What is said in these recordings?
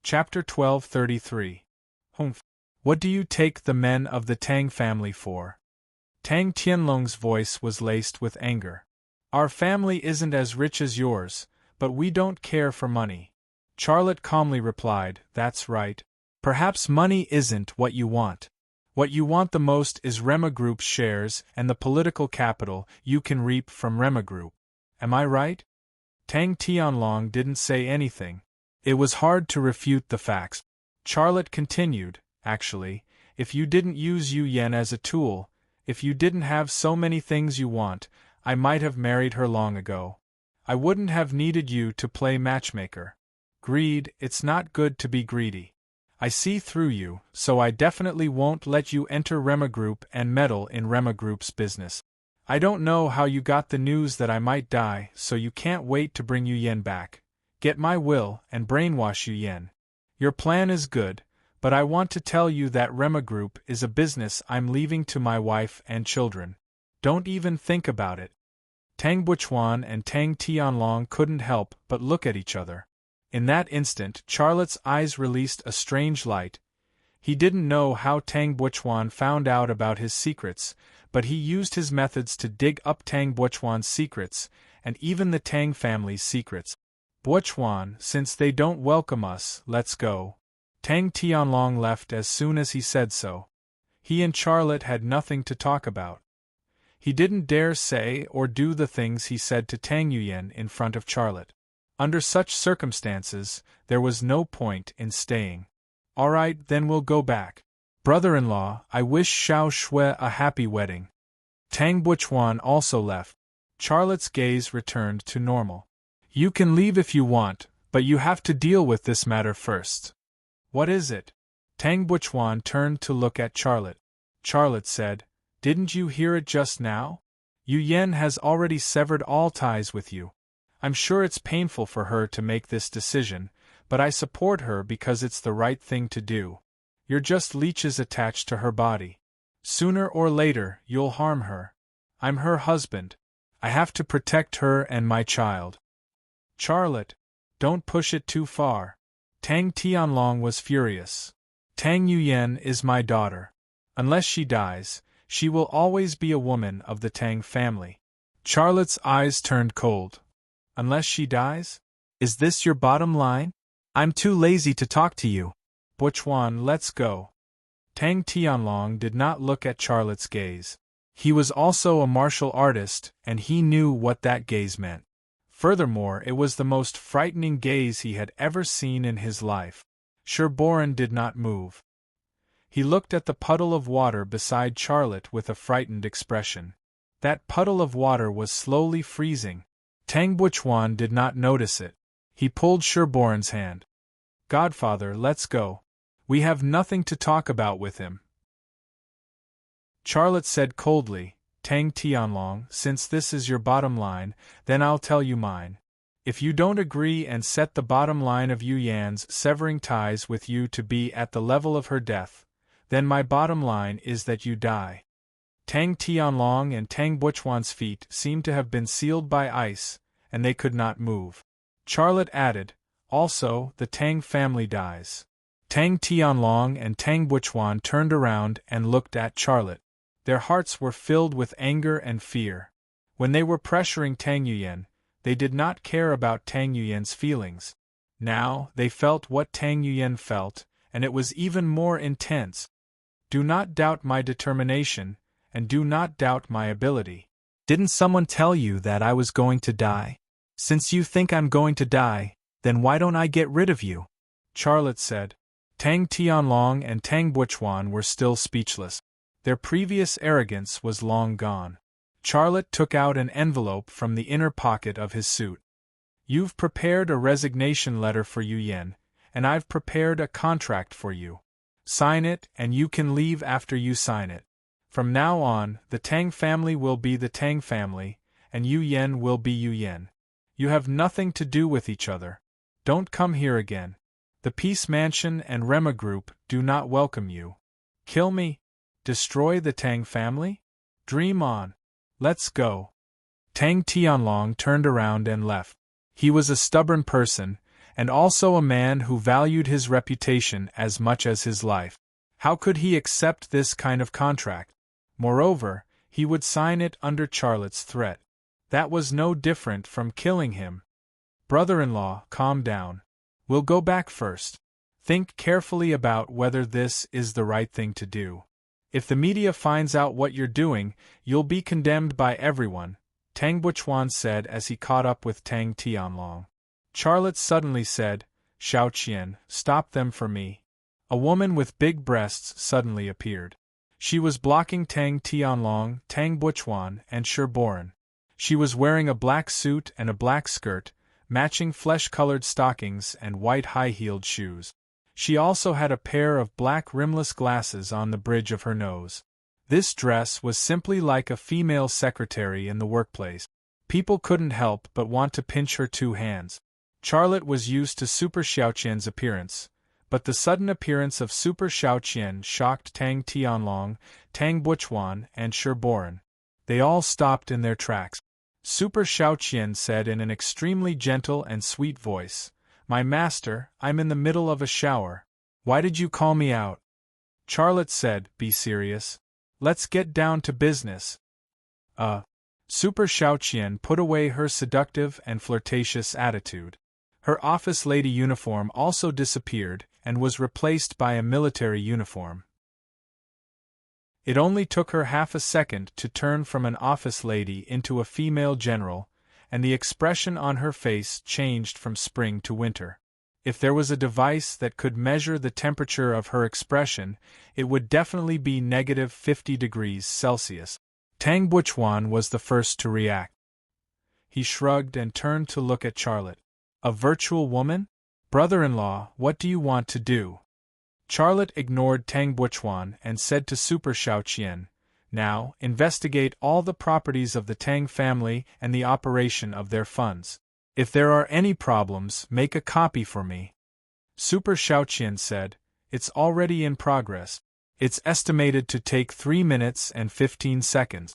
Chapter 1233. Humph. What do you take the men of the Tang family for? Tang Tianlong's voice was laced with anger. Our family isn't as rich as yours, but we don't care for money. Charlotte calmly replied, That's right. Perhaps money isn't what you want. What you want the most is Rema Group's shares and the political capital you can reap from Rema Group. Am I right? Tang Tianlong didn't say anything. It was hard to refute the facts. Charlotte continued, Actually, if you didn't use Yu Yan as a tool, if you didn't have so many things you want, I might have married her long ago. I wouldn't have needed you to play matchmaker. Greed, it's not good to be greedy. I see through you, so I definitely won't let you enter Rema Group and meddle in Rema Group's business. I don't know how you got the news that I might die, so you can't wait to bring Yu Yan back, get my will, and brainwash Yu Yan. Your plan is good, but I want to tell you that Rema Group is a business I'm leaving to my wife and children. Don't even think about it. Tang Buchuan and Tang Tianlong couldn't help but look at each other. In that instant, Charlotte's eyes released a strange light. He didn't know how Tang Buchuan found out about his secrets, but he used his methods to dig up Tang Buchuan's secrets, and even the Tang family's secrets. Buchuan, since they don't welcome us, let's go. Tang Tianlong left as soon as he said so. He and Charlotte had nothing to talk about. He didn't dare say or do the things he said to Tang Yuyan in front of Charlotte. Under such circumstances, there was no point in staying. All right, then we'll go back. Brother-in-law, I wish Xiao Shui a happy wedding. Tang Buchuan also left. Charlotte's gaze returned to normal. You can leave if you want, but you have to deal with this matter first. What is it? Tang Buchuan turned to look at Charlotte. Charlotte said, Didn't you hear it just now? Yu Yan has already severed all ties with you. I'm sure it's painful for her to make this decision, but I support her because it's the right thing to do. You're just leeches attached to her body. Sooner or later, you'll harm her. I'm her husband. I have to protect her and my child. Charlotte, don't push it too far. Tang Tianlong was furious. Tang Yuyan is my daughter. Unless she dies, she will always be a woman of the Tang family. Charlotte's eyes turned cold. Unless she dies? Is this your bottom line? I'm too lazy to talk to you. Buchuan, let's go. Tang Tianlong did not look at Charlotte's gaze. He was also a martial artist, and he knew what that gaze meant. Furthermore, it was the most frightening gaze he had ever seen in his life. Sherboran did not move. He looked at the puddle of water beside Charlotte with a frightened expression. That puddle of water was slowly freezing. Tang Buchuan did not notice it. He pulled Sherboran's hand. Godfather, let's go. We have nothing to talk about with him. Charlotte said coldly, Tang Tianlong, since this is your bottom line, then I'll tell you mine. If you don't agree and set the bottom line of Yu Yan's severing ties with you to be at the level of her death, then my bottom line is that you die. Tang Tianlong and Tang Buchuan's feet seemed to have been sealed by ice, and they could not move. Charlotte added, Also, the Tang family dies. Tang Tianlong and Tang Buchuan turned around and looked at Charlotte. Their hearts were filled with anger and fear. When they were pressuring Tang Yuyan, they did not care about Tang Yuyan's feelings. Now, they felt what Tang Yuyan felt, and it was even more intense. Do not doubt my determination, and do not doubt my ability. Didn't someone tell you that I was going to die? Since you think I'm going to die, then why don't I get rid of you? Charlotte said. Tang Tianlong and Tang Buchuan were still speechless. Their previous arrogance was long gone. Charlotte took out an envelope from the inner pocket of his suit. You've prepared a resignation letter for Yu Yan, and I've prepared a contract for you. Sign it, and you can leave after you sign it. From now on, the Tang family will be the Tang family, and Yu Yan will be Yu Yan. You have nothing to do with each other. Don't come here again. The Peace Mansion and Rema Group do not welcome you. Kill me? Destroy the Tang family? Dream on. Let's go. Tang Tianlong turned around and left. He was a stubborn person, and also a man who valued his reputation as much as his life. How could he accept this kind of contract? Moreover, he would sign it under Charlotte's threat. That was no different from killing him. Brother-in-law, calm down. We'll go back first. Think carefully about whether this is the right thing to do. If the media finds out what you're doing, you'll be condemned by everyone, Tang Buchuan said as he caught up with Tang Tianlong. Charlotte suddenly said, Xiao Qian, stop them for me. A woman with big breasts suddenly appeared. She was blocking Tang Tianlong, Tang Buchuan, and Sherboran. She was wearing a black suit and a black skirt, matching flesh-colored stockings and white high-heeled shoes. She also had a pair of black rimless glasses on the bridge of her nose. This dress was simply like a female secretary in the workplace. People couldn't help but want to pinch her two hands. Charlotte was used to Super Xiaoqian's appearance, but the sudden appearance of Super Xiaoqian shocked Tang Tianlong, Tang Buchuan, and Sherboran. They all stopped in their tracks. Super Xiaoqian said in an extremely gentle and sweet voice, My master, I'm in the middle of a shower. Why did you call me out? Charlotte said, Be serious. Let's get down to business. Super Xiaoqian put away her seductive and flirtatious attitude. Her office lady uniform also disappeared and was replaced by a military uniform. It only took her half a second to turn from an office lady into a female general, and the expression on her face changed from spring to winter. If there was a device that could measure the temperature of her expression, it would definitely be negative 50 degrees Celsius. Tang Buchuan was the first to react. He shrugged and turned to look at Charlotte. A virtual woman? Brother-in-law, what do you want to do? Charlotte ignored Tang Buchuan and said to Super Xiaoqian, Now, investigate all the properties of the Tang family and the operation of their funds. If there are any problems, make a copy for me. Super Xiaoqian said, It's already in progress. It's estimated to take 3 minutes and 15 seconds.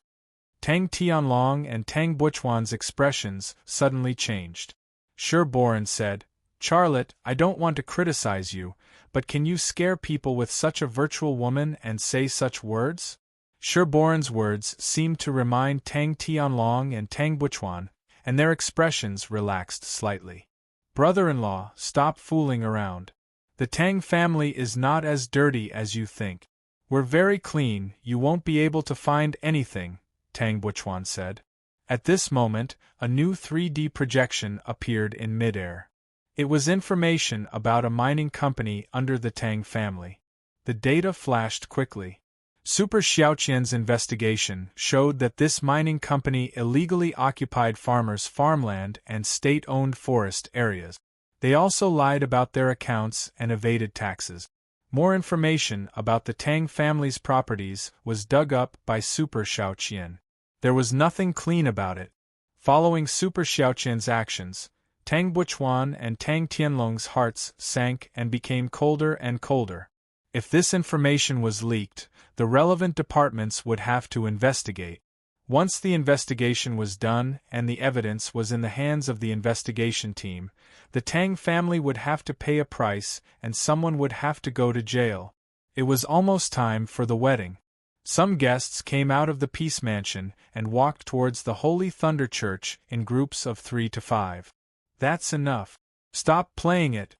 Tang Tianlong and Tang Buchuan's expressions suddenly changed. Sherboran said, Charlotte, I don't want to criticize you, but can you scare people with such a virtual woman and say such words? Sherboran's words seemed to remind Tang Tianlong and Tang Buchuan, and their expressions relaxed slightly. Brother-in-law, stop fooling around. The Tang family is not as dirty as you think. We're very clean, you won't be able to find anything, Tang Buchuan said. At this moment, a new 3D projection appeared in midair. It was information about a mining company under the Tang family. The data flashed quickly. Super Xiaoqian's investigation showed that this mining company illegally occupied farmers' farmland and state-owned forest areas. They also lied about their accounts and evaded taxes. More information about the Tang family's properties was dug up by Super Xiaoqian. There was nothing clean about it. Following Super Xiaoqian's actions, Tang Buchuan and Tang Tianlong's hearts sank and became colder and colder. If this information was leaked, the relevant departments would have to investigate. Once the investigation was done and the evidence was in the hands of the investigation team, the Tang family would have to pay a price and someone would have to go to jail. It was almost time for the wedding. Some guests came out of the Peace Mansion and walked towards the Holy Thunder Church in groups of 3 to 5. That's enough. Stop playing it.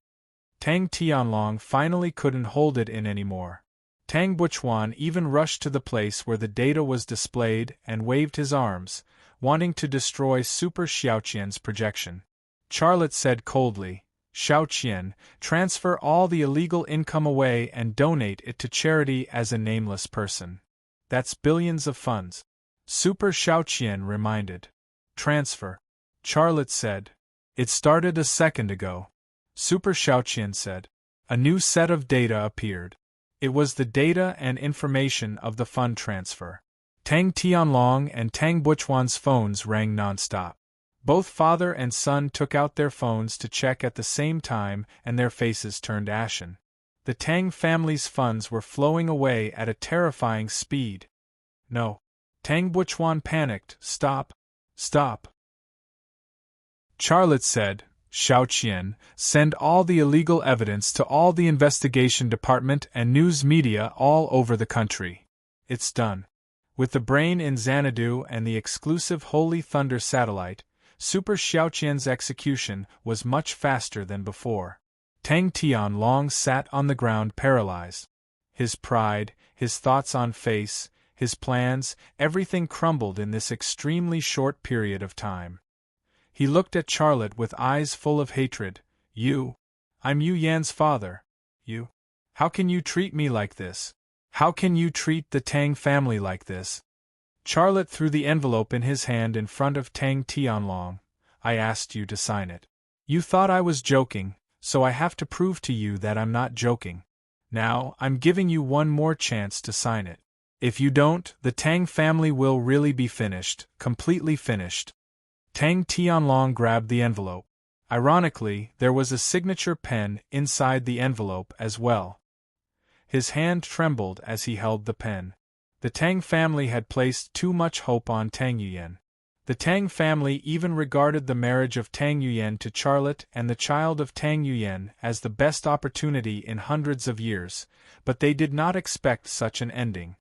Tang Tianlong finally couldn't hold it in anymore. Tang Buchuan even rushed to the place where the data was displayed and waved his arms, wanting to destroy Super Xiaoqian's projection. Charlotte said coldly, Xiaoqian, transfer all the illegal income away and donate it to charity as a nameless person. That's billions of funds. Super Xiaoqian reminded. Transfer. Charlotte said. It started a second ago. Super Xiaoqian said. A new set of data appeared. It was the data and information of the fund transfer. Tang Tianlong and Tang Buchuan's phones rang nonstop. Both father and son took out their phones to check at the same time and their faces turned ashen. The Tang family's funds were flowing away at a terrifying speed. No. Tang Buchuan panicked. Stop. Stop. Charlotte said, Xiao Qian, send all the illegal evidence to all the investigation department and news media all over the country. It's done. With the brain in Xanadu and the exclusive Holy Thunder satellite, Super Xiao Qian's execution was much faster than before. Tang Tianlong sat on the ground paralyzed. His pride, his thoughts on face, his plans, everything crumbled in this extremely short period of time. He looked at Charlotte with eyes full of hatred. You? I'm Yu Yan's father. You? How can you treat me like this? How can you treat the Tang family like this? Charlotte threw the envelope in his hand in front of Tang Tianlong. I asked you to sign it. You thought I was joking, so I have to prove to you that I'm not joking. Now, I'm giving you one more chance to sign it. If you don't, the Tang family will really be finished, completely finished. Tang Tianlong grabbed the envelope. Ironically, there was a signature pen inside the envelope as well. His hand trembled as he held the pen. The Tang family had placed too much hope on Tang Yuyan. The Tang family even regarded the marriage of Tang Yuyan to Charlotte and the child of Tang Yuyan as the best opportunity in hundreds of years, but they did not expect such an ending.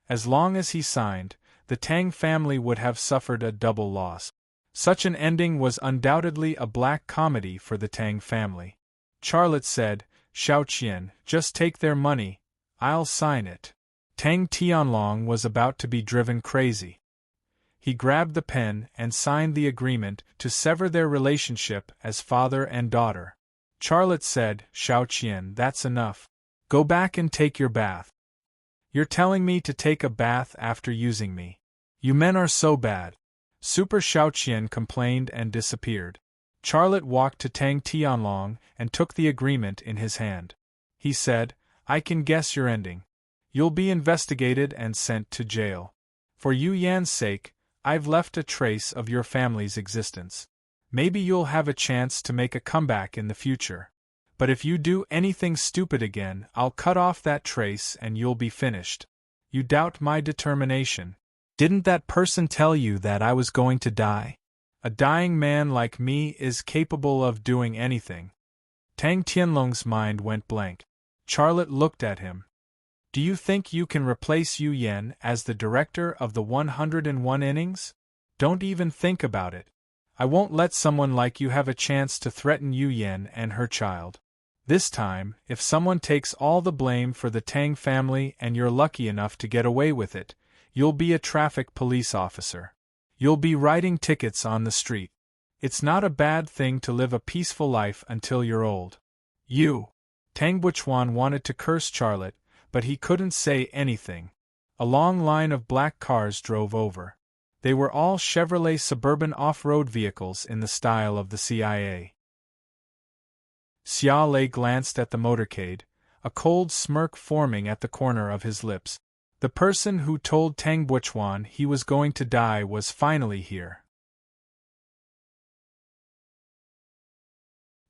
As long as he signed, the Tang family would have suffered a double loss. Such an ending was undoubtedly a black comedy for the Tang family. Charlotte said, Xiao Qian, just take their money, I'll sign it. Tang Tianlong was about to be driven crazy. He grabbed the pen and signed the agreement to sever their relationship as father and daughter. Charlotte said, Xiao Qian, that's enough. Go back and take your bath. You're telling me to take a bath after using me. You men are so bad. Super Xiao Qian complained and disappeared. Charlotte walked to Tang Tianlong and took the agreement in his hand. He said, I can guess your ending. You'll be investigated and sent to jail. For Yu Yan's sake, I've left a trace of your family's existence. Maybe you'll have a chance to make a comeback in the future. But if you do anything stupid again, I'll cut off that trace and you'll be finished. You doubt my determination. Didn't that person tell you that I was going to die? A dying man like me is capable of doing anything. Tang Tianlong's mind went blank. Charlotte looked at him. Do you think you can replace Yu Yan as the director of the 101 innings? Don't even think about it. I won't let someone like you have a chance to threaten Yu Yan and her child. This time, if someone takes all the blame for the Tang family and you're lucky enough to get away with it, you'll be a traffic police officer. You'll be writing tickets on the street. It's not a bad thing to live a peaceful life until you're old. You. Tang Buchuan wanted to curse Charlotte, but he couldn't say anything. A long line of black cars drove over. They were all Chevrolet Suburban off-road vehicles in the style of the CIA. Xia Lei glanced at the motorcade, a cold smirk forming at the corner of his lips. The person who told Tang Buchuan he was going to die was finally here.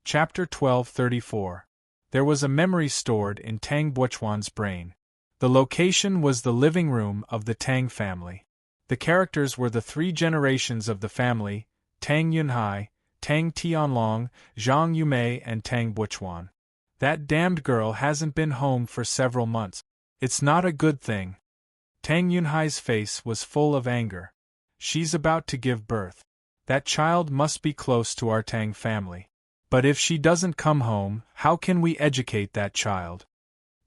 Chapter 1234. There was a memory stored in Tang Buchuan's brain. The location was the living room of the Tang family. The characters were the three generations of the family: Tang Yunhai, Tang Tianlong, Zhang Yumei, and Tang Buchuan. That damned girl hasn't been home for several months. It's not a good thing. Tang Yunhai's face was full of anger. She's about to give birth. That child must be close to our Tang family. But if she doesn't come home, how can we educate that child?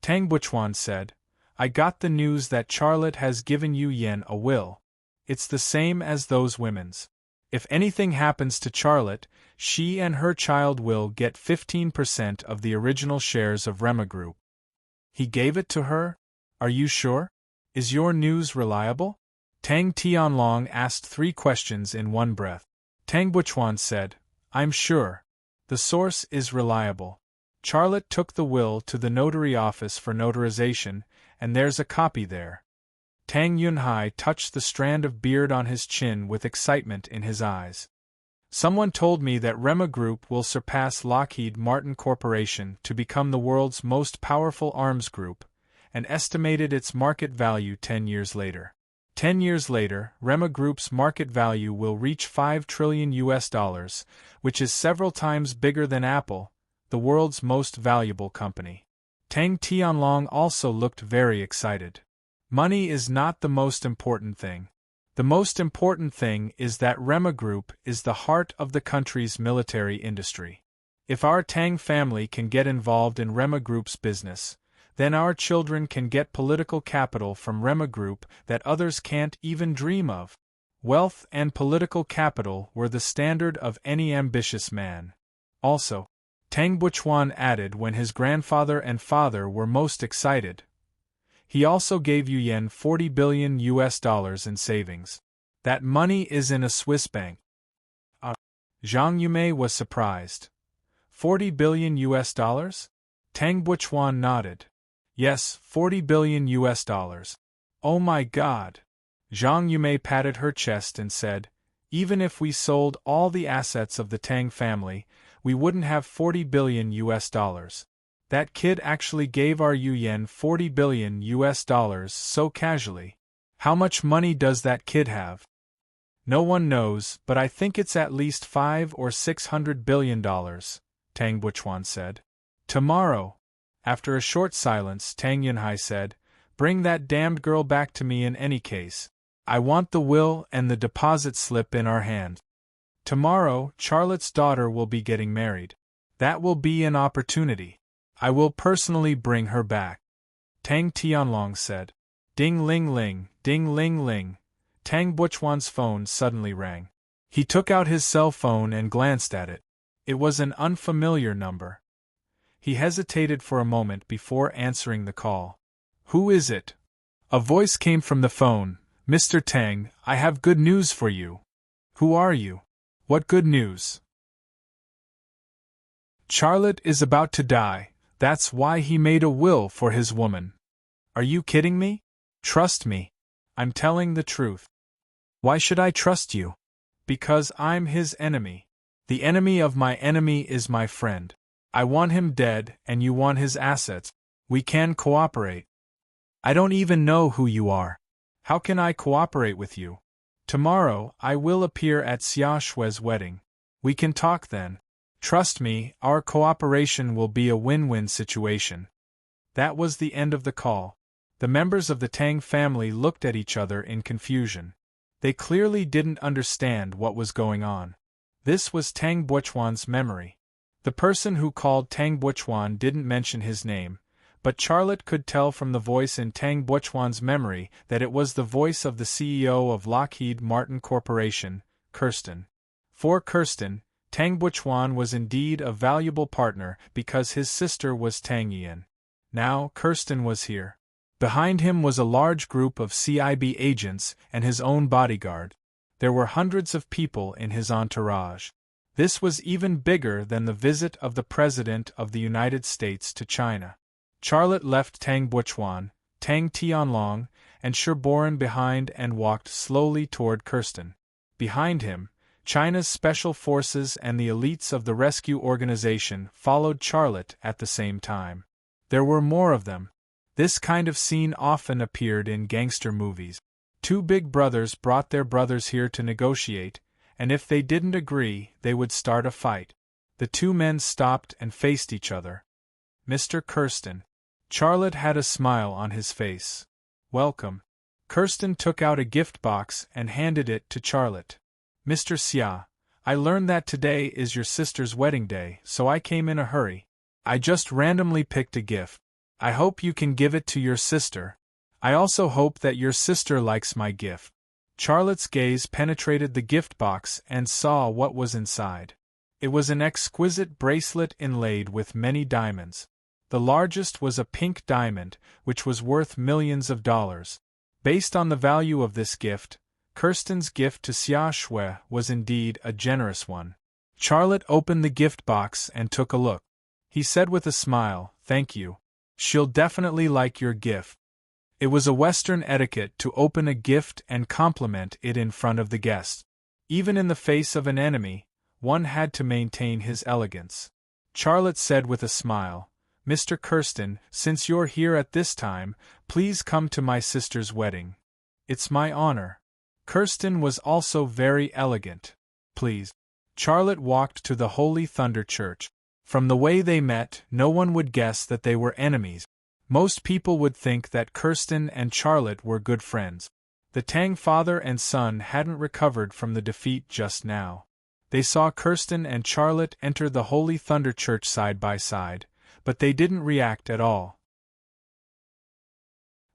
Tang Buchuan said, I got the news that Charlotte has given Yu Yan a will. It's the same as those women's. If anything happens to Charlotte, she and her child will get 15% of the original shares of Rema Group. He gave it to her? Are you sure? Is your news reliable? Tang Tianlong asked 3 questions in one breath. Tang Buchuan said, I'm sure. The source is reliable. Charlotte took the will to the notary office for notarization, and there's a copy there. Tang Yunhai touched the strand of beard on his chin with excitement in his eyes. Someone told me that Rema Group will surpass Lockheed Martin Corporation to become the world's most powerful arms group, and estimated its market value 10 years later. 10 years later, Rema Group's market value will reach $5 trillion, which is several times bigger than Apple, the world's most valuable company. Tang Tianlong also looked very excited. Money is not the most important thing. The most important thing is that Rema Group is the heart of the country's military industry. If our Tang family can get involved in Rema Group's business, then our children can get political capital from Rema Group that others can't even dream of. Wealth and political capital were the standard of any ambitious man. Also, Tang Buchuan added when his grandfather and father were most excited. He also gave Yu Yen $40 billion in savings. That money is in a Swiss bank. Zhang Yumei was surprised. $40 billion? Tang Buchuan nodded. Yes, $40 billion. Oh my God! Zhang Yumei patted her chest and said, even if we sold all the assets of the Tang family, we wouldn't have $40 billion. That kid actually gave our Yu Yen $40 billion so casually. How much money does that kid have? No one knows, but I think it's at least $500 or $600 billion, Tang Buchuan said. Tomorrow. After a short silence, Tang Yunhai said, bring that damned girl back to me in any case. I want the will and the deposit slip in our hand. Tomorrow, Charlotte's daughter will be getting married. That will be an opportunity. I will personally bring her back. Tang Tianlong said. Ding ling ling, ding ling ling. Tang Buchuan's phone suddenly rang. He took out his cell phone and glanced at it. It was an unfamiliar number. He hesitated for a moment before answering the call. Who is it? A voice came from the phone. Mr. Tang, I have good news for you. Who are you? What good news? Charlotte is about to die. That's why he made a will for his woman. Are you kidding me? Trust me. I'm telling the truth. Why should I trust you? Because I'm his enemy. The enemy of my enemy is my friend. I want him dead, and you want his assets. We can cooperate. I don't even know who you are. How can I cooperate with you? Tomorrow, I will appear at Xia Shui's wedding. We can talk then. Trust me, our cooperation will be a win-win situation. That was the end of the call. The members of the Tang family looked at each other in confusion. They clearly didn't understand what was going on. This was Tang Buchuan's memory. The person who called Tang Buchuan didn't mention his name, but Charlotte could tell from the voice in Tang Buchuan's memory that it was the voice of the CEO of Lockheed Martin Corporation, Kirsten. For Kirsten, Tang Buchuan was indeed a valuable partner because his sister was Tang Yan. Now Kirsten was here. Behind him was a large group of CIB agents and his own bodyguard. There were hundreds of people in his entourage. This was even bigger than the visit of the President of the United States to China. Charlotte left Tang Buchuan, Tang Tianlong, and Sherboran behind and walked slowly toward Kirsten. Behind him, China's special forces and the elites of the rescue organization followed Charlotte at the same time. There were more of them. This kind of scene often appeared in gangster movies. Two big brothers brought their brothers here to negotiate, and if they didn't agree, they would start a fight. The two men stopped and faced each other. Mr. Kirsten. Charlotte had a smile on his face. Welcome. Kirsten took out a gift box and handed it to Charlotte. Mr. Xia, I learned that today is your sister's wedding day, so I came in a hurry. I just randomly picked a gift. I hope you can give it to your sister. I also hope that your sister likes my gift. Charlotte's gaze penetrated the gift box and saw what was inside. It was an exquisite bracelet inlaid with many diamonds. The largest was a pink diamond, which was worth millions of dollars. Based on the value of this gift, Kirsten's gift to Xia Shui was indeed a generous one. Charlotte opened the gift box and took a look. He said with a smile, "Thank you. She'll definitely like your gift." It was a Western etiquette to open a gift and compliment it in front of the guest. Even in the face of an enemy, one had to maintain his elegance. Charlotte said with a smile, "Mr. Kirsten, since you're here at this time, please come to my sister's wedding." It's my honor. Kirsten was also very elegant. Please. Charlotte walked to the Holy Thunder Church. From the way they met, no one would guess that they were enemies. Most people would think that Kirsten and Charlotte were good friends. The Tang father and son hadn't recovered from the defeat just now. They saw Kirsten and Charlotte enter the Holy Thunder Church side by side, but they didn't react at all.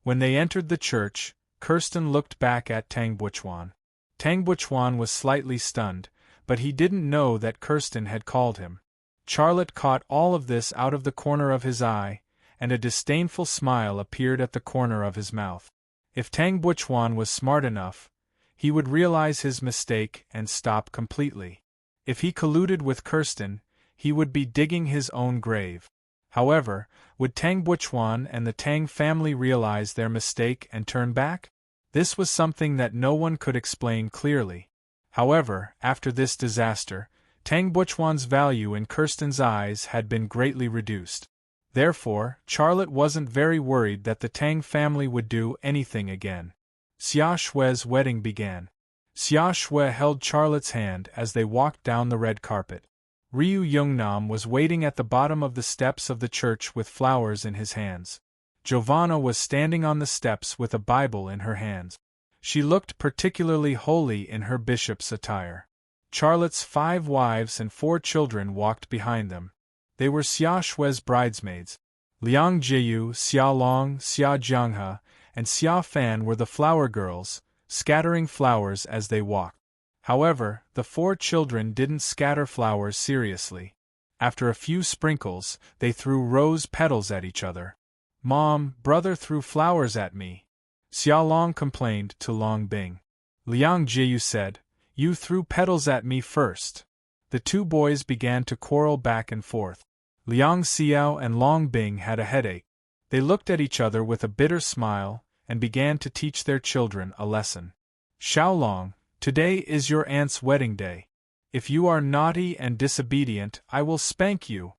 When they entered the church, Kirsten looked back at Tang Buchuan. Tang Buchuan was slightly stunned, but he didn't know that Kirsten had called him. Charlotte caught all of this out of the corner of his eye, and a disdainful smile appeared at the corner of his mouth. If Tang Buchuan was smart enough, he would realize his mistake and stop completely. If he colluded with Kirsten, he would be digging his own grave. However, would Tang Buchuan and the Tang family realize their mistake and turn back? This was something that no one could explain clearly. However, after this disaster, Tang Buchuan's value in Kirsten's eyes had been greatly reduced. Therefore, Charlotte wasn't very worried that the Tang family would do anything again. Xia Shui's wedding began. Xia Shui held Charlotte's hand as they walked down the red carpet. Ryu Yungnam was waiting at the bottom of the steps of the church with flowers in his hands. Giovanna was standing on the steps with a Bible in her hands. She looked particularly holy in her bishop's attire. Charlotte's 5 wives and 4 children walked behind them. They were Xia Shui's bridesmaids. Liang Jiyu, Xia Long, Xia Jianghe, and Xia Fan were the flower girls, scattering flowers as they walked. However, the 4 children didn't scatter flowers seriously. After a few sprinkles, they threw rose petals at each other. "Mom, brother threw flowers at me," Xia Long complained to Long Bing. Liang Jiyu said, "You threw petals at me first." The 2 boys began to quarrel back and forth. Liang Xiao and Long Bing had a headache. They looked at each other with a bitter smile, and began to teach their children a lesson. "Xiaolong, today is your aunt's wedding day. If you are naughty and disobedient, I will spank you."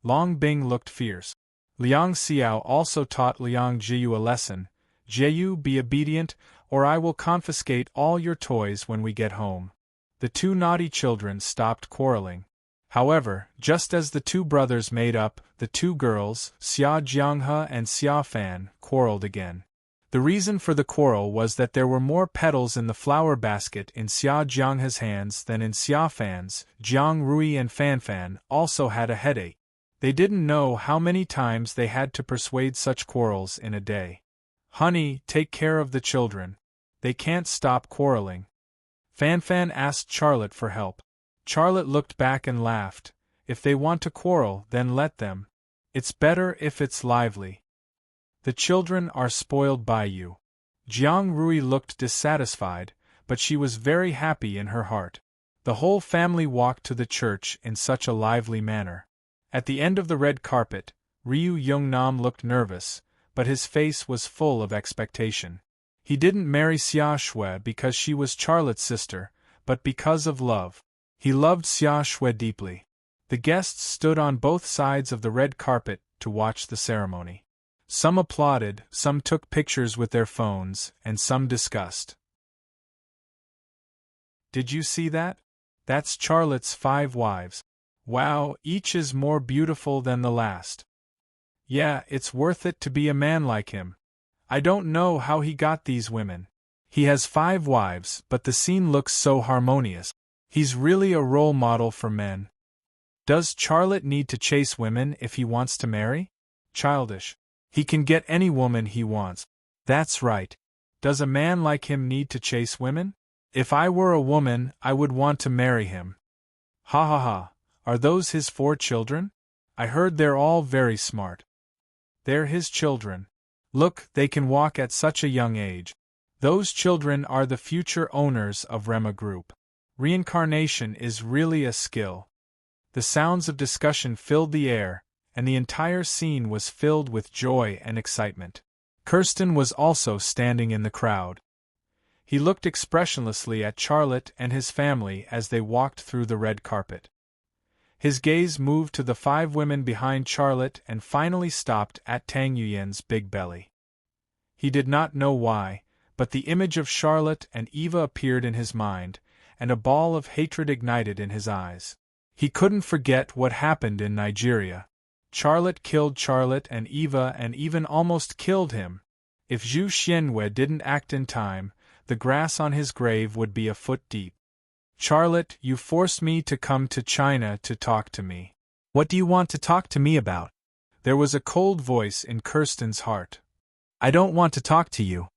Long Bing looked fierce. Liang Xiao also taught Liang Jiyu a lesson. "Jiyu, be obedient, or I will confiscate all your toys when we get home." The 2 naughty children stopped quarreling. However, just as the 2 brothers made up, the 2 girls, Xia Jianghe and Xia Fan, quarreled again. The reason for the quarrel was that there were more petals in the flower basket in Xia Jianghe's hands than in Xia Fan's. Jiang Rui and Fan Fan also had a headache. They didn't know how many times they had to persuade such quarrels in a day. "Honey, take care of the children. They can't stop quarreling." Fan Fan asked Charlotte for help. Charlotte looked back and laughed. "If they want to quarrel, then let them. It's better if it's lively. The children are spoiled by you." Jiang Rui looked dissatisfied, but she was very happy in her heart. The whole family walked to the church in such a lively manner. At the end of the red carpet, Ryu Yungnam looked nervous, but his face was full of expectation. He didn't marry Xia Shui because she was Charlotte's sister, but because of love. He loved Xia Shui deeply. The guests stood on both sides of the red carpet to watch the ceremony. Some applauded, some took pictures with their phones, and some discussed. "Did you see that? That's Charlotte's 5 wives. Wow, each is more beautiful than the last. Yeah, it's worth it to be a man like him. I don't know how he got these women. He has 5 wives, but the scene looks so harmonious. He's really a role model for men. Does Charlotte need to chase women if he wants to marry? Childish. He can get any woman he wants. That's right. Does a man like him need to chase women? If I were a woman, I would want to marry him. Ha ha ha. Are those his 4 children? I heard they're all very smart." "They're his children. Look, they can walk at such a young age. Those children are the future owners of Rema Group. Reincarnation is really a skill." The sounds of discussion filled the air, and the entire scene was filled with joy and excitement. Kirsten was also standing in the crowd. He looked expressionlessly at Charlotte and his family as they walked through the red carpet. His gaze moved to the 5 women behind Charlotte and finally stopped at Tang Yuyan's big belly. He did not know why, but the image of Charlotte and Eva appeared in his mind, and a ball of hatred ignited in his eyes. He couldn't forget what happened in Nigeria. Charlotte killed Charlotte and even almost killed him. If Zhu Xianwei didn't act in time, the grass on his grave would be a foot deep. Charlotte, you forced me to come to China to talk to me. What do you want to talk to me about? There was a cold voice in Kirsten's heart. I don't want to talk to you.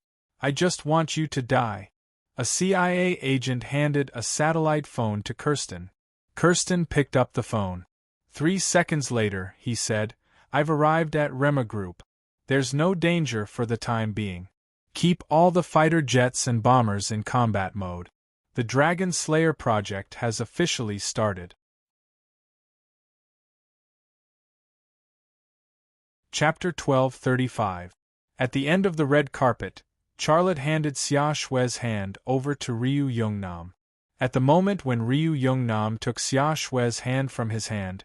I just want you to die. A CIA agent handed a satellite phone to Kirsten. Kirsten picked up the phone. 3 seconds later, he said, I've arrived at Rema Group. There's no danger for the time being. Keep all the fighter jets and bombers in combat mode. The Dragon Slayer project has officially started. Chapter 12:35. At the end of the red carpet, Charlotte handed Xia Shui's hand over to Ryu Yungnam. At the moment when Ryu Yungnam took Xia Shui's hand from his hand,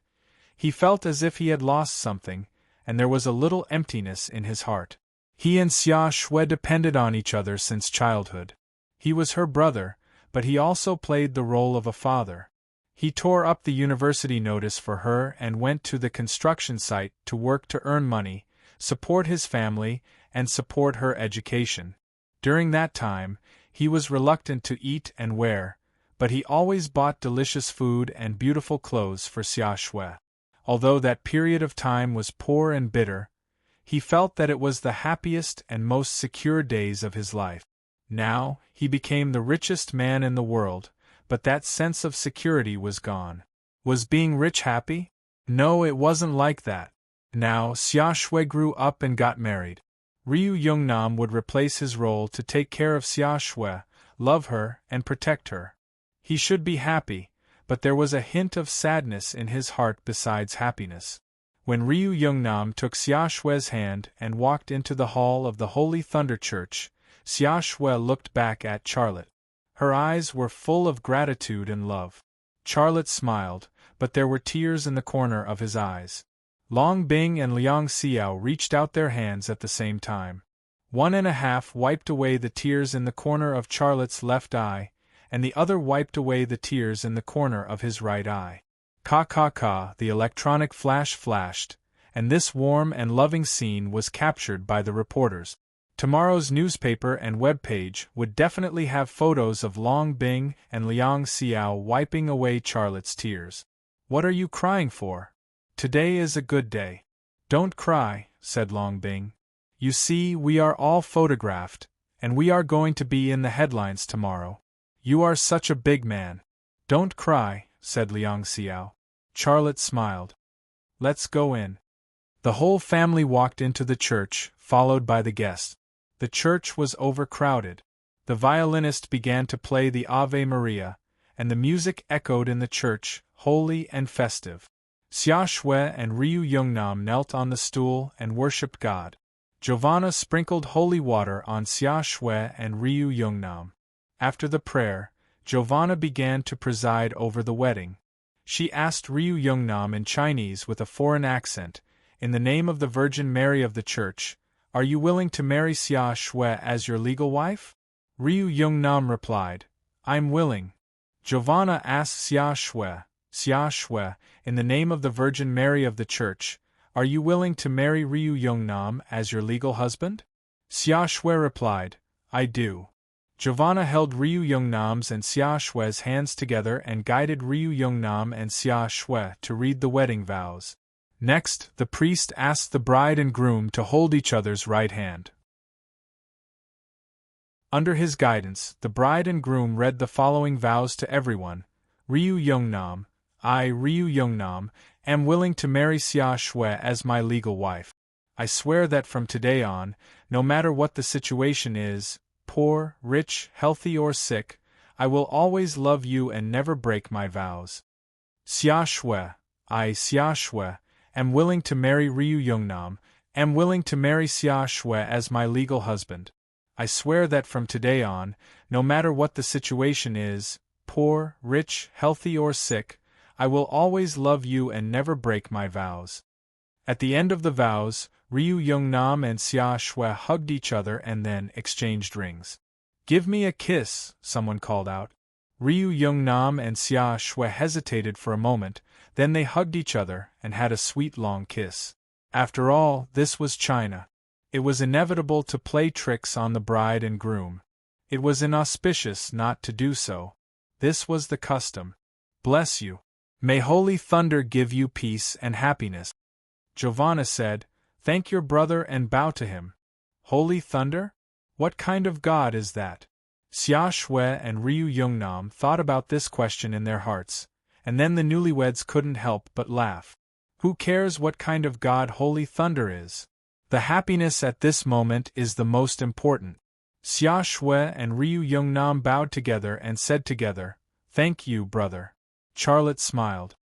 he felt as if he had lost something, and there was a little emptiness in his heart. He and Xia Shui depended on each other since childhood. He was her brother, but he also played the role of a father. He tore up the university notice for her and went to the construction site to work to earn money, support his family, and support her education. During that time, he was reluctant to eat and wear, but he always bought delicious food and beautiful clothes for Xia Shui. Although that period of time was poor and bitter, he felt that it was the happiest and most secure days of his life. Now, he became the richest man in the world, but that sense of security was gone. Was being rich happy? No, it wasn't like that. Now, Xia Shui grew up and got married. Ryu Yungnam would replace his role to take care of Xia Shui, love her, and protect her. He should be happy, but there was a hint of sadness in his heart besides happiness. When Ryu Yungnam took Xia Shui's hand and walked into the hall of the Holy Thunder Church, Xia Shui looked back at Charlotte. Her eyes were full of gratitude and love. Charlotte smiled, but there were tears in the corner of his eyes. Long Bing and Liang Xiao reached out their hands at the same time. One and a half wiped away the tears in the corner of Charlotte's left eye, and the other wiped away the tears in the corner of his right eye. Ka, the electronic flash flashed, and this warm and loving scene was captured by the reporters. Tomorrow's newspaper and web page would definitely have photos of Long Bing and Liang Xiao wiping away Charlotte's tears. What are you crying for? Today is a good day. Don't cry, said Long Bing. You see, we are all photographed, and we are going to be in the headlines tomorrow. You are such a big man. Don't cry, said Liang Xiao. Charlotte smiled. Let's go in. The whole family walked into the church, followed by the guests. The church was overcrowded. The violinist began to play the Ave Maria, and the music echoed in the church, holy and festive. Xia Shui and Ryu Yungnam knelt on the stool and worshipped God. Giovanna sprinkled holy water on Xia Shui and Ryu Yungnam. After the prayer, Giovanna began to preside over the wedding. She asked Ryu Yungnam in Chinese with a foreign accent, in the name of the Virgin Mary of the Church, are you willing to marry Xia Shui as your legal wife? Ryu Yungnam replied, I'm willing. Giovanna asked Xia Shui, in the name of the Virgin Mary of the Church, are you willing to marry Ryu Yungnam as your legal husband? Xia Shui replied, I do. Giovanna held Ryu Yungnam's and Xia Shui's hands together and guided Ryu Yungnam and Xia Shui to read the wedding vows. Next, the priest asked the bride and groom to hold each other's right hand. Under his guidance, the bride and groom read the following vows to everyone. Ryu Yungnam, I, Ryu Yungnam, am willing to marry Xia Shui as my legal wife. I swear that from today on, no matter what the situation is, poor, rich, healthy or sick, I will always love you and never break my vows. Xia Shui, I, Xia Shui, am willing to marry Ryu Yungnam, am willing to marry Xia Shui as my legal husband. I swear that from today on, no matter what the situation is, poor, rich, healthy or sick, I will always love you and never break my vows. At the end of the vows, Ryu Yungnam and Xia Shui hugged each other and then exchanged rings. Give me a kiss, someone called out. Ryu Young-nam and Xia Shui hesitated for a moment, then they hugged each other and had a sweet long kiss. After all, this was China. It was inevitable to play tricks on the bride and groom. It was inauspicious not to do so. This was the custom. Bless you. May holy thunder give you peace and happiness. Giovanna said, Thank your brother and bow to him. Holy thunder? What kind of god is that? Xia Shui and Ryu Youngnam thought about this question in their hearts, and then the newlyweds couldn't help but laugh. Who cares what kind of god holy thunder is? The happiness at this moment is the most important. Xia Shui and Ryu Youngnam bowed together and said together, Thank you, brother. Charlotte smiled.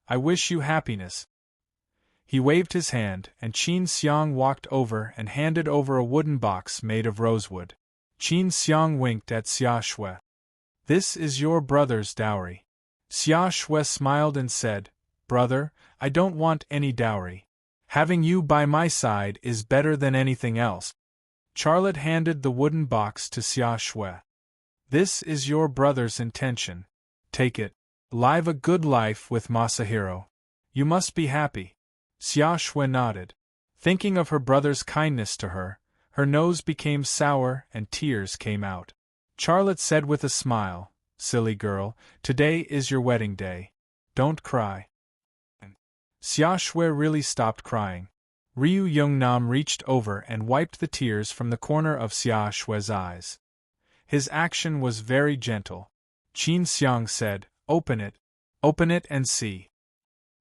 I wish you happiness. He waved his hand, and Qin Xiang walked over and handed over a wooden box made of rosewood. Qin Xiang winked at Xia Shui. This is your brother's dowry. Xia Shui smiled and said, Brother, I don't want any dowry. Having you by my side is better than anything else. Charlotte handed the wooden box to Xia Shui. This is your brother's intention. Take it. Live a good life with Masahiro. You must be happy. Xia Shui nodded. Thinking of her brother's kindness to her, her nose became sour and tears came out. Charlotte said with a smile, Silly girl, today is your wedding day. Don't cry. Xia Shui really stopped crying. Ryu Youngnam reached over and wiped the tears from the corner of Xia Shui's eyes. His action was very gentle. Qin Xiang said, Open it and see.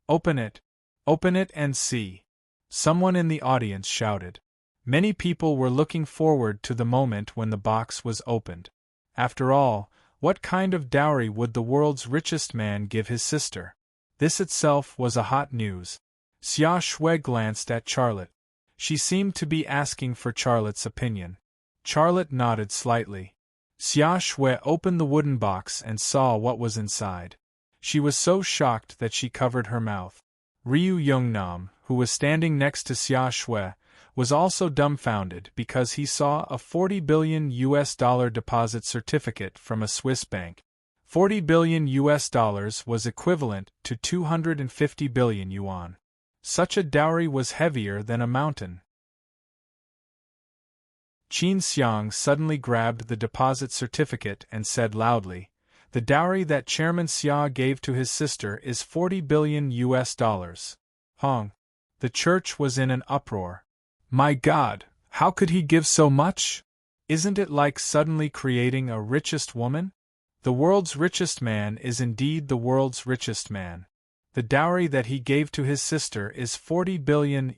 Open it and see. Someone in the audience shouted. Many people were looking forward to the moment when the box was opened. After all, what kind of dowry would the world's richest man give his sister? This itself was a hot news. Xia Shui glanced at Charlotte. She seemed to be asking for Charlotte's opinion. Charlotte nodded slightly. Xia Shui opened the wooden box and saw what was inside. She was so shocked that she covered her mouth. Ryu Youngnam, who was standing next to Xia Shui, was also dumbfounded because he saw a $40 billion deposit certificate from a Swiss bank. $40 billion was equivalent to 250 billion yuan. Such a dowry was heavier than a mountain. Qin Xiang suddenly grabbed the deposit certificate and said loudly, The dowry that Chairman Xia gave to his sister is $40 billion. Hong. The church was in an uproar. My God, how could he give so much? Isn't it like suddenly creating a richest woman? The world's richest man is indeed the world's richest man. The dowry that he gave to his sister is $40 billion.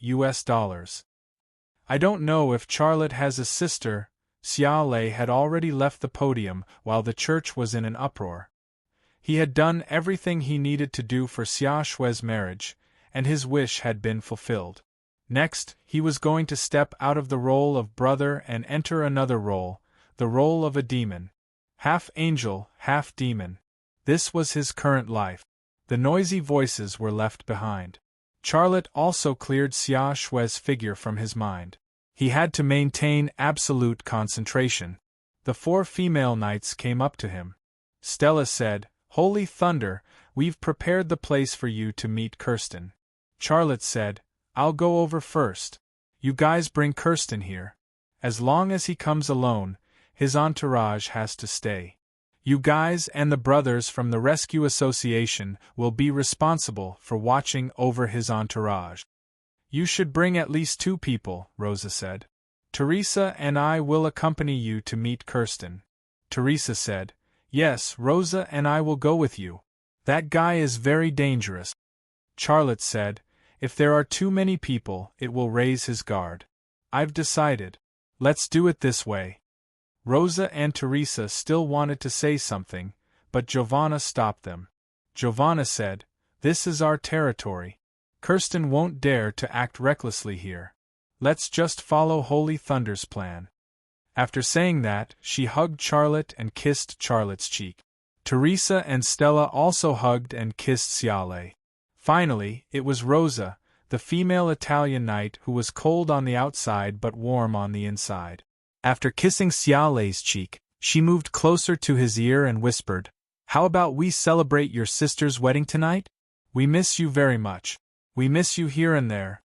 I don't know if Charlotte has a sister. Xia Lei had already left the podium while the church was in an uproar. He had done everything he needed to do for Xia Shui's marriage, and his wish had been fulfilled. Next, he was going to step out of the role of brother and enter another role, the role of a demon. Half angel, half demon. This was his current life. The noisy voices were left behind. Charlotte also cleared Xia Shui's figure from his mind. He had to maintain absolute concentration. The 4 female knights came up to him. Stella said, Holy thunder, we've prepared the place for you to meet Kirsten. Charlotte said, I'll go over first. You guys bring Kirsten here. As long as he comes alone, his entourage has to stay. You guys and the brothers from the Rescue Association will be responsible for watching over his entourage. You should bring at least 2 people, Rosa said. Teresa and I will accompany you to meet Kirsten. Teresa said, Yes, Rosa and I will go with you. That guy is very dangerous. Charlotte said, If there are too many people, it will raise his guard. I've decided. Let's do it this way. Rosa and Teresa still wanted to say something, but Giovanna stopped them. Giovanna said, This is our territory. Kirsten won't dare to act recklessly here. Let's just follow Holy Thunder's plan. After saying that, she hugged Charlotte and kissed Charlotte's cheek. Teresa and Stella also hugged and kissed Xia Lei. Finally, it was Rosa, the female Italian knight who was cold on the outside but warm on the inside. After kissing Xia Lei's cheek, She moved closer to his ear and whispered, "How about we celebrate your sister's wedding tonight? We miss you very much. We miss you here and there."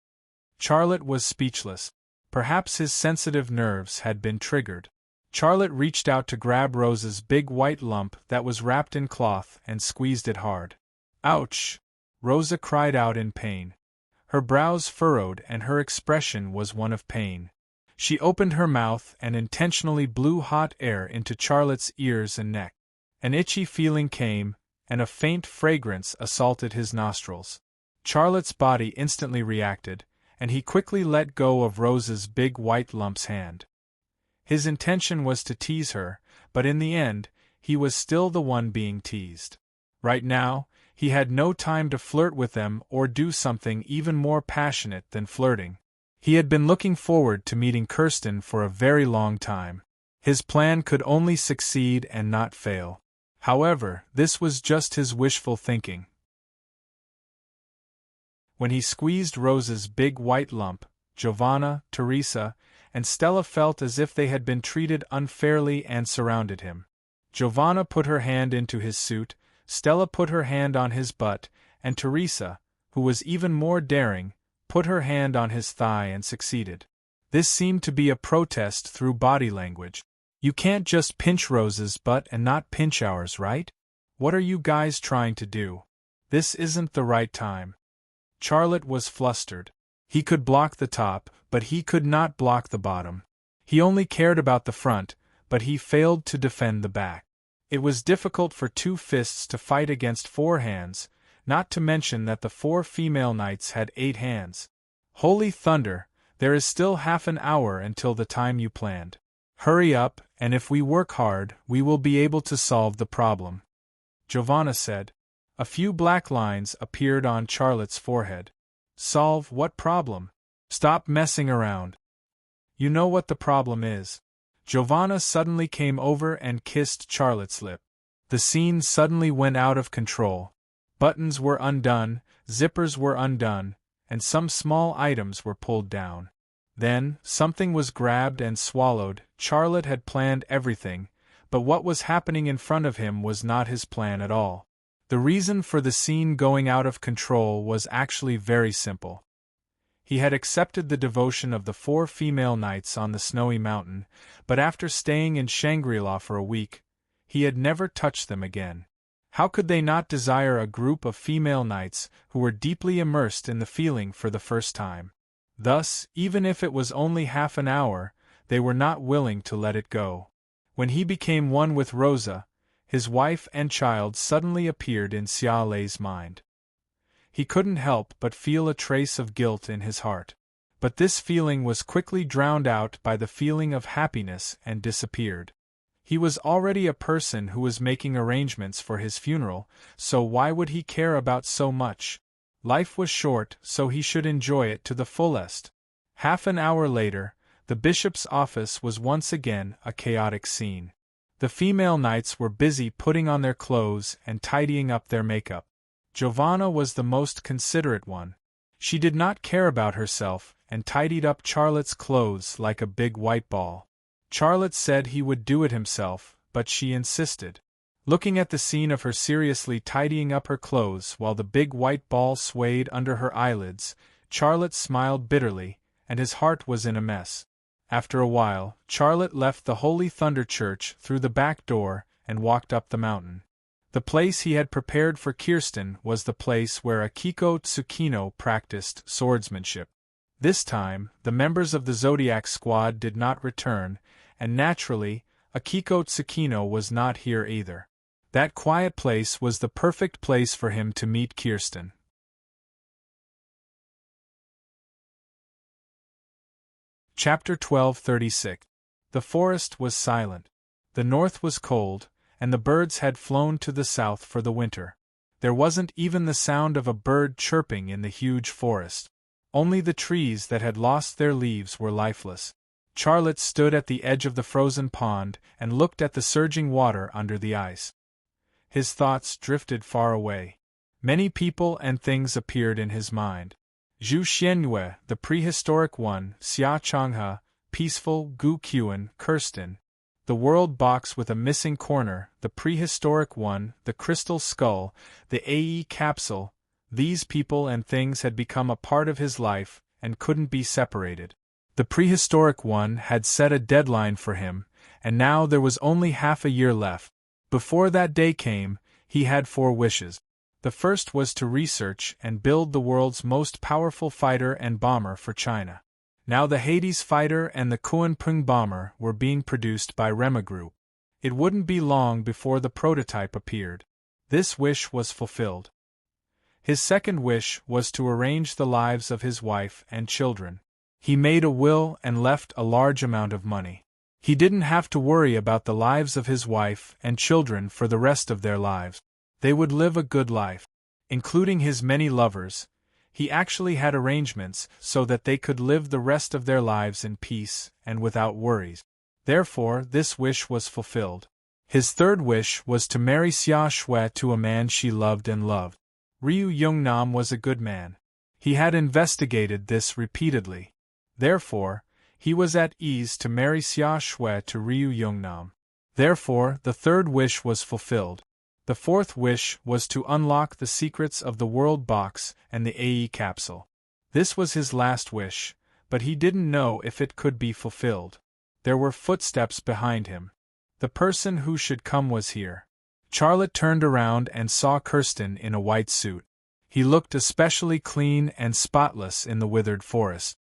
Charlotte was speechless. Perhaps his sensitive nerves had been triggered. Charlotte reached out to grab Rose's big white lump that was wrapped in cloth and squeezed it hard. "Ouch!" Rosa cried out in pain. Her brows furrowed and her expression was one of pain. She opened her mouth and intentionally blew hot air into Charlotte's ears and neck. An itchy feeling came, and a faint fragrance assaulted his nostrils. Charlotte's body instantly reacted, and he quickly let go of Rose's big white lump's hand. His intention was to tease her, but in the end, he was still the one being teased. Right now, he had no time to flirt with them or do something even more passionate than flirting. He had been looking forward to meeting Kirsten for a very long time. His plan could only succeed and not fail. However, this was just his wishful thinking. When he squeezed Rose's big white lump, Giovanna, Teresa, and Stella felt as if they had been treated unfairly and surrounded him. Giovanna put her hand into his suit, Stella put her hand on his butt, and Teresa, who was even more daring, put her hand on his thigh and succeeded. This seemed to be a protest through body language. "You can't just pinch Rose's butt and not pinch ours, right? What are you guys trying to do? This isn't the right time." Charlotte was flustered. He could block the top, but he could not block the bottom. He only cared about the front, but he failed to defend the back. It was difficult for two fists to fight against 4 hands, not to mention that the 4 female knights had 8 hands. Holy thunder, there is still half an hour until the time you planned. Hurry up, and if we work hard, we will be able to solve the problem," Giovanna said. A few black lines appeared on Charlotte's forehead. "Solve what problem? Stop messing around. You know what the problem is." Giovanna suddenly came over and kissed Charlotte's lip. The scene suddenly went out of control. Buttons were undone, zippers were undone, and some small items were pulled down. Then, something was grabbed and swallowed. Charlotte had planned everything, but what was happening in front of him was not his plan at all. The reason for the scene going out of control was actually very simple. He had accepted the devotion of the 4 female knights on the snowy mountain, but after staying in Shangri-La for a week, he had never touched them again. How could they not desire a group of female knights who were deeply immersed in the feeling for the first time? Thus, even if it was only half an hour, they were not willing to let it go. When he became one with Rosa, his wife and child suddenly appeared in Xia Lei's mind. He couldn't help but feel a trace of guilt in his heart. But this feeling was quickly drowned out by the feeling of happiness and disappeared. He was already a person who was making arrangements for his funeral, so why would he care about so much? Life was short, so he should enjoy it to the fullest. Half an hour later, the bishop's office was once again a chaotic scene. The female knights were busy putting on their clothes and tidying up their makeup. Giovanna was the most considerate one. She did not care about herself and tidied up Charlotte's clothes like a big white ball. Charlotte said he would do it himself, but she insisted. Looking at the scene of her seriously tidying up her clothes while the big white ball swayed under her eyelids, Charlotte smiled bitterly, and his heart was in a mess. After a while, Charlotte left the Holy Thunder Church through the back door and walked up the mountain. The place he had prepared for Kirsten was the place where Akiko Tsukino practiced swordsmanship. This time, the members of the Zodiac Squad did not return, and naturally, Akiko Tsukino was not here either. That quiet place was the perfect place for him to meet Kirsten. Chapter 1236. The forest was silent. The north was cold, and the birds had flown to the south for the winter. There wasn't even the sound of a bird chirping in the huge forest. Only the trees that had lost their leaves were lifeless. Charlotte stood at the edge of the frozen pond and looked at the surging water under the ice. His thoughts drifted far away. Many people and things appeared in his mind. Zhu Xianyue, the prehistoric one, Xia Changhe, peaceful Gu Qian, Kirsten. the world box with a missing corner, the prehistoric one, the crystal skull, the AE capsule. These people and things had become a part of his life and couldn't be separated. The prehistoric one had set a deadline for him, and now there was only half a year left. Before that day came, he had 4 wishes. The first was to research and build the world's most powerful fighter and bomber for China. Now the Hades fighter and the Kuanping bomber were being produced by Rema Group. It wouldn't be long before the prototype appeared. This wish was fulfilled. His second wish was to arrange the lives of his wife and children. He made a will and left a large amount of money. He didn't have to worry about the lives of his wife and children for the rest of their lives. They would live a good life. Including his many lovers, he actually had arrangements so that they could live the rest of their lives in peace and without worries. Therefore, this wish was fulfilled. His third wish was to marry Xia Shui to a man she loved and loved. Ryu Yungnam was a good man. He had investigated this repeatedly. Therefore, he was at ease to marry Xia Shui to Ryu Yungnam. Therefore, the third wish was fulfilled. The fourth wish was to unlock the secrets of the world box and the AE capsule. This was his last wish, but he didn't know if it could be fulfilled. There were footsteps behind him. The person who should come was here. Charlotte turned around and saw Kirsten in a white suit. He looked especially clean and spotless in the withered forest.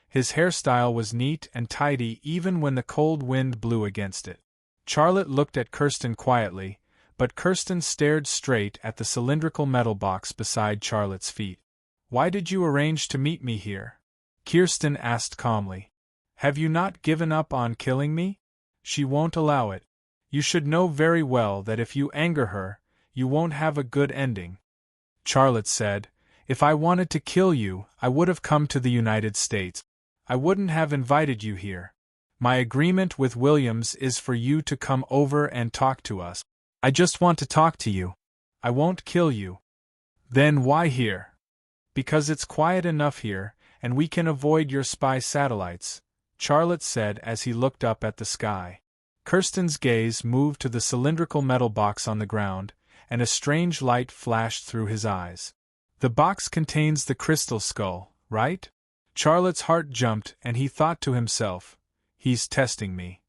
His hairstyle was neat and tidy even when the cold wind blew against it. Charlotte looked at Kirsten quietly, but Kirsten stared straight at the cylindrical metal box beside Charlotte's feet. "Why did you arrange to meet me here?" Kirsten asked calmly. "Have you not given up on killing me?" "She won't allow it. You should know very well that if you anger her, you won't have a good ending." Charlotte said, "If I wanted to kill you, I would have come to the United States. I wouldn't have invited you here. My agreement with Williams is for you to come over and talk to us. I just want to talk to you. I won't kill you." "Then why here?" "Because it's quiet enough here, and we can avoid your spy satellites," Charlotte said as he looked up at the sky. Kirsten's gaze moved to the cylindrical metal box on the ground, and a strange light flashed through his eyes. "The box contains the crystal skull, right?" Charlotte's heart jumped and he thought to himself, "He's testing me.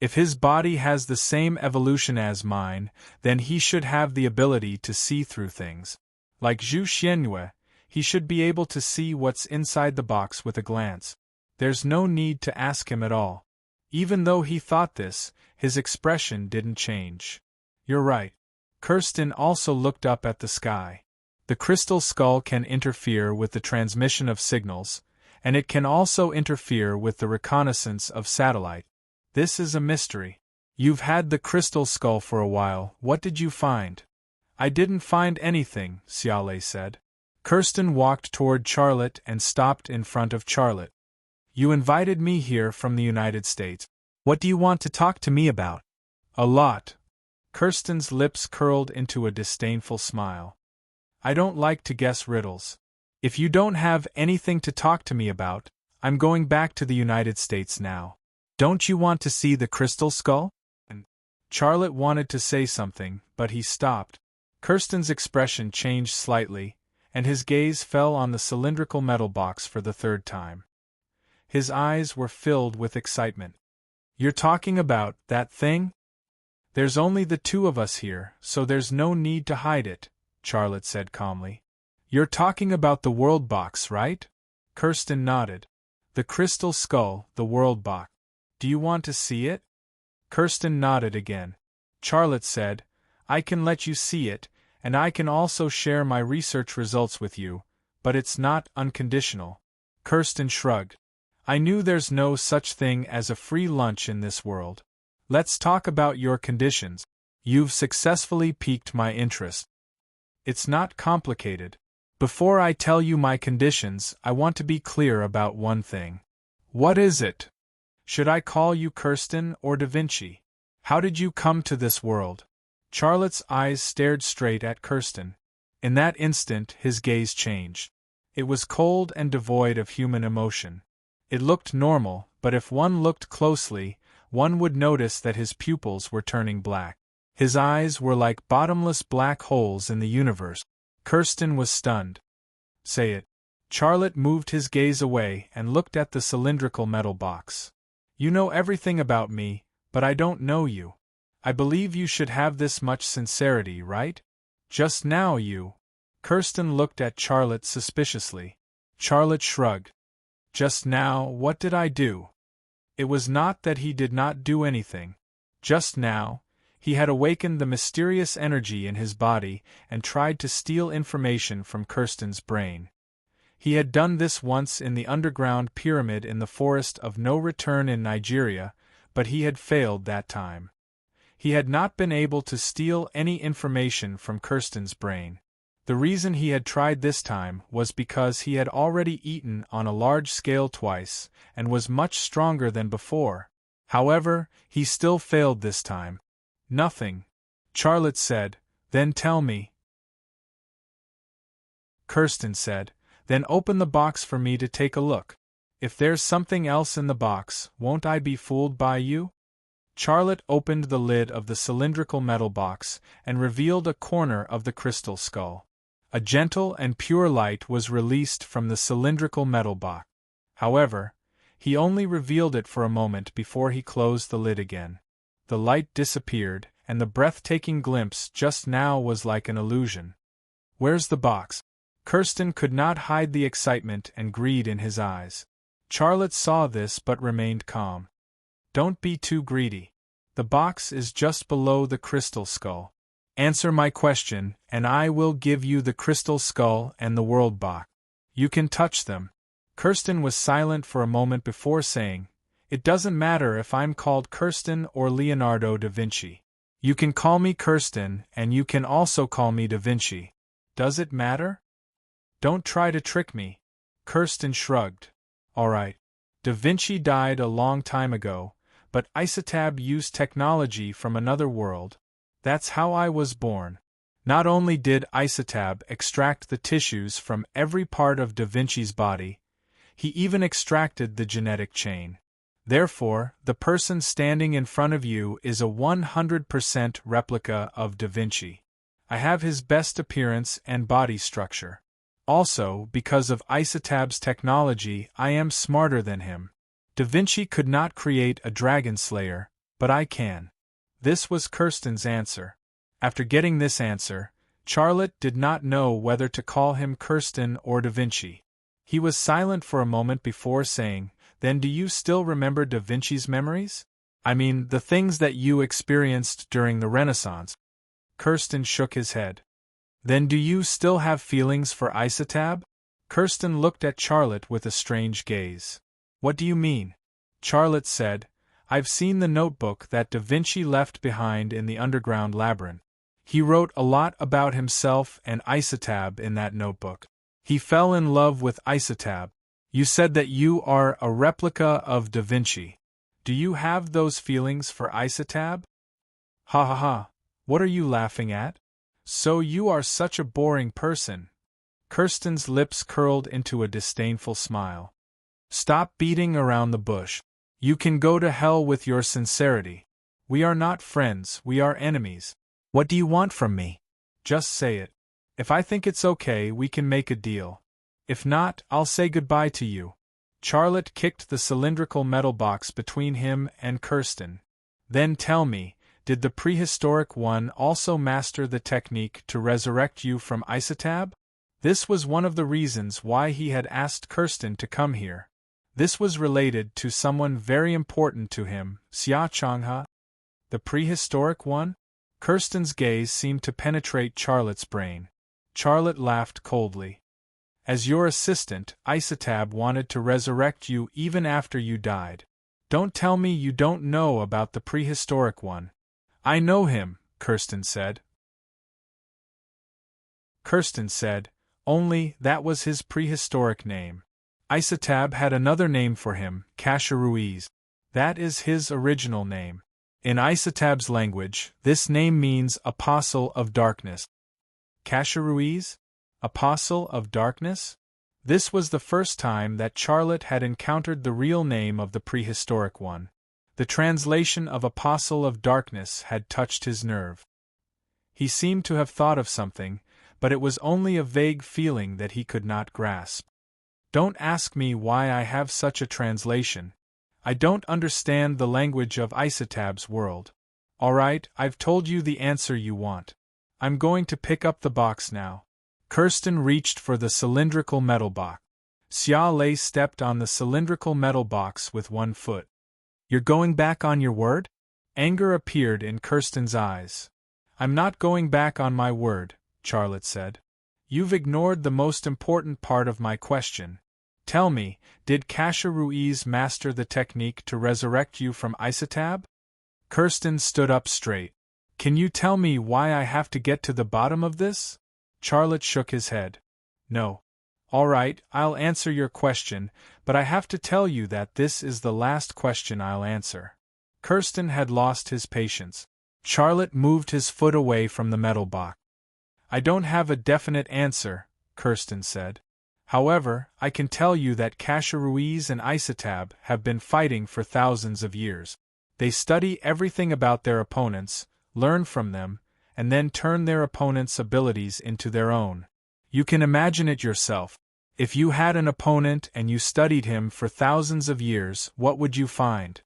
If his body has the same evolution as mine, then he should have the ability to see through things. Like Zhu Xianyue, he should be able to see what's inside the box with a glance. There's no need to ask him at all." Even though he thought this, his expression didn't change. "You're right." Kirsten also looked up at the sky. The crystal skull can interfere with the transmission of signals, and it can also interfere with the reconnaissance of satellite. This is a mystery. "You've had the crystal skull for a while, what did you find?" "I didn't find anything," Xiaolei said. Kirsten walked toward Charlotte and stopped in front of Charlotte. "You invited me here from the United States. What do you want to talk to me about?" "A lot." Kirsten's lips curled into a disdainful smile. "I don't like to guess riddles. If you don't have anything to talk to me about, I'm going back to the United States now. Don't you want to see the crystal skull?" Charlotte wanted to say something, but he stopped. Kirsten's expression changed slightly, and his gaze fell on the cylindrical metal box for the third time. His eyes were filled with excitement. "You're talking about that thing?" "There's only the two of us here, so there's no need to hide it," Charlotte said calmly. "You're talking about the world box, right?" Kirsten nodded. "The crystal skull, the world box. Do you want to see it?" Kirsten nodded again. Charlotte said, "I can let you see it, and I can also share my research results with you, but it's not unconditional." Kirsten shrugged. "I knew there's no such thing as a free lunch in this world. Let's talk about your conditions. You've successfully piqued my interest. It's not complicated. Before I tell you my conditions, I want to be clear about one thing." "What is it?" "Should I call you Kirsten or Da Vinci? How did you come to this world?" Charlotte's eyes stared straight at Kirsten. In that instant his gaze changed. It was cold and devoid of human emotion. It looked normal, but if one looked closely, one would notice that his pupils were turning black. His eyes were like bottomless black holes in the universe. Kirsten was stunned. Say it. Charlotte moved his gaze away and looked at the cylindrical metal box. You know everything about me, but I don't know you. I believe you should have this much sincerity, right? Just now you. Kirsten looked at Charlotte suspiciously. Charlotte shrugged. Just now, what did I do? It was not that he did not do anything. Just now, he had awakened the mysterious energy in his body and tried to steal information from Kirsten's brain. He had done this once in the underground pyramid in the forest of no return in Nigeria, but he had failed that time. He had not been able to steal any information from Kirsten's brain. The reason he had tried this time was because he had already eaten on a large scale twice, and was much stronger than before. However, he still failed this time. Nothing. Charlotte said, Then tell me. Kirsten said, Then open the box for me to take a look. If there's something else in the box, won't I be fooled by you? Charlotte opened the lid of the cylindrical metal box and revealed a corner of the crystal skull. A gentle and pure light was released from the cylindrical metal box. However, he only revealed it for a moment before he closed the lid again. The light disappeared, and the breathtaking glimpse just now was like an illusion. Where's the box? Kirsten could not hide the excitement and greed in his eyes. Charlotte saw this but remained calm. Don't be too greedy. The box is just below the crystal skull. Answer my question, and I will give you the crystal skull and the world box. You can touch them. Kirsten was silent for a moment before saying, It doesn't matter if I'm called Kirsten or Leonardo da Vinci. You can call me Kirsten, and you can also call me da Vinci. Does it matter? Don't try to trick me. Kirsten shrugged. All right. Da Vinci died a long time ago, but Isotab used technology from another world. That's how I was born. Not only did Isotab extract the tissues from every part of Da Vinci's body, he even extracted the genetic chain. Therefore, the person standing in front of you is a 100% replica of Da Vinci. I have his best appearance and body structure. Also, because of Isotab's technology, I am smarter than him. Da Vinci could not create a dragon slayer, but I can. This was Kirsten's answer. After getting this answer, Charlotte did not know whether to call him Kirsten or Da Vinci. He was silent for a moment before saying, Then do you still remember Da Vinci's memories? I mean, the things that you experienced during the Renaissance. Kirsten shook his head. Then do you still have feelings for Isotab? Kirsten looked at Charlotte with a strange gaze. What do you mean? Charlotte said, I've seen the notebook that Da Vinci left behind in the underground labyrinth. He wrote a lot about himself and Isotab in that notebook. He fell in love with Isotab. You said that you are a replica of Da Vinci. Do you have those feelings for Isotab? Ha ha ha, what are you laughing at? So you are such a boring person. Kirsten's lips curled into a disdainful smile. Stop beating around the bush. You can go to hell with your sincerity. We are not friends, we are enemies. What do you want from me? Just say it. If I think it's okay, we can make a deal. If not, I'll say goodbye to you. Charlotte kicked the cylindrical metal box between him and Kirsten. Then tell me, did the prehistoric one also master the technique to resurrect you from Isotab? This was one of the reasons why he had asked Kirsten to come here. This was related to someone very important to him, Xia Changha. The prehistoric one? Kirsten's gaze seemed to penetrate Charlotte's brain. Charlotte laughed coldly. As your assistant, Isotab wanted to resurrect you even after you died. Don't tell me you don't know about the prehistoric one. I know him, Kirsten said. Kirsten said, only that was his prehistoric name. Isotab had another name for him, Kasha. That is his original name. In Isotab's language, this name means Apostle of Darkness. Kasha? Apostle of Darkness? This was the first time that Charlotte had encountered the real name of the prehistoric one. The translation of Apostle of Darkness had touched his nerve. He seemed to have thought of something, but it was only a vague feeling that he could not grasp. Don't ask me why I have such a translation. I don't understand the language of Isotab's world. Alright, I've told you the answer you want. I'm going to pick up the box now. Kirsten reached for the cylindrical metal box. Xia Lei stepped on the cylindrical metal box with one foot. You're going back on your word? Anger appeared in Kirsten's eyes. I'm not going back on my word, Charlotte said. You've ignored the most important part of my question. Tell me, did Kasha Ruiz master the technique to resurrect you from Isotab? Kirsten stood up straight. Can you tell me why I have to get to the bottom of this? Charlotte shook his head. No. All right, I'll answer your question, but I have to tell you that this is the last question I'll answer. Kirsten had lost his patience. Charlotte moved his foot away from the metal box. I don't have a definite answer, Kirsten said. However, I can tell you that Kasha Ruiz and Isotab have been fighting for thousands of years. They study everything about their opponents, learn from them, and then turn their opponents' abilities into their own. You can imagine it yourself. If you had an opponent and you studied him for thousands of years, what would you find?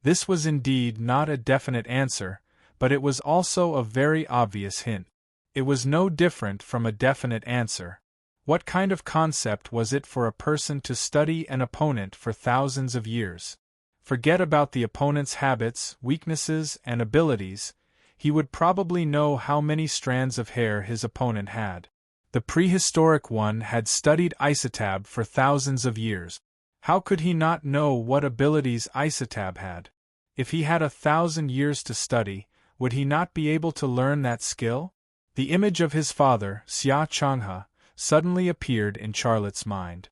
This was indeed not a definite answer, but it was also a very obvious hint. It was no different from a definite answer. What kind of concept was it for a person to study an opponent for thousands of years? Forget about the opponent's habits, weaknesses, and abilities. He would probably know how many strands of hair his opponent had. The prehistoric one had studied Isotab for thousands of years. How could he not know what abilities Isotab had? If he had 1,000 years to study, would he not be able to learn that skill? The image of his father, Xia Changhe, suddenly appeared in Charlotte's mind.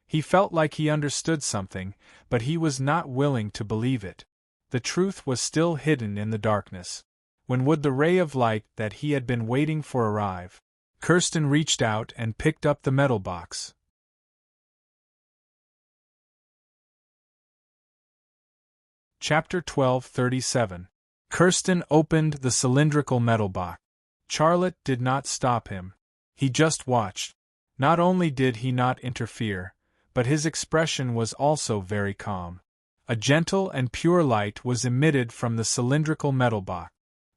He felt like he understood something, but he was not willing to believe it. The truth was still hidden in the darkness. When would the ray of light that he had been waiting for arrive? Kirsten reached out and picked up the metal box. Chapter 12:37. Kirsten opened the cylindrical metal box. Charlotte did not stop him. He just watched. Not only did he not interfere, but his expression was also very calm. A gentle and pure light was emitted from the cylindrical metal box.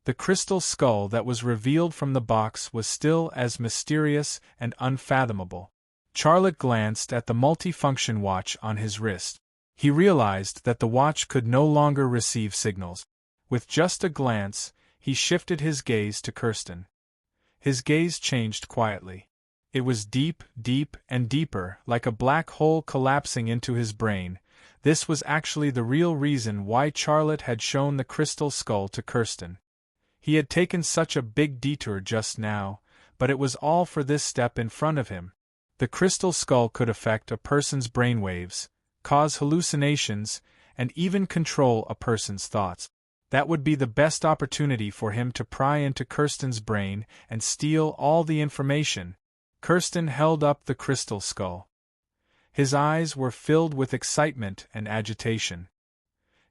The crystal skull that was revealed from the box was still as mysterious and unfathomable. Charlotte glanced at the multifunction watch on his wrist. He realized that the watch could no longer receive signals. With just a glance, he shifted his gaze to Kirsten. His gaze changed quietly. It was deep, deep, and deeper, like a black hole collapsing into his brain. This was actually the real reason why Charlotte had shown the crystal skull to Kirsten. He had taken such a big detour just now, but it was all for this step in front of him. The crystal skull could affect a person's brainwaves, cause hallucinations, and even control a person's thoughts. That would be the best opportunity for him to pry into Kirsten's brain and steal all the information. Kirsten held up the crystal skull. His eyes were filled with excitement and agitation.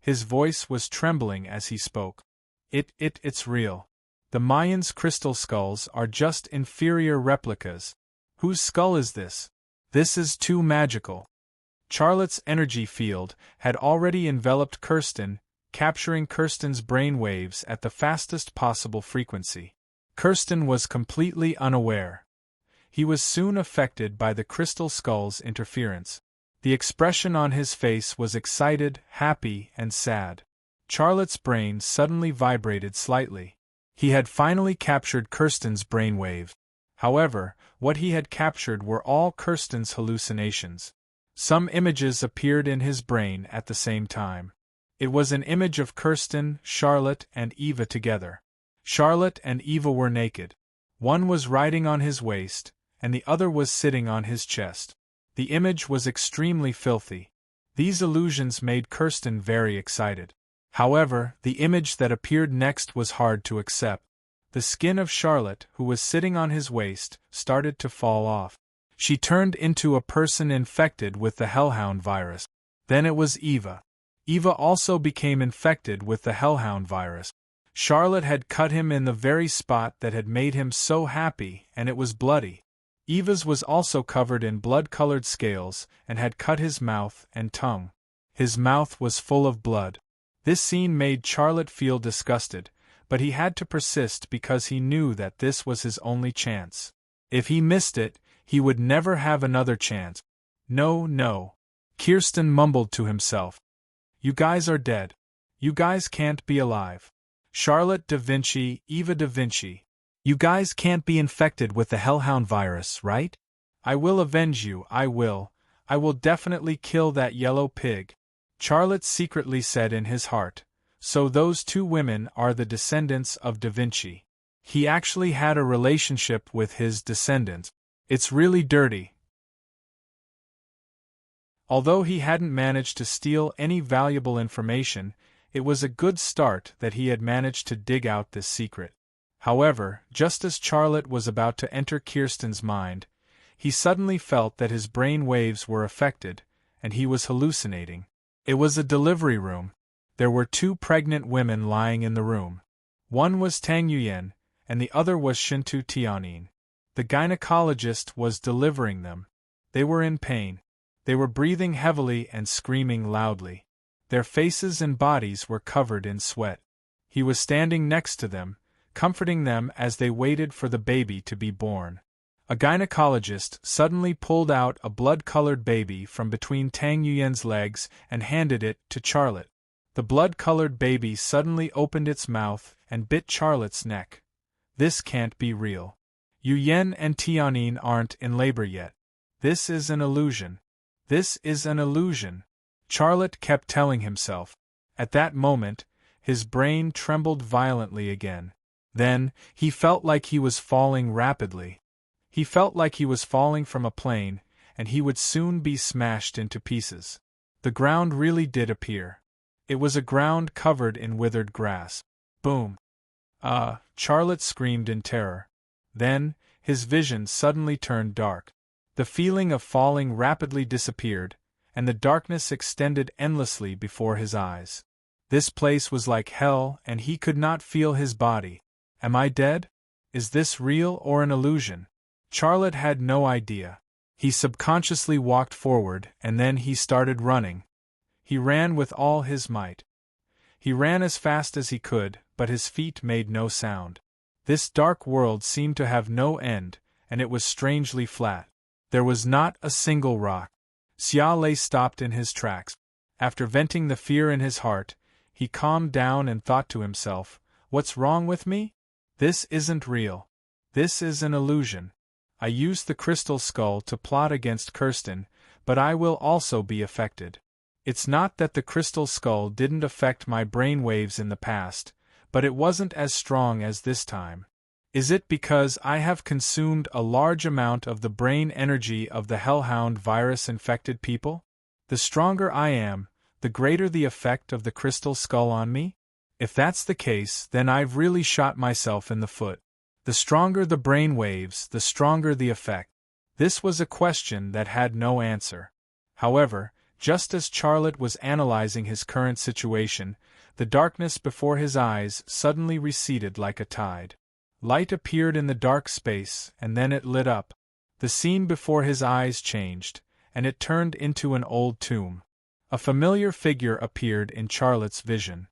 His voice was trembling as he spoke. It's real. The Mayans' crystal skulls are just inferior replicas. Whose skull is this? This is too magical. Charlotte's energy field had already enveloped Kirsten, capturing Kirsten's brain waves at the fastest possible frequency. Kirsten was completely unaware. He was soon affected by the crystal skull's interference. The expression on his face was excited, happy, and sad. Charlotte's brain suddenly vibrated slightly. He had finally captured Kirsten's brainwave. However, what he had captured were all Kirsten's hallucinations. Some images appeared in his brain at the same time. It was an image of Kirsten, Charlotte, and Eva together. Charlotte and Eva were naked. One was riding on his waist, and the other was sitting on his chest. The image was extremely filthy. These illusions made Kirsten very excited. However, the image that appeared next was hard to accept. The skin of Charlotte, who was sitting on his waist, started to fall off. She turned into a person infected with the hellhound virus. Then it was Eva. Eva also became infected with the hellhound virus. Charlotte had cut him in the very spot that had made him so happy, and it was bloody. Eva's was also covered in blood-colored scales and had cut his mouth and tongue. His mouth was full of blood. This scene made Charlotte feel disgusted, but he had to persist because he knew that this was his only chance. If he missed it, he would never have another chance. No, no. Kirsten mumbled to himself. You guys are dead. You guys can't be alive. Charlotte da Vinci, Eva da Vinci. You guys can't be infected with the hellhound virus, right? I will avenge you, I will. I will definitely kill that yellow pig. Charlotte secretly said in his heart. So those two women are the descendants of Da Vinci. He actually had a relationship with his descendants. It's really dirty. Although he hadn't managed to steal any valuable information, it was a good start that he had managed to dig out this secret. However, just as Charlotte was about to enter Kirsten's mind, he suddenly felt that his brain waves were affected, and he was hallucinating. It was a delivery room. There were two pregnant women lying in the room. One was Tang Yuyen, and the other was Shintu Tianyin. The gynecologist was delivering them. They were in pain. They were breathing heavily and screaming loudly. Their faces and bodies were covered in sweat. He was standing next to them, comforting them as they waited for the baby to be born. A gynecologist suddenly pulled out a blood-colored baby from between Tang Yuyen's legs and handed it to Charlotte. The blood-colored baby suddenly opened its mouth and bit Charlotte's neck. This can't be real. Yuyen and Tianyin aren't in labor yet. This is an illusion. This is an illusion. Charlotte kept telling himself. At that moment, his brain trembled violently again. Then, he felt like he was falling rapidly. He felt like he was falling from a plane, and he would soon be smashed into pieces. The ground really did appear. It was a ground covered in withered grass. Boom! Charlotte screamed in terror. Then, his vision suddenly turned dark. The feeling of falling rapidly disappeared, and the darkness extended endlessly before his eyes. This place was like hell, and he could not feel his body. Am I dead? Is this real or an illusion? Charlotte had no idea. He subconsciously walked forward, and then he started running. He ran with all his might. He ran as fast as he could, but his feet made no sound. This dark world seemed to have no end, and it was strangely flat. There was not a single rock. Xia lay stopped in his tracks. After venting the fear in his heart, he calmed down and thought to himself, "What's wrong with me? This isn't real. This is an illusion. I used the crystal skull to plot against Kirsten, but I will also be affected. It's not that the crystal skull didn't affect my brain waves in the past, but it wasn't as strong as this time. Is it because I have consumed a large amount of the brain energy of the hellhound virus-infected people? The stronger I am, the greater the effect of the crystal skull on me? If that's the case, then I've really shot myself in the foot. The stronger the brain waves, the stronger the effect." This was a question that had no answer. However, just as Charlotte was analyzing his current situation, the darkness before his eyes suddenly receded like a tide. Light appeared in the dark space, and then it lit up. The scene before his eyes changed, and it turned into an old tomb. A familiar figure appeared in Charlotte's vision.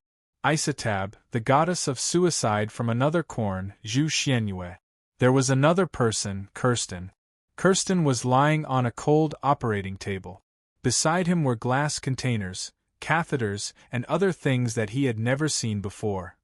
Isatab, the goddess of suicide from another corn, Zhu Xianyue. There was another person, Kirsten. Kirsten was lying on a cold operating table. Beside him were glass containers, catheters, and other things that he had never seen before.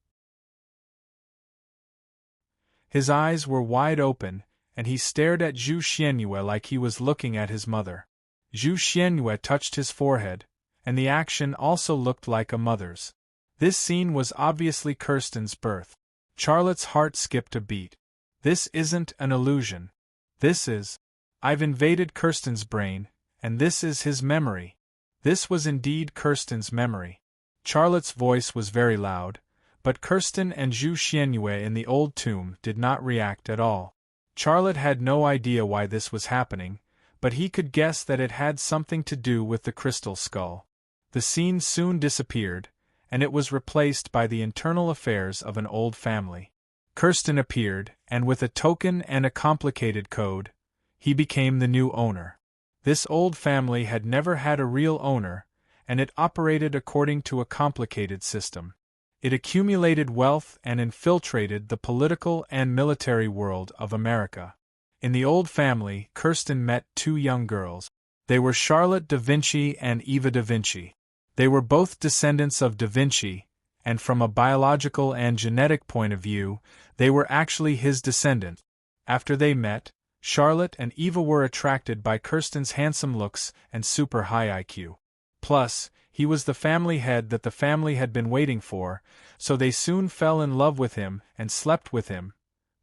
His eyes were wide open, and he stared at Zhu Xianyue like he was looking at his mother. Zhu Xianyue touched his forehead, and the action also looked like a mother's. This scene was obviously Kirsten's birth. Charlotte's heart skipped a beat. This isn't an illusion. This is. I've invaded Kirsten's brain, and this is his memory. This was indeed Kirsten's memory. Charlotte's voice was very loud, but Kirsten and Zhu Xianyue in the old tomb did not react at all. Charlotte had no idea why this was happening, but he could guess that it had something to do with the crystal skull. The scene soon disappeared, and it was replaced by the internal affairs of an old family. Kirsten appeared, and with a token and a complicated code, he became the new owner. This old family had never had a real owner, and it operated according to a complicated system. It accumulated wealth and infiltrated the political and military world of America. In the old family, Kirsten met two young girls. They were Charlotte da Vinci and Eva da Vinci. They were both descendants of da Vinci, and from a biological and genetic point of view, they were actually his descendants. After they met, Charlotte and Eva were attracted by Kirsten's handsome looks and super high IQ. Plus, he was the family head that the family had been waiting for, so they soon fell in love with him and slept with him.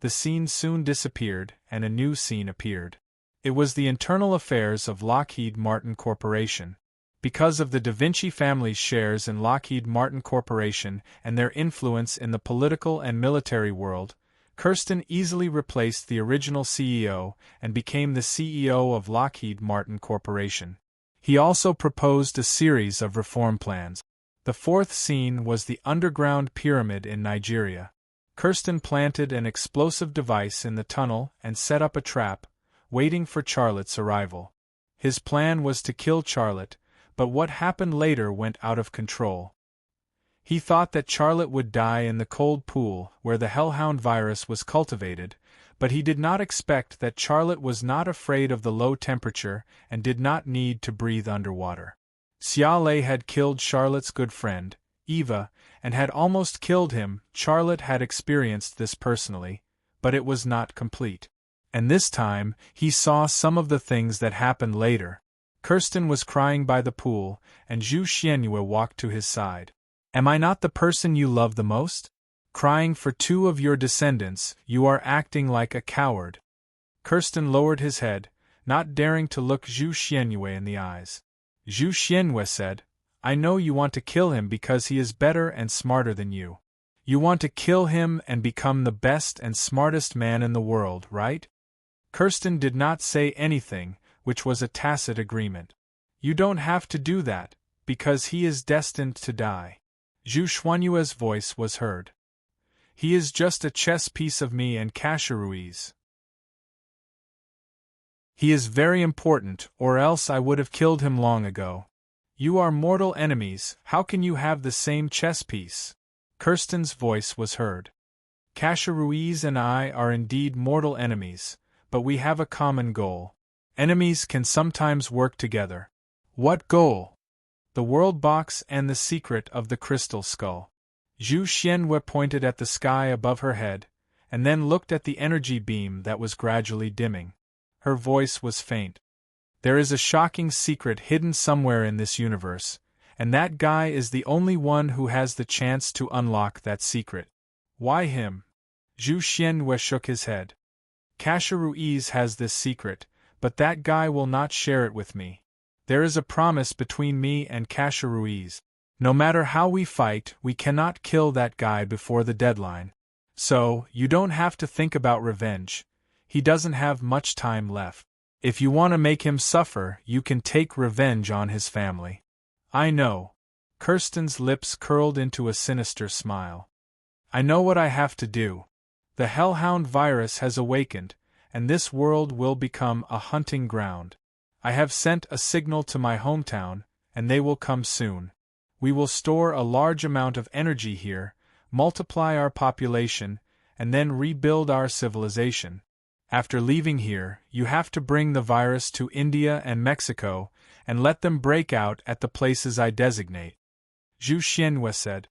The scene soon disappeared, and a new scene appeared. It was the internal affairs of Lockheed Martin Corporation. Because of the Da Vinci family's shares in Lockheed Martin Corporation and their influence in the political and military world, Kirsten easily replaced the original CEO and became the CEO of Lockheed Martin Corporation. He also proposed a series of reform plans. The fourth scene was the underground pyramid in Nigeria. Kirsten planted an explosive device in the tunnel and set up a trap, waiting for Charlotte's arrival. His plan was to kill Charlotte, but what happened later went out of control. He thought that Charlotte would die in the cold pool where the hellhound virus was cultivated, but he did not expect that Charlotte was not afraid of the low temperature and did not need to breathe underwater. Xiaolei had killed Charlotte's good friend, Eva, and had almost killed him. Charlotte had experienced this personally, but it was not complete. And this time, he saw some of the things that happened later. Kirsten was crying by the pool, and Zhu Xianyue walked to his side. "Am I not the person you love the most? Crying for two of your descendants, you are acting like a coward." Kirsten lowered his head, not daring to look Zhu Xianyue in the eyes. Zhu Xianyue said, "I know you want to kill him because he is better and smarter than you. You want to kill him and become the best and smartest man in the world, right?" Kirsten did not say anything, which was a tacit agreement. "You don't have to do that, because he is destined to die." Zhu Xuanyue's voice was heard. "He is just a chess piece of me and Cacheruiz. He is very important, or else I would have killed him long ago. You are mortal enemies, how can you have the same chess piece?" Kirsten's voice was heard. "Cacheruiz and I are indeed mortal enemies, but we have a common goal. Enemies can sometimes work together." "What goal?" "The world box and the secret of the crystal skull." Zhu Xianyue pointed at the sky above her head, and then looked at the energy beam that was gradually dimming. Her voice was faint. "There is a shocking secret hidden somewhere in this universe, and that guy is the only one who has the chance to unlock that secret." "Why him?" Zhu Xianyue shook his head. "Cacheruiz has this secret, but that guy will not share it with me. There is a promise between me and Cacheruiz. No matter how we fight, we cannot kill that guy before the deadline. So, you don't have to think about revenge. He doesn't have much time left. If you want to make him suffer, you can take revenge on his family." "I know." Kirsten's lips curled into a sinister smile. "I know what I have to do. The hellhound virus has awakened, and this world will become a hunting ground. I have sent a signal to my hometown, and they will come soon. We will store a large amount of energy here, multiply our population, and then rebuild our civilization. After leaving here, you have to bring the virus to India and Mexico, and let them break out at the places I designate." Zhu Xianyue said.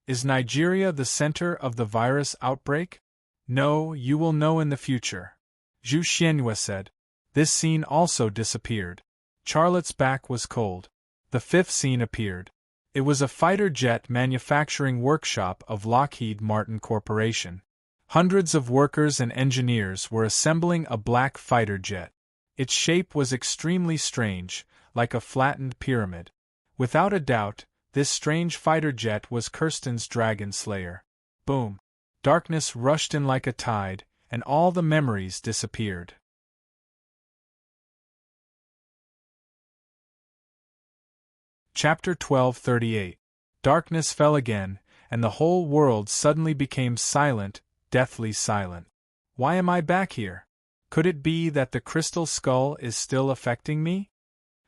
"Is Nigeria the center of the virus outbreak?" "No, you will know in the future." Zhu Xianyue said. This scene also disappeared. Charlotte's back was cold. The fifth scene appeared. It was a fighter jet manufacturing workshop of Lockheed Martin Corporation. Hundreds of workers and engineers were assembling a black fighter jet. Its shape was extremely strange, like a flattened pyramid. Without a doubt, this strange fighter jet was Kirsten's Dragon Slayer. Boom! Darkness rushed in like a tide, and all the memories disappeared. Chapter 12:38. Darkness fell again, and the whole world suddenly became silent, deathly silent. Why am I back here? Could it be that the crystal skull is still affecting me?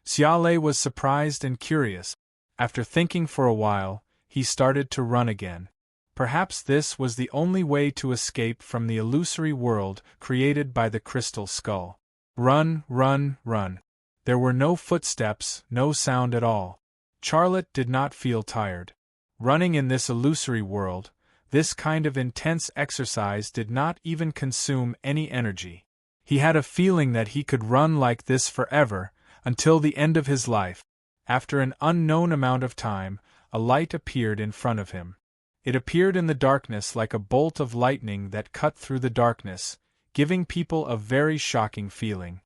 Xiaolei was surprised and curious. After thinking for a while, he started to run again. Perhaps this was the only way to escape from the illusory world created by the crystal skull. Run, run, run. There were no footsteps, no sound at all. Charlotte did not feel tired. Running in this illusory world, this kind of intense exercise did not even consume any energy. He had a feeling that he could run like this forever, until the end of his life. After an unknown amount of time, a light appeared in front of him. It appeared in the darkness like a bolt of lightning that cut through the darkness, giving people a very shocking feeling.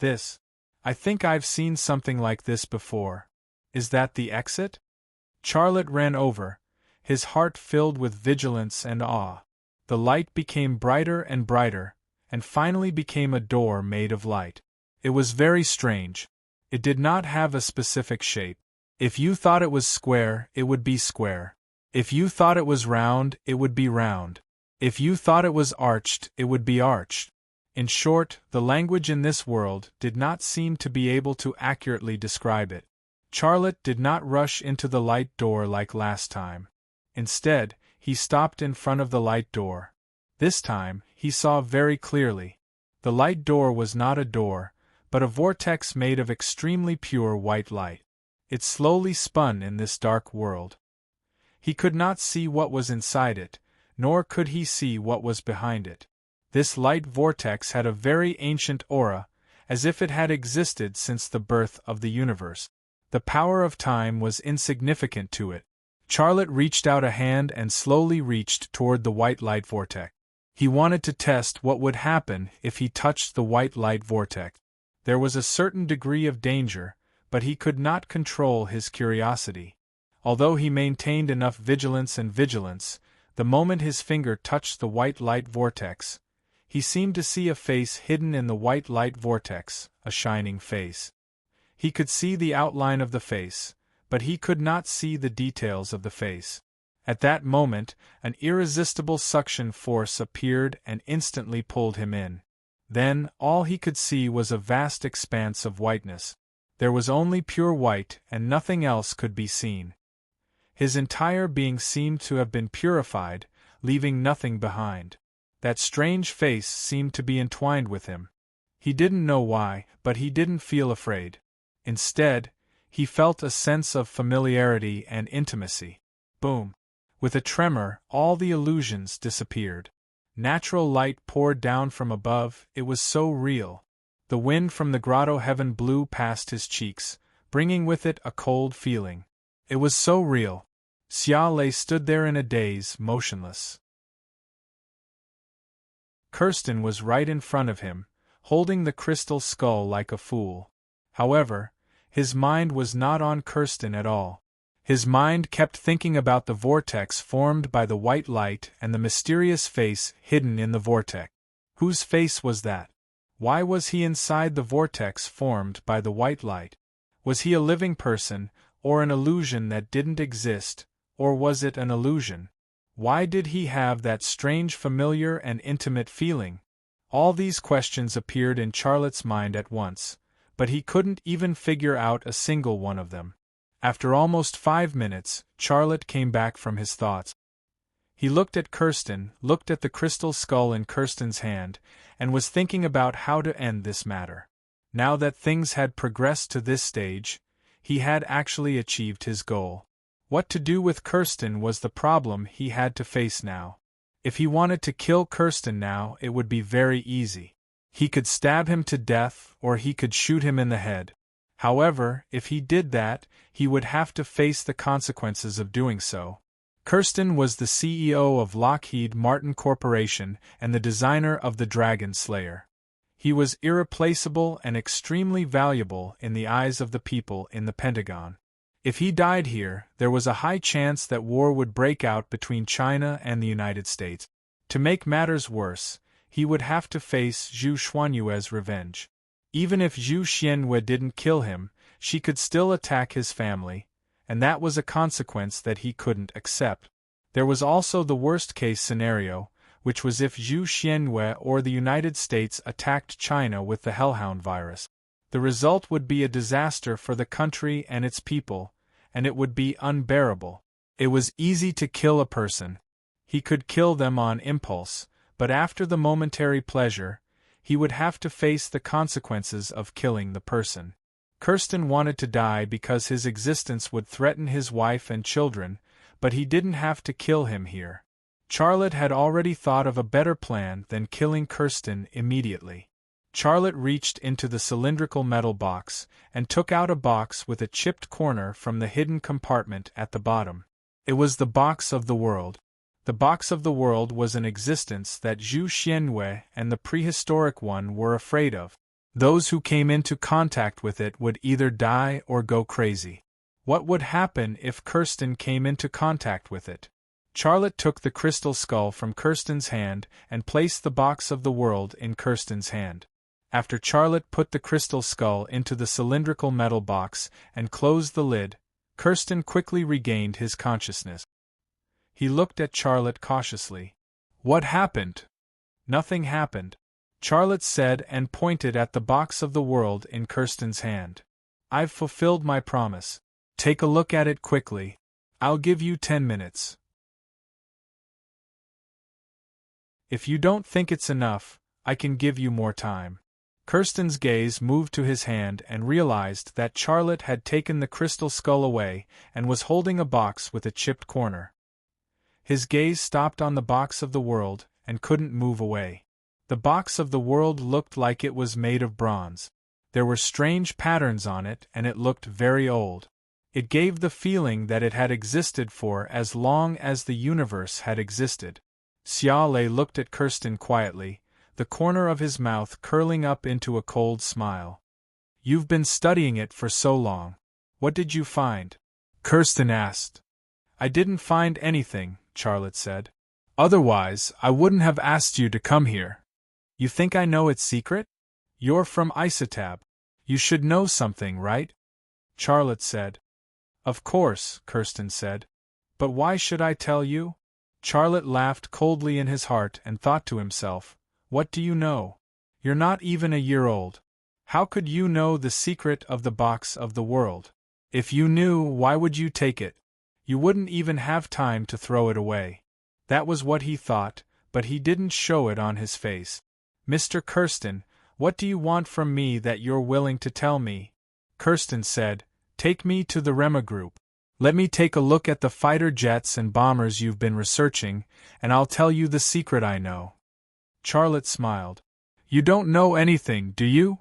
I think I've seen something like this before. Is that the exit? Charlotte ran over, his heart filled with vigilance and awe. The light became brighter and brighter, and finally became a door made of light. It was very strange. It did not have a specific shape. If you thought it was square, it would be square. If you thought it was round, it would be round. If you thought it was arched, it would be arched. In short, the language in this world did not seem to be able to accurately describe it. Charlotte did not rush into the light door like last time. Instead, he stopped in front of the light door. This time, he saw very clearly. The light door was not a door, but a vortex made of extremely pure white light. It slowly spun in this dark world. He could not see what was inside it, nor could he see what was behind it. This light vortex had a very ancient aura, as if it had existed since the birth of the universe. The power of time was insignificant to it. Charlotte reached out a hand and slowly reached toward the white light vortex. He wanted to test what would happen if he touched the white light vortex. There was a certain degree of danger, but he could not control his curiosity. Although he maintained enough vigilance, the moment his finger touched the white light vortex, he seemed to see a face hidden in the white light vortex, a shining face. He could see the outline of the face, but he could not see the details of the face. At that moment, an irresistible suction force appeared and instantly pulled him in. Then, all he could see was a vast expanse of whiteness. There was only pure white, and nothing else could be seen. His entire being seemed to have been purified, leaving nothing behind. That strange face seemed to be entwined with him. He didn't know why, but he didn't feel afraid. Instead, he felt a sense of familiarity and intimacy. Boom! With a tremor, all the illusions disappeared. Natural light poured down from above, it was so real. The wind from the grotto heaven blew past his cheeks, bringing with it a cold feeling. It was so real. Xiaolei stood there in a daze, motionless. Kirsten was right in front of him, holding the crystal skull like a fool. However, his mind was not on Kirsten at all. His mind kept thinking about the vortex formed by the white light and the mysterious face hidden in the vortex. Whose face was that? Why was he inside the vortex formed by the white light? Was he a living person, or an illusion that didn't exist, or was it an illusion? Why did he have that strange familiar and intimate feeling? All these questions appeared in Charlotte's mind at once, but he couldn't even figure out a single one of them. After almost 5 minutes, Charlotte came back from his thoughts. He looked at Kirsten, looked at the crystal skull in Kirsten's hand, and was thinking about how to end this matter. Now that things had progressed to this stage, he had actually achieved his goal. What to do with Kirsten was the problem he had to face now. If he wanted to kill Kirsten now, it would be very easy. He could stab him to death, or he could shoot him in the head. However, if he did that, he would have to face the consequences of doing so. Kirsten was the CEO of Lockheed Martin Corporation and the designer of the Dragon Slayer. He was irreplaceable and extremely valuable in the eyes of the people in the Pentagon. If he died here, there was a high chance that war would break out between China and the United States. To make matters worse, he would have to face Zhu Xuanyue's revenge. Even if Zhu Xianwei didn't kill him, she could still attack his family, and that was a consequence that he couldn't accept. There was also the worst-case scenario, which was if Zhu Xianwei or the United States attacked China with the Hellhound virus. The result would be a disaster for the country and its people, and it would be unbearable. It was easy to kill a person. He could kill them on impulse, but after the momentary pleasure, he would have to face the consequences of killing the person. Kirsten wanted to die because his existence would threaten his wife and children, but he didn't have to kill him here. Charlotte had already thought of a better plan than killing Kirsten immediately. Charlotte reached into the cylindrical metal box and took out a box with a chipped corner from the hidden compartment at the bottom. It was the box of the world. The box of the world was an existence that Zhu Xianwei and the prehistoric one were afraid of. Those who came into contact with it would either die or go crazy. What would happen if Kirsten came into contact with it? Charlotte took the crystal skull from Kirsten's hand and placed the box of the world in Kirsten's hand. After Charlotte put the crystal skull into the cylindrical metal box and closed the lid, Kirsten quickly regained his consciousness. He looked at Charlotte cautiously. "What happened?" "Nothing happened," Charlotte said and pointed at the box of the world in Kirsten's hand. "I've fulfilled my promise. Take a look at it quickly. I'll give you 10 minutes. If you don't think it's enough, I can give you more time." Kirsten's gaze moved to his hand and realized that Charlotte had taken the crystal skull away and was holding a box with a chipped corner. His gaze stopped on the box of the world and couldn't move away. The box of the world looked like it was made of bronze. There were strange patterns on it and it looked very old. It gave the feeling that it had existed for as long as the universe had existed. Xia Lei looked at Kirsten quietly, the corner of his mouth curling up into a cold smile. "You've been studying it for so long. What did you find?" Kirsten asked. "I didn't find anything," Charlotte said. "Otherwise, I wouldn't have asked you to come here. You think I know its secret? You're from Isotab. You should know something, right?" Charlotte said. "Of course," Kirsten said. "But why should I tell you?" Charlotte laughed coldly in his heart and thought to himself, "What do you know? You're not even a year old. How could you know the secret of the box of the world? If you knew, why would you take it? You wouldn't even have time to throw it away." That was what he thought, but he didn't show it on his face. "Mr. Kirsten, what do you want from me that you're willing to tell me?" Kirsten said, "Take me to the Rema group. Let me take a look at the fighter jets and bombers you've been researching, and I'll tell you the secret I know." Charlotte smiled. "You don't know anything, do you?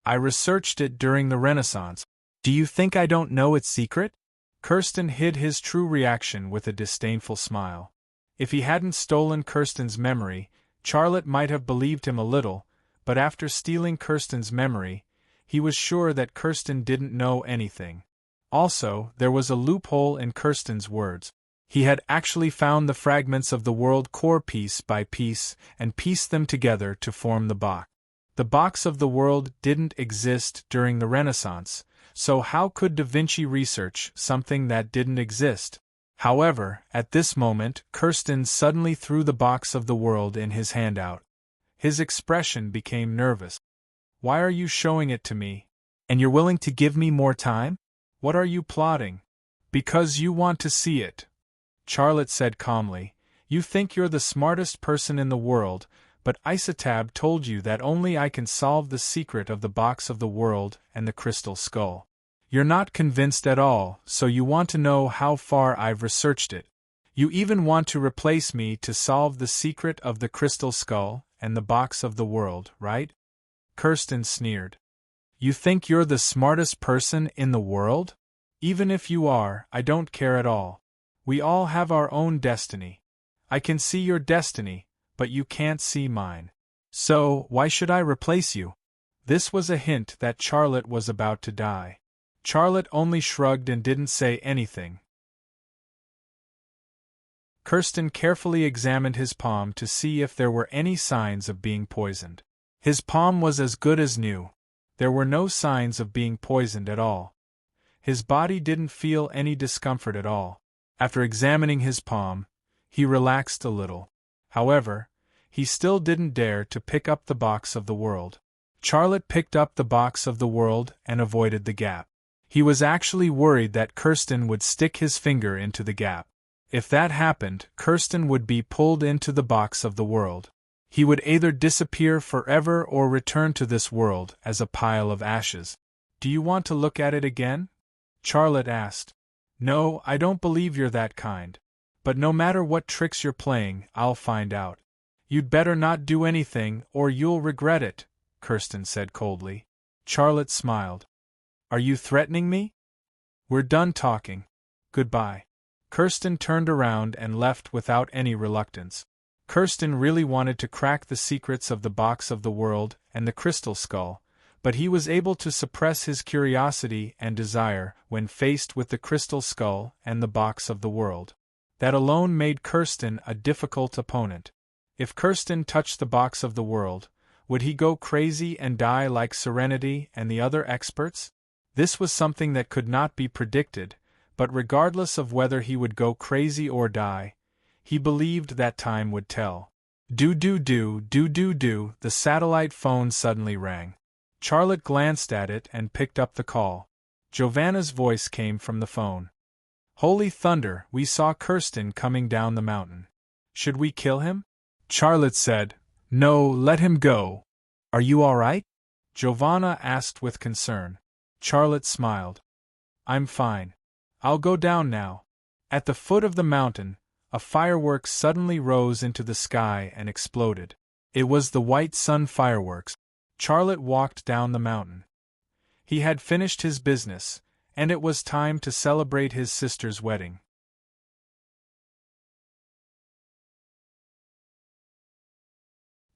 I researched it during the Renaissance. Do you think I don't know its secret?" Kirsten hid his true reaction with a disdainful smile. If he hadn't stolen Kirsten's memory, Charlotte might have believed him a little, but after stealing Kirsten's memory, he was sure that Kirsten didn't know anything. Also, there was a loophole in Kirsten's words. He had actually found the fragments of the world core piece by piece and pieced them together to form the box. The box of the world didn't exist during the Renaissance, so how could Da Vinci research something that didn't exist? However, at this moment, Kirsten suddenly threw the box of the world in his hand out. His expression became nervous. "Why are you showing it to me? And you're willing to give me more time? What are you plotting?" "Because you want to see it," Charlotte said calmly. "You think you're the smartest person in the world, but Isotab told you that only I can solve the secret of the box of the world and the crystal skull. You're not convinced at all, so you want to know how far I've researched it. You even want to replace me to solve the secret of the crystal skull and the box of the world, right?" Kirsten sneered. "You think you're the smartest person in the world? Even if you are, I don't care at all. We all have our own destiny. I can see your destiny, but you can't see mine. So, why should I replace you?" This was a hint that Charlotte was about to die. Charlotte only shrugged and didn't say anything. Kirsten carefully examined his palm to see if there were any signs of being poisoned. His palm was as good as new. There were no signs of being poisoned at all. His body didn't feel any discomfort at all. After examining his palm, he relaxed a little. However, he still didn't dare to pick up the box of the world. Charlotte picked up the box of the world and avoided the gap. He was actually worried that Kirsten would stick his finger into the gap. If that happened, Kirsten would be pulled into the box of the world. He would either disappear forever or return to this world as a pile of ashes. "Do you want to look at it again?" Charlotte asked. "No, I don't believe you're that kind. But no matter what tricks you're playing, I'll find out." "You'd better not do anything or you'll regret it," Kirsten said coldly. Charlotte smiled. "Are you threatening me?" "We're done talking. Goodbye." Kirsten turned around and left without any reluctance. Kirsten really wanted to crack the secrets of the box of the world and the crystal skull, but he was able to suppress his curiosity and desire when faced with the crystal skull and the box of the world. That alone made Kirsten a difficult opponent. If Kirsten touched the box of the world, would he go crazy and die like Serenity and the other experts? This was something that could not be predicted, but regardless of whether he would go crazy or die, he believed that time would tell. Do, the satellite phone suddenly rang. Charlotte glanced at it and picked up the call. Giovanna's voice came from the phone. "Holy thunder, we saw Kirsten coming down the mountain. Should we kill him?" Charlotte said, "No, let him go." "Are you all right?" Giovanna asked with concern. Charlotte smiled. "I'm fine. I'll go down now." At the foot of the mountain, a firework suddenly rose into the sky and exploded. It was the white sun fireworks. Charlotte walked down the mountain. He had finished his business, and it was time to celebrate his sister's wedding.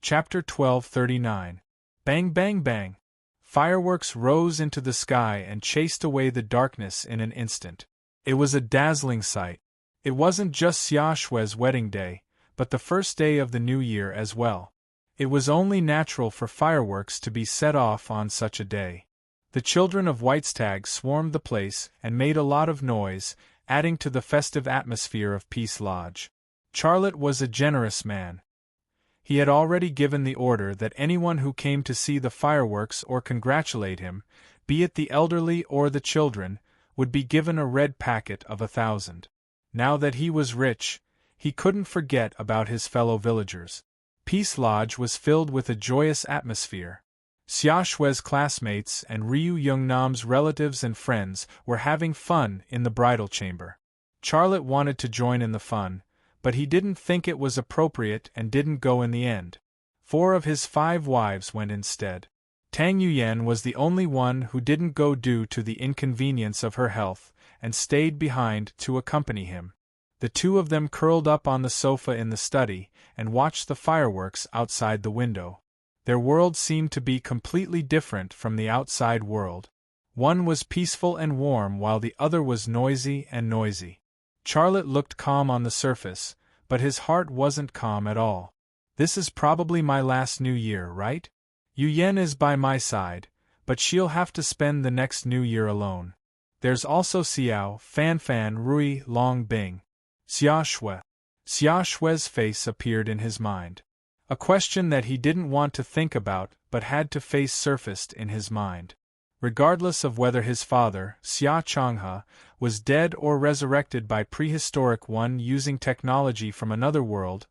Chapter 1239. Bang bang bang. Fireworks rose into the sky and chased away the darkness in an instant. It was a dazzling sight. It wasn't just Xia Shui's wedding day, but the first day of the new year as well. It was only natural for fireworks to be set off on such a day. The children of Whitestag swarmed the place and made a lot of noise, adding to the festive atmosphere of Peace Lodge. Charlotte was a generous man. He had already given the order that anyone who came to see the fireworks or congratulate him, be it the elderly or the children, would be given a red packet of 1,000. Now that he was rich, he couldn't forget about his fellow villagers. Peace Lodge was filled with a joyous atmosphere. Xia Shui's classmates and Ryu Youngnam's relatives and friends were having fun in the bridal chamber. Charlotte wanted to join in the fun, but he didn't think it was appropriate and didn't go in the end. 4 of his 5 wives went instead. Tang Yuyan was the only one who didn't go due to the inconvenience of her health, and stayed behind to accompany him. The 2 of them curled up on the sofa in the study and watched the fireworks outside the window. Their world seemed to be completely different from the outside world. One was peaceful and warm while the other was noisy and noisy. Charlotte looked calm on the surface, but his heart wasn't calm at all. "This is probably my last New Year, right? Yuyen is by my side, but she'll have to spend the next New Year alone. There's also Xiao, Fanfan, Rui, Long Bing. Xia Shui." Xia Shui's face appeared in his mind. A question that he didn't want to think about but had to face surfaced in his mind. Regardless of whether his father, Xia Changhe, was dead or resurrected by prehistoric one using technology from another world,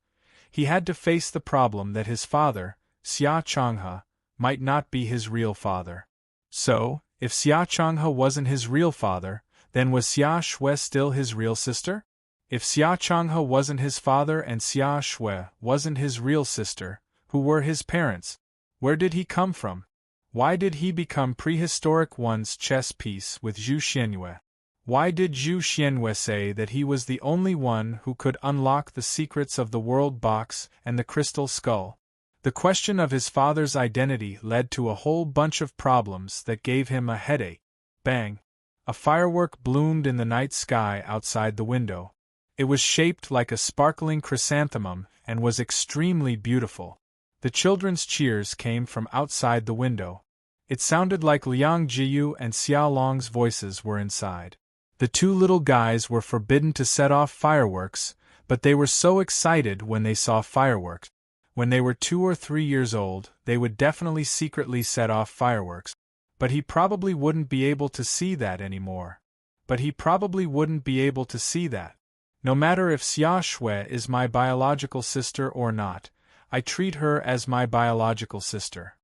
he had to face the problem that his father, Xia Changhe, might not be his real father. So, if Xia Changhe wasn't his real father, then was Xia Shui still his real sister? If Xia Changhe wasn't his father and Xia Shui wasn't his real sister, who were his parents? Where did he come from? Why did he become prehistoric one's chess piece with Zhu Xianyue? Why did Zhu Xianyue say that he was the only one who could unlock the secrets of the world box and the crystal skull? The question of his father's identity led to a whole bunch of problems that gave him a headache. Bang! A firework bloomed in the night sky outside the window. It was shaped like a sparkling chrysanthemum and was extremely beautiful. The children's cheers came from outside the window. It sounded like Liang Jiyu and Xiao Long's voices were inside. The two little guys were forbidden to set off fireworks, but they were so excited when they saw fireworks. When they were 2 or 3 years old, they would definitely secretly set off fireworks. But he probably wouldn't be able to see that anymore. No matter if Xia Shui is my biological sister or not, I treat her as my biological sister.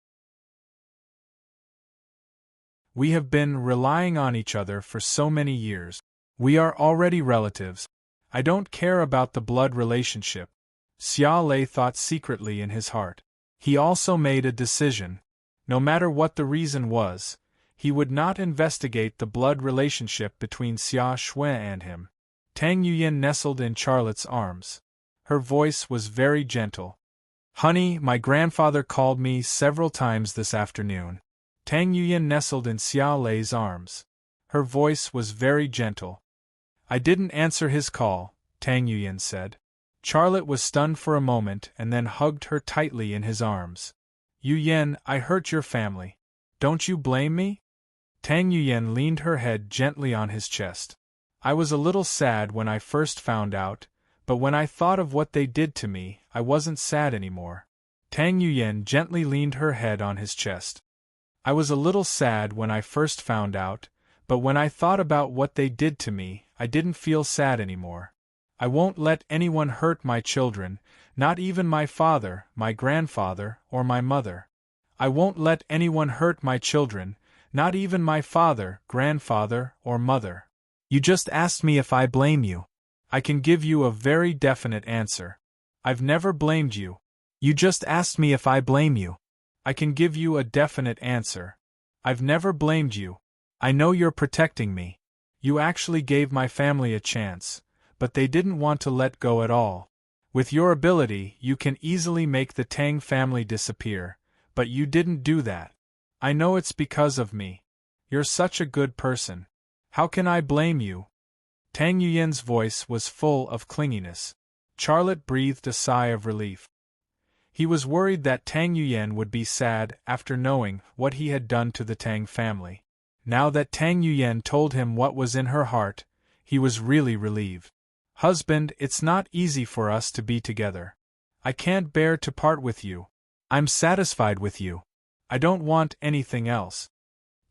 We have been relying on each other for so many years. We are already relatives. I don't care about the blood relationship. Xia Lei thought secretly in his heart. He also made a decision. No matter what the reason was, he would not investigate the blood relationship between Xia Shui and him. Tang Yuyan nestled in Charlotte's arms. Her voice was very gentle. "Honey, my grandfather called me several times this afternoon." Tang Yuyan nestled in Xia Lei's arms. Her voice was very gentle. "I didn't answer his call," Tang Yuyan said. Charlotte was stunned for a moment and then hugged her tightly in his arms. "Yuyan, I hurt your family. Don't you blame me?" Tang Yuyan leaned her head gently on his chest. "I was a little sad when I first found out, but when I thought of what they did to me, I wasn't sad anymore." Tang Yuyan gently leaned her head on his chest. "I was a little sad when I first found out, but when I thought about what they did to me, I didn't feel sad anymore. I won't let anyone hurt my children, not even my father, my grandfather, or my mother. I won't let anyone hurt my children, not even my father, grandfather, or mother." "You just asked me if I blame you. I can give you a very definite answer. I've never blamed you." "You just asked me if I blame you. I can give you a definite answer. I've never blamed you. I know you're protecting me. You actually gave my family a chance, but they didn't want to let go at all. With your ability, you can easily make the Tang family disappear, but you didn't do that. I know it's because of me. You're such a good person. How can I blame you?" Tang Yuyan's voice was full of clinginess. Charlotte breathed a sigh of relief. He was worried that Tang Yuyan would be sad after knowing what he had done to the Tang family. Now that Tang Yuyan told him what was in her heart, he was really relieved. "Husband, it's not easy for us to be together. I can't bear to part with you. I'm satisfied with you. I don't want anything else."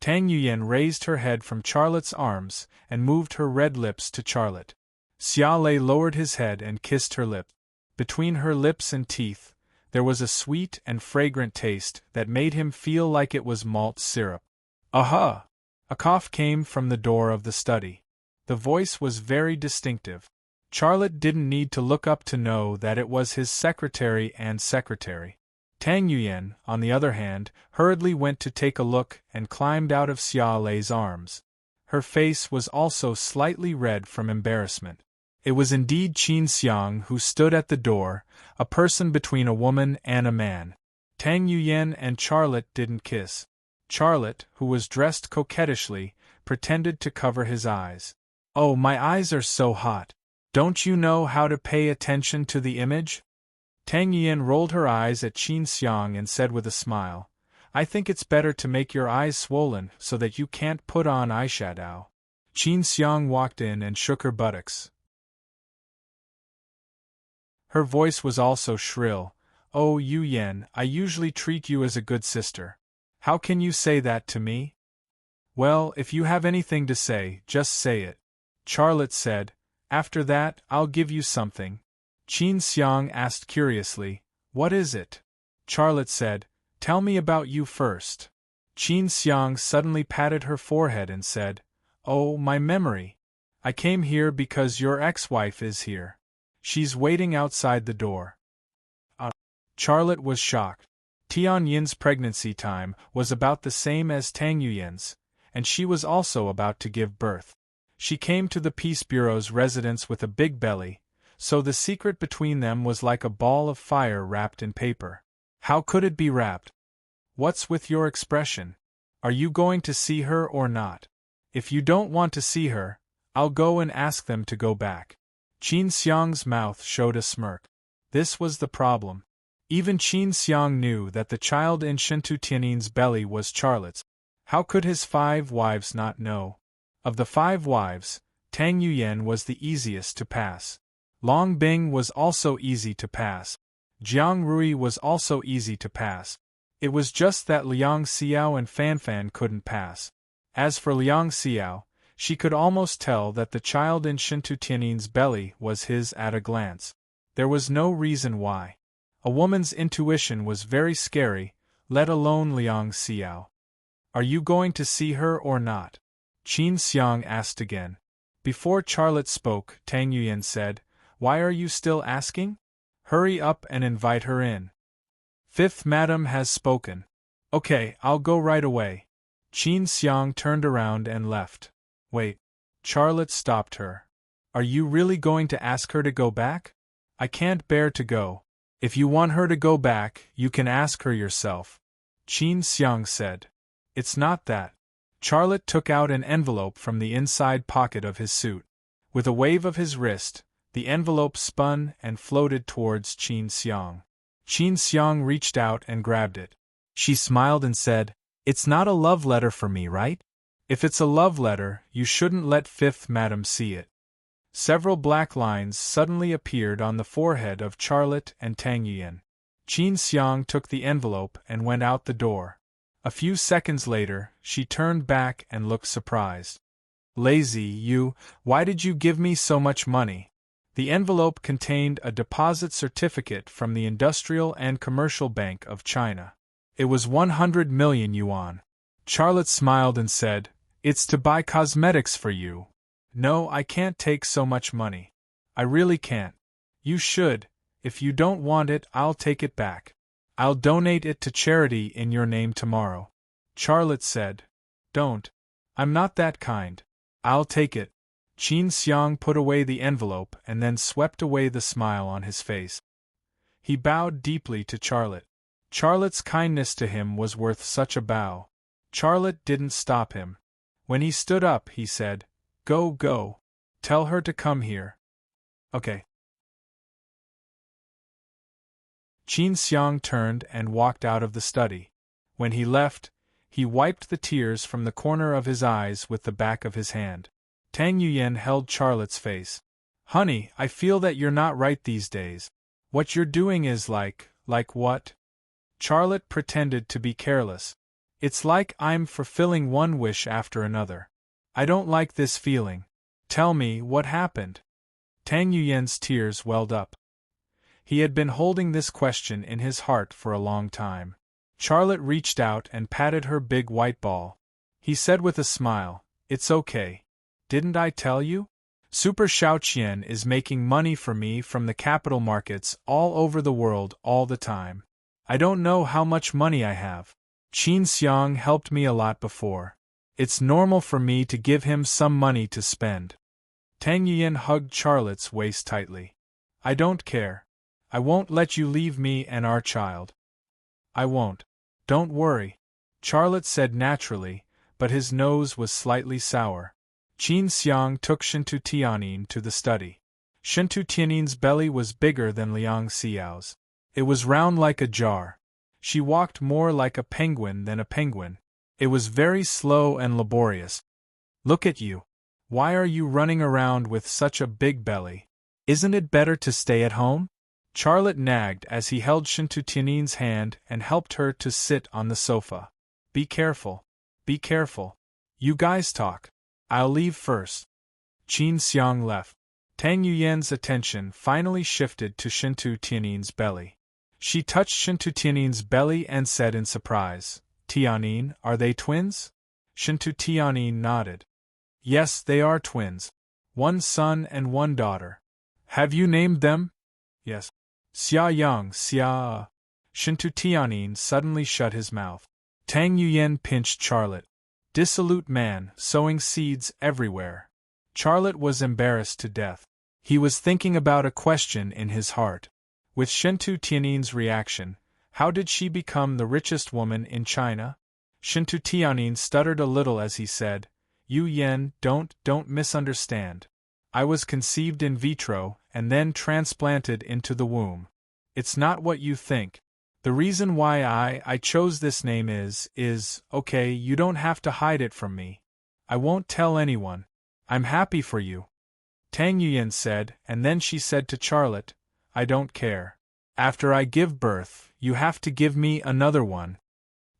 Tang Yuyan raised her head from Charlotte's arms and moved her red lips to Charlotte. Xia Lei lowered his head and kissed her lip. Between her lips and teeth, there was a sweet and fragrant taste that made him feel like it was malt syrup. "Aha!" A cough came from the door of the study. The voice was very distinctive. Charlotte didn't need to look up to know that it was his secretary and secretary. Tang Yuyan, on the other hand, hurriedly went to take a look and climbed out of Xia Lei's arms. Her face was also slightly red from embarrassment. It was indeed Qin Xiang who stood at the door, a person between a woman and a man. Tang Yuyan and Charlotte didn't kiss. Charlotte, who was dressed coquettishly, pretended to cover his eyes. "Oh, my eyes are so hot. Don't you know how to pay attention to the image?" Tang Yuyan rolled her eyes at Qin Xiang and said with a smile, "I think it's better to make your eyes swollen so that you can't put on eyeshadow." Qin Xiang walked in and shook her buttocks. Her voice was also shrill. "Oh, Yuyan, I usually treat you as a good sister. How can you say that to me?" "Well, if you have anything to say, just say it," Charlotte said. "After that, I'll give you something." Qin Xiang asked curiously, "What is it?" Charlotte said, "Tell me about you first." Qin Xiang suddenly patted her forehead and said, "Oh, my memory. I came here because your ex-wife is here. She's waiting outside the door." Charlotte was shocked. Tian Yin's pregnancy time was about the same as Tang Yuyan's, and she was also about to give birth. She came to the Peace Bureau's residence with a big belly, so the secret between them was like a ball of fire wrapped in paper. How could it be wrapped? "What's with your expression? Are you going to see her or not? If you don't want to see her, I'll go and ask them to go back." Qin Xiang's mouth showed a smirk. This was the problem. Even Qin Xiang knew that the child in Shintu Tianin's belly was Charlotte's. How could his 5 wives not know? Of the 5 wives, Tang Yuyan was the easiest to pass. Long Bing was also easy to pass. Jiang Rui was also easy to pass. It was just that Liang Xiao and Fanfan couldn't pass. As for Liang Xiao, she could almost tell that the child in Shintu Tianin's belly was his at a glance. There was no reason why. A woman's intuition was very scary, let alone Liang Xiao. Are you going to see her or not? Qin Xiang asked again. Before Charlotte spoke, Tang Yuyan said, Why are you still asking? Hurry up and invite her in. 5th Madam has spoken. Okay, I'll go right away. Qin Xiang turned around and left. Wait. Charlotte stopped her. Are you really going to ask her to go back? I can't bear to go. If you want her to go back, you can ask her yourself. Qin Xiang said. It's not that. Charlotte took out an envelope from the inside pocket of his suit. With a wave of his wrist, the envelope spun and floated towards Qin Xiang. Qin Xiang reached out and grabbed it. She smiled and said, It's not a love letter for me, right? If it's a love letter, you shouldn't let 5th Madam see it. Several black lines suddenly appeared on the forehead of Charlotte and Tang Yuyan. Qin Xiang took the envelope and went out the door. A few seconds later, she turned back and looked surprised. Lazy, you, why did you give me so much money? The envelope contained a deposit certificate from the Industrial and Commercial Bank of China. It was 100 million yuan. Charlotte smiled and said, It's to buy cosmetics for you. No, I can't take so much money. I really can't. You should. If you don't want it, I'll take it back. I'll donate it to charity in your name tomorrow. Charlotte said. Don't. I'm not that kind. I'll take it. Qin Xiang put away the envelope and then swept away the smile on his face. He bowed deeply to Charlotte. Charlotte's kindness to him was worth such a bow. Charlotte didn't stop him. When he stood up, he said, Go. Tell her to come here. Okay. Qin Xiang turned and walked out of the study. When he left, he wiped the tears from the corner of his eyes with the back of his hand. Tang Yuyan held Charlotte's face. Honey, I feel that you're not right these days. What you're doing is like what? Charlotte pretended to be careless. It's like I'm fulfilling one wish after another. I don't like this feeling. Tell me, what happened? Tang Yuyan's tears welled up. He had been holding this question in his heart for a long time. Charlotte reached out and patted her big white ball. He said with a smile, It's okay. Didn't I tell you? Super Xiaoqian is making money for me from the capital markets all over the world all the time. I don't know how much money I have. Qin Xiang helped me a lot before. It's normal for me to give him some money to spend. Tang Yuyan hugged Charlotte's waist tightly. I don't care. I won't let you leave me and our child. I won't. Don't worry. Charlotte said naturally, but his nose was slightly sour. Qin Xiang took Shintu Tianin to the study. Shintu Tianin's belly was bigger than Liang Xiao's. It was round like a jar. She walked more like a penguin than a penguin. It was very slow and laborious. Look at you. Why are you running around with such a big belly? Isn't it better to stay at home? Charlotte nagged as he held Shintu Tianin's hand and helped her to sit on the sofa. Be careful. Be careful. You guys talk. I'll leave first. Qin Xiang left. Tang Yuyan's attention finally shifted to Shintu Tianin's belly. She touched Shintu Tianin's belly and said in surprise, Tianin, are they twins? Shintu Tianin nodded. Yes, they are twins. One son and one daughter. Have you named them? Yes. Xia Yang, Xia. Shintu Tianin suddenly shut his mouth. Tang Yuyan pinched Charlotte. Dissolute man, sowing seeds everywhere. Charlotte was embarrassed to death. He was thinking about a question in his heart. With Shintu Tianin's reaction, how did she become the richest woman in China? Shintu Tianin stuttered a little as he said, Yu Yan, don't misunderstand. I was conceived in vitro and then transplanted into the womb. It's not what you think. The reason why I chose this name is, okay, you don't have to hide it from me. I won't tell anyone. I'm happy for you. Tang Yuyan said, and then she said to Charlotte, I don't care. After I give birth, you have to give me another one.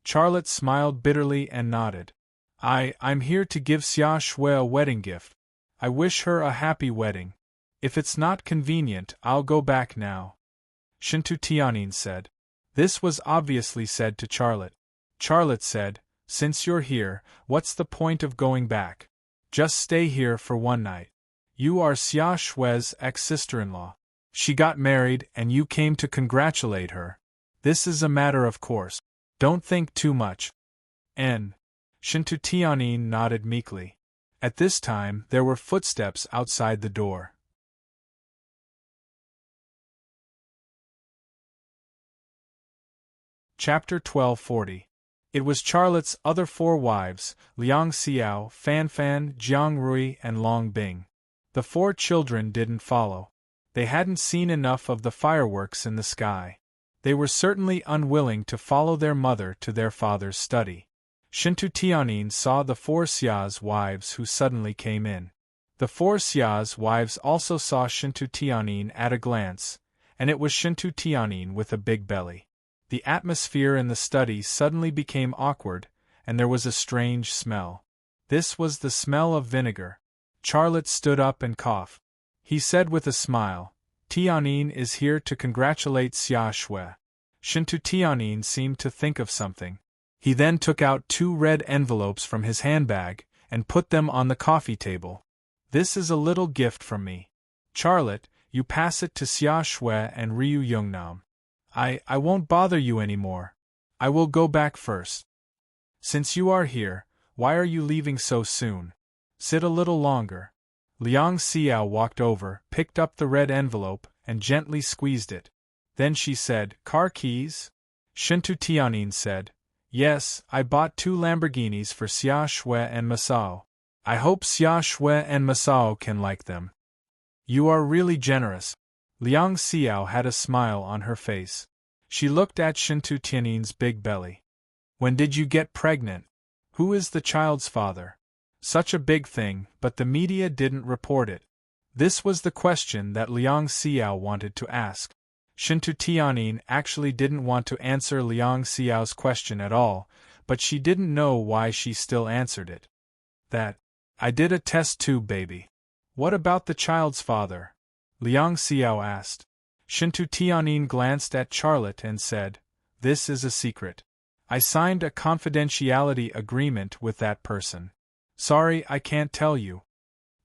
Charlotte smiled bitterly and nodded. I'm here to give Xia Shui a wedding gift. I wish her a happy wedding. If it's not convenient, I'll go back now. Shintu Tianyin said. This was obviously said to Charlotte. Charlotte said, since you're here, what's the point of going back? Just stay here for one night. You are Xia Shui's ex-sister-in-law. She got married and you came to congratulate her. This is a matter of course. Don't think too much. Shintu Tianyin nodded meekly. At this time, there were footsteps outside the door. Chapter 1240. It was Charlotte's other 4 wives, Liang Xiao, Fan Fan, Jiang Rui, and Long Bing. The 4 children didn't follow. They hadn't seen enough of the fireworks in the sky. They were certainly unwilling to follow their mother to their father's study. Shintu Tianyin saw the 4 Xia's wives who suddenly came in. The 4 Xia's wives also saw Shintu Tianyin at a glance, and it was Shintu Tianyin with a big belly. The atmosphere in the study suddenly became awkward, and there was a strange smell. This was the smell of vinegar. Charlotte stood up and coughed. He said with a smile, Tianyin is here to congratulate Xia Shui. Shintu Tianyin seemed to think of something. He then took out 2 red envelopes from his handbag and put them on the coffee table. This is a little gift from me. Charlotte, you pass it to Xia Shui and Ryu Yongnam. I won't bother you anymore. I will go back first. Since you are here, why are you leaving so soon? Sit a little longer. Liang Xiao walked over, picked up the red envelope, and gently squeezed it. Then she said, car keys? Shintu Tianyin said, yes, I bought 2 Lamborghinis for Xia Shui and Masao. I hope Xia Shui and Masao can like them. You are really generous. Liang Xiao had a smile on her face. She looked at Shintu Tianyin's big belly. When did you get pregnant? Who is the child's father? Such a big thing, but the media didn't report it. This was the question that Liang Xiao wanted to ask. Shintu Tianyin actually didn't want to answer Liang Xiao's question at all, but she didn't know why she still answered it. I did a test tube baby. What about the child's father? Liang Xiao asked. Shintu Tianyin glanced at Charlotte and said, this is a secret. I signed a confidentiality agreement with that person. Sorry, I can't tell you.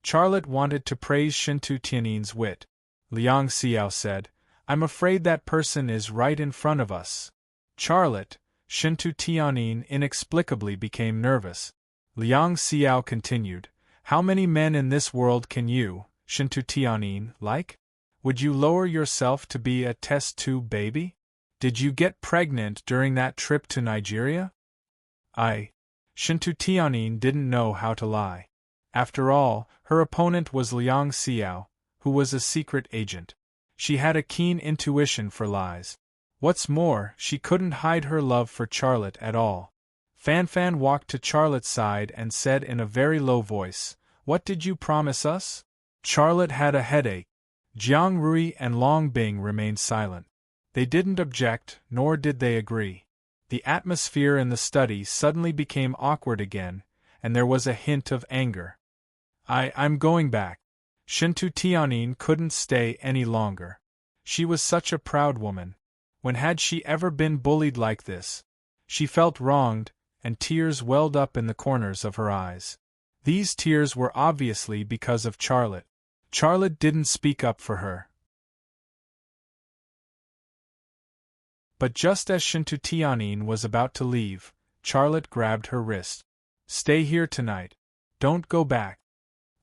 Charlotte wanted to praise Shintu Tianyin's wit. Liang Xiao said, I'm afraid that person is right in front of us. Charlotte, Shintu Tianyin inexplicably became nervous. Liang Xiao continued, how many men in this world can you, Shintu Tianyin, like? Would you lower yourself to be a test tube baby? Did you get pregnant during that trip to Nigeria? Shintu Tianyin didn't know how to lie. After all, her opponent was Liang Xiao, who was a secret agent. She had a keen intuition for lies. What's more, she couldn't hide her love for Charlotte at all. Fan Fan walked to Charlotte's side and said in a very low voice, what did you promise us? Charlotte had a headache. Jiang Rui and Long Bing remained silent. They didn't object, nor did they agree. The atmosphere in the study suddenly became awkward again, and there was a hint of anger. I'm going back. Shintu Tianyin couldn't stay any longer. She was such a proud woman. When had she ever been bullied like this? She felt wronged, and tears welled up in the corners of her eyes. These tears were obviously because of Charlotte. Charlotte didn't speak up for her. But just as Shintu Tianyin was about to leave, Charlotte grabbed her wrist. Stay here tonight. Don't go back.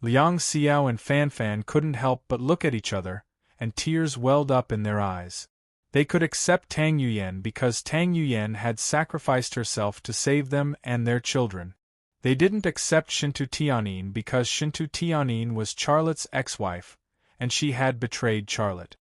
Liang Xiao and Fan Fan couldn't help but look at each other, and tears welled up in their eyes. They could accept Tang Yuyan because Tang Yuyan had sacrificed herself to save them and their children. They didn't accept Shintu Tianyin because Shintu Tianyin was Charlotte's ex-wife, and she had betrayed Charlotte.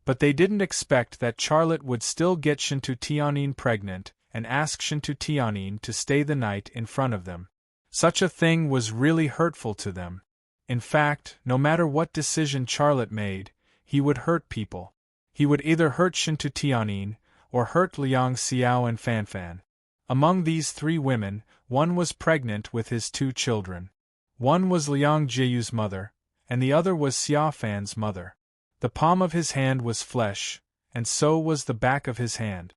But they didn't expect that Charlotte would still get Shintu Tianyin pregnant and ask Shintu Tianyin to stay the night in front of them. Such a thing was really hurtful to them. In fact, no matter what decision Charlotte made, he would hurt people. He would either hurt Shintu Tianyin or hurt Liang Xiao and Fanfan. Among these three women, one was pregnant with his two children. One was Liang Jiayu's mother, and the other was Xia Fan's mother. The palm of his hand was flesh, and so was the back of his hand.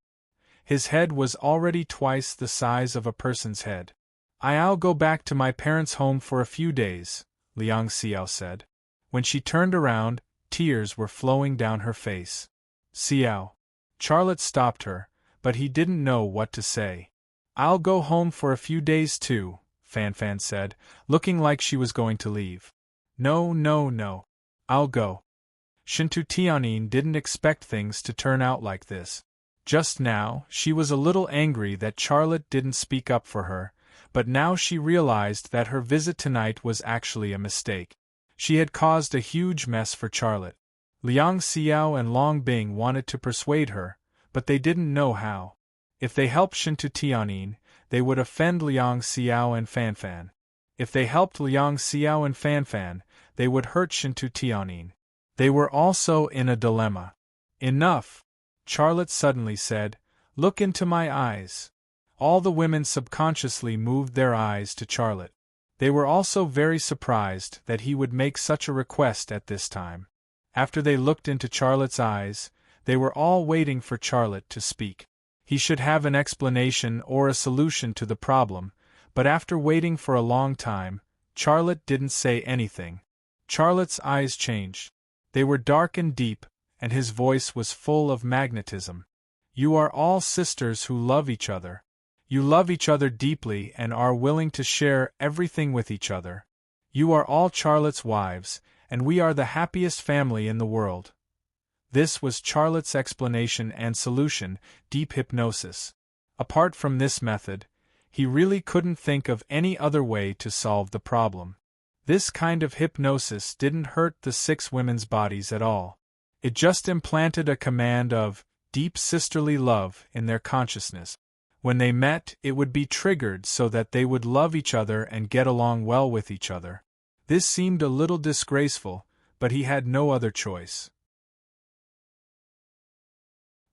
His head was already twice the size of a person's head. "I'll go back to my parents' home for a few days," Liang Xiao said. When she turned around, tears were flowing down her face. "Xiao." Charlotte stopped her, but he didn't know what to say. "I'll go home for a few days too," Fanfan said, looking like she was going to leave. "No, no, no. I'll go." Shintu Tianyin didn't expect things to turn out like this. Just now, she was a little angry that Charlotte didn't speak up for her, but now she realized that her visit tonight was actually a mistake. She had caused a huge mess for Charlotte. Liang Xiao and Long Bing wanted to persuade her, but they didn't know how. If they helped Shintu Tianyin, they would offend Liang Xiao and Fanfan. If they helped Liang Xiao and Fanfan, they would hurt Shintu Tianyin. They were also in a dilemma. "Enough," Charlotte suddenly said. "Look into my eyes." All the women subconsciously moved their eyes to Charlotte. They were also very surprised that he would make such a request at this time. After they looked into Charlotte's eyes, they were all waiting for Charlotte to speak. He should have an explanation or a solution to the problem, but after waiting for a long time, Charlotte didn't say anything. Charlotte's eyes changed. They were dark and deep, and his voice was full of magnetism. "You are all sisters who love each other. You love each other deeply and are willing to share everything with each other. You are all Charlotte's wives, and we are the happiest family in the world." This was Charlotte's explanation and solution, deep hypnosis. Apart from this method, he really couldn't think of any other way to solve the problem. This kind of hypnosis didn't hurt the six women's bodies at all. It just implanted a command of deep sisterly love in their consciousness. When they met, it would be triggered so that they would love each other and get along well with each other. This seemed a little disgraceful, but he had no other choice.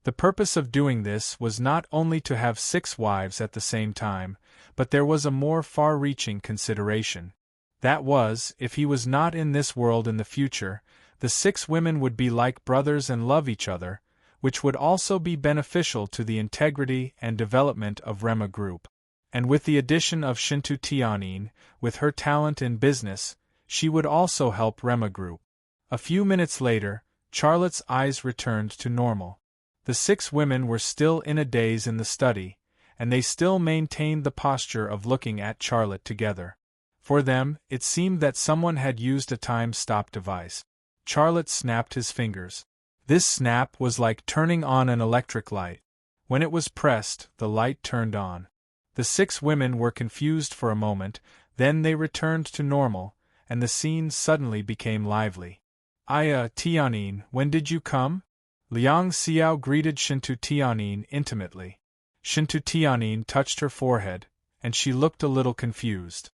The purpose of doing this was not only to have 6 wives at the same time, but there was a more far-reaching consideration. That was, if he was not in this world in the future, the 6 women would be like brothers and love each other, which would also be beneficial to the integrity and development of Rema Group. And with the addition of Shintu Tianyin, with her talent in business, she would also help Rema Group. A few minutes later, Charlotte's eyes returned to normal. The 6 women were still in a daze in the study, and they still maintained the posture of looking at Charlotte together. For them, it seemed that someone had used a time-stop device. Charlotte snapped his fingers. This snap was like turning on an electric light. When it was pressed, the light turned on. The 6 women were confused for a moment, then they returned to normal, and the scene suddenly became lively. Tianyin, when did you come?" Liang Xiao greeted Shintu Tianyin intimately. Shintu Tianyin touched her forehead, and she looked a little confused.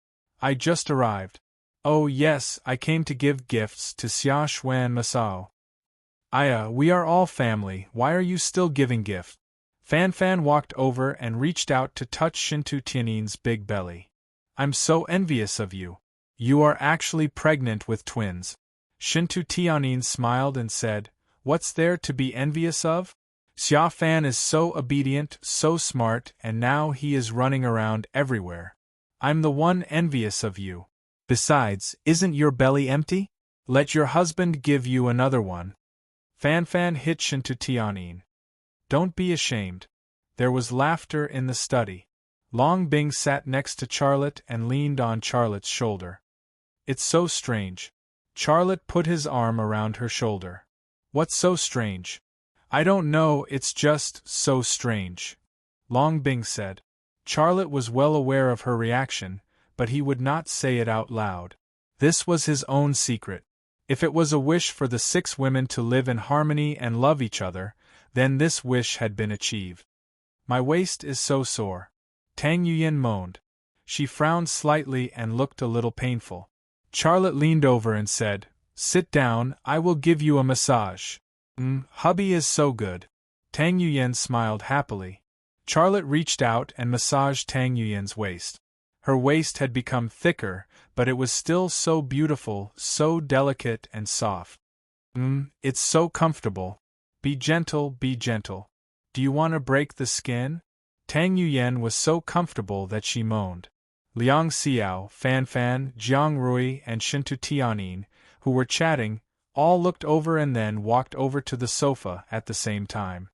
"I just arrived." "Oh yes, I came to give gifts to Xia Xuan Masao." We are all family, why are you still giving gifts?" Fanfan walked over and reached out to touch Shintu Tianyin's big belly. "I'm so envious of you. You are actually pregnant with twins." Shintu Tianyin smiled and said, "What's there to be envious of? Xia Fan is so obedient, so smart, and now he is running around everywhere. I'm the one envious of you. Besides, isn't your belly empty? Let your husband give you another one." Fanfan hit Shintu Tianyin. "Don't be ashamed." There was laughter in the study. Long Bing sat next to Charlotte and leaned on Charlotte's shoulder. "It's so strange." Charlotte put his arm around her shoulder. "What's so strange?" "I don't know, it's just so strange," Long Bing said. Charlotte was well aware of her reaction, but he would not say it out loud. This was his own secret. If it was a wish for the 6 women to live in harmony and love each other, then this wish had been achieved. My waist is so sore. Tang Yuyan moaned. She frowned slightly and looked a little painful. Charlotte leaned over and said, "Sit down, I will give you a massage." Hubby is so good." Tang Yuyan smiled happily. Charlotte reached out and massaged Tang Yuyan's waist. Her waist had become thicker, but it was still so beautiful, so delicate and soft. It's so comfortable. Be gentle, be gentle. Do you want to break the skin?" Tang Yuyan was so comfortable that she moaned. Liang Xiao, Fan Fan, Jiang Rui, and Shintu Tianyin, who were chatting, all looked over and then walked over to the sofa at the same time.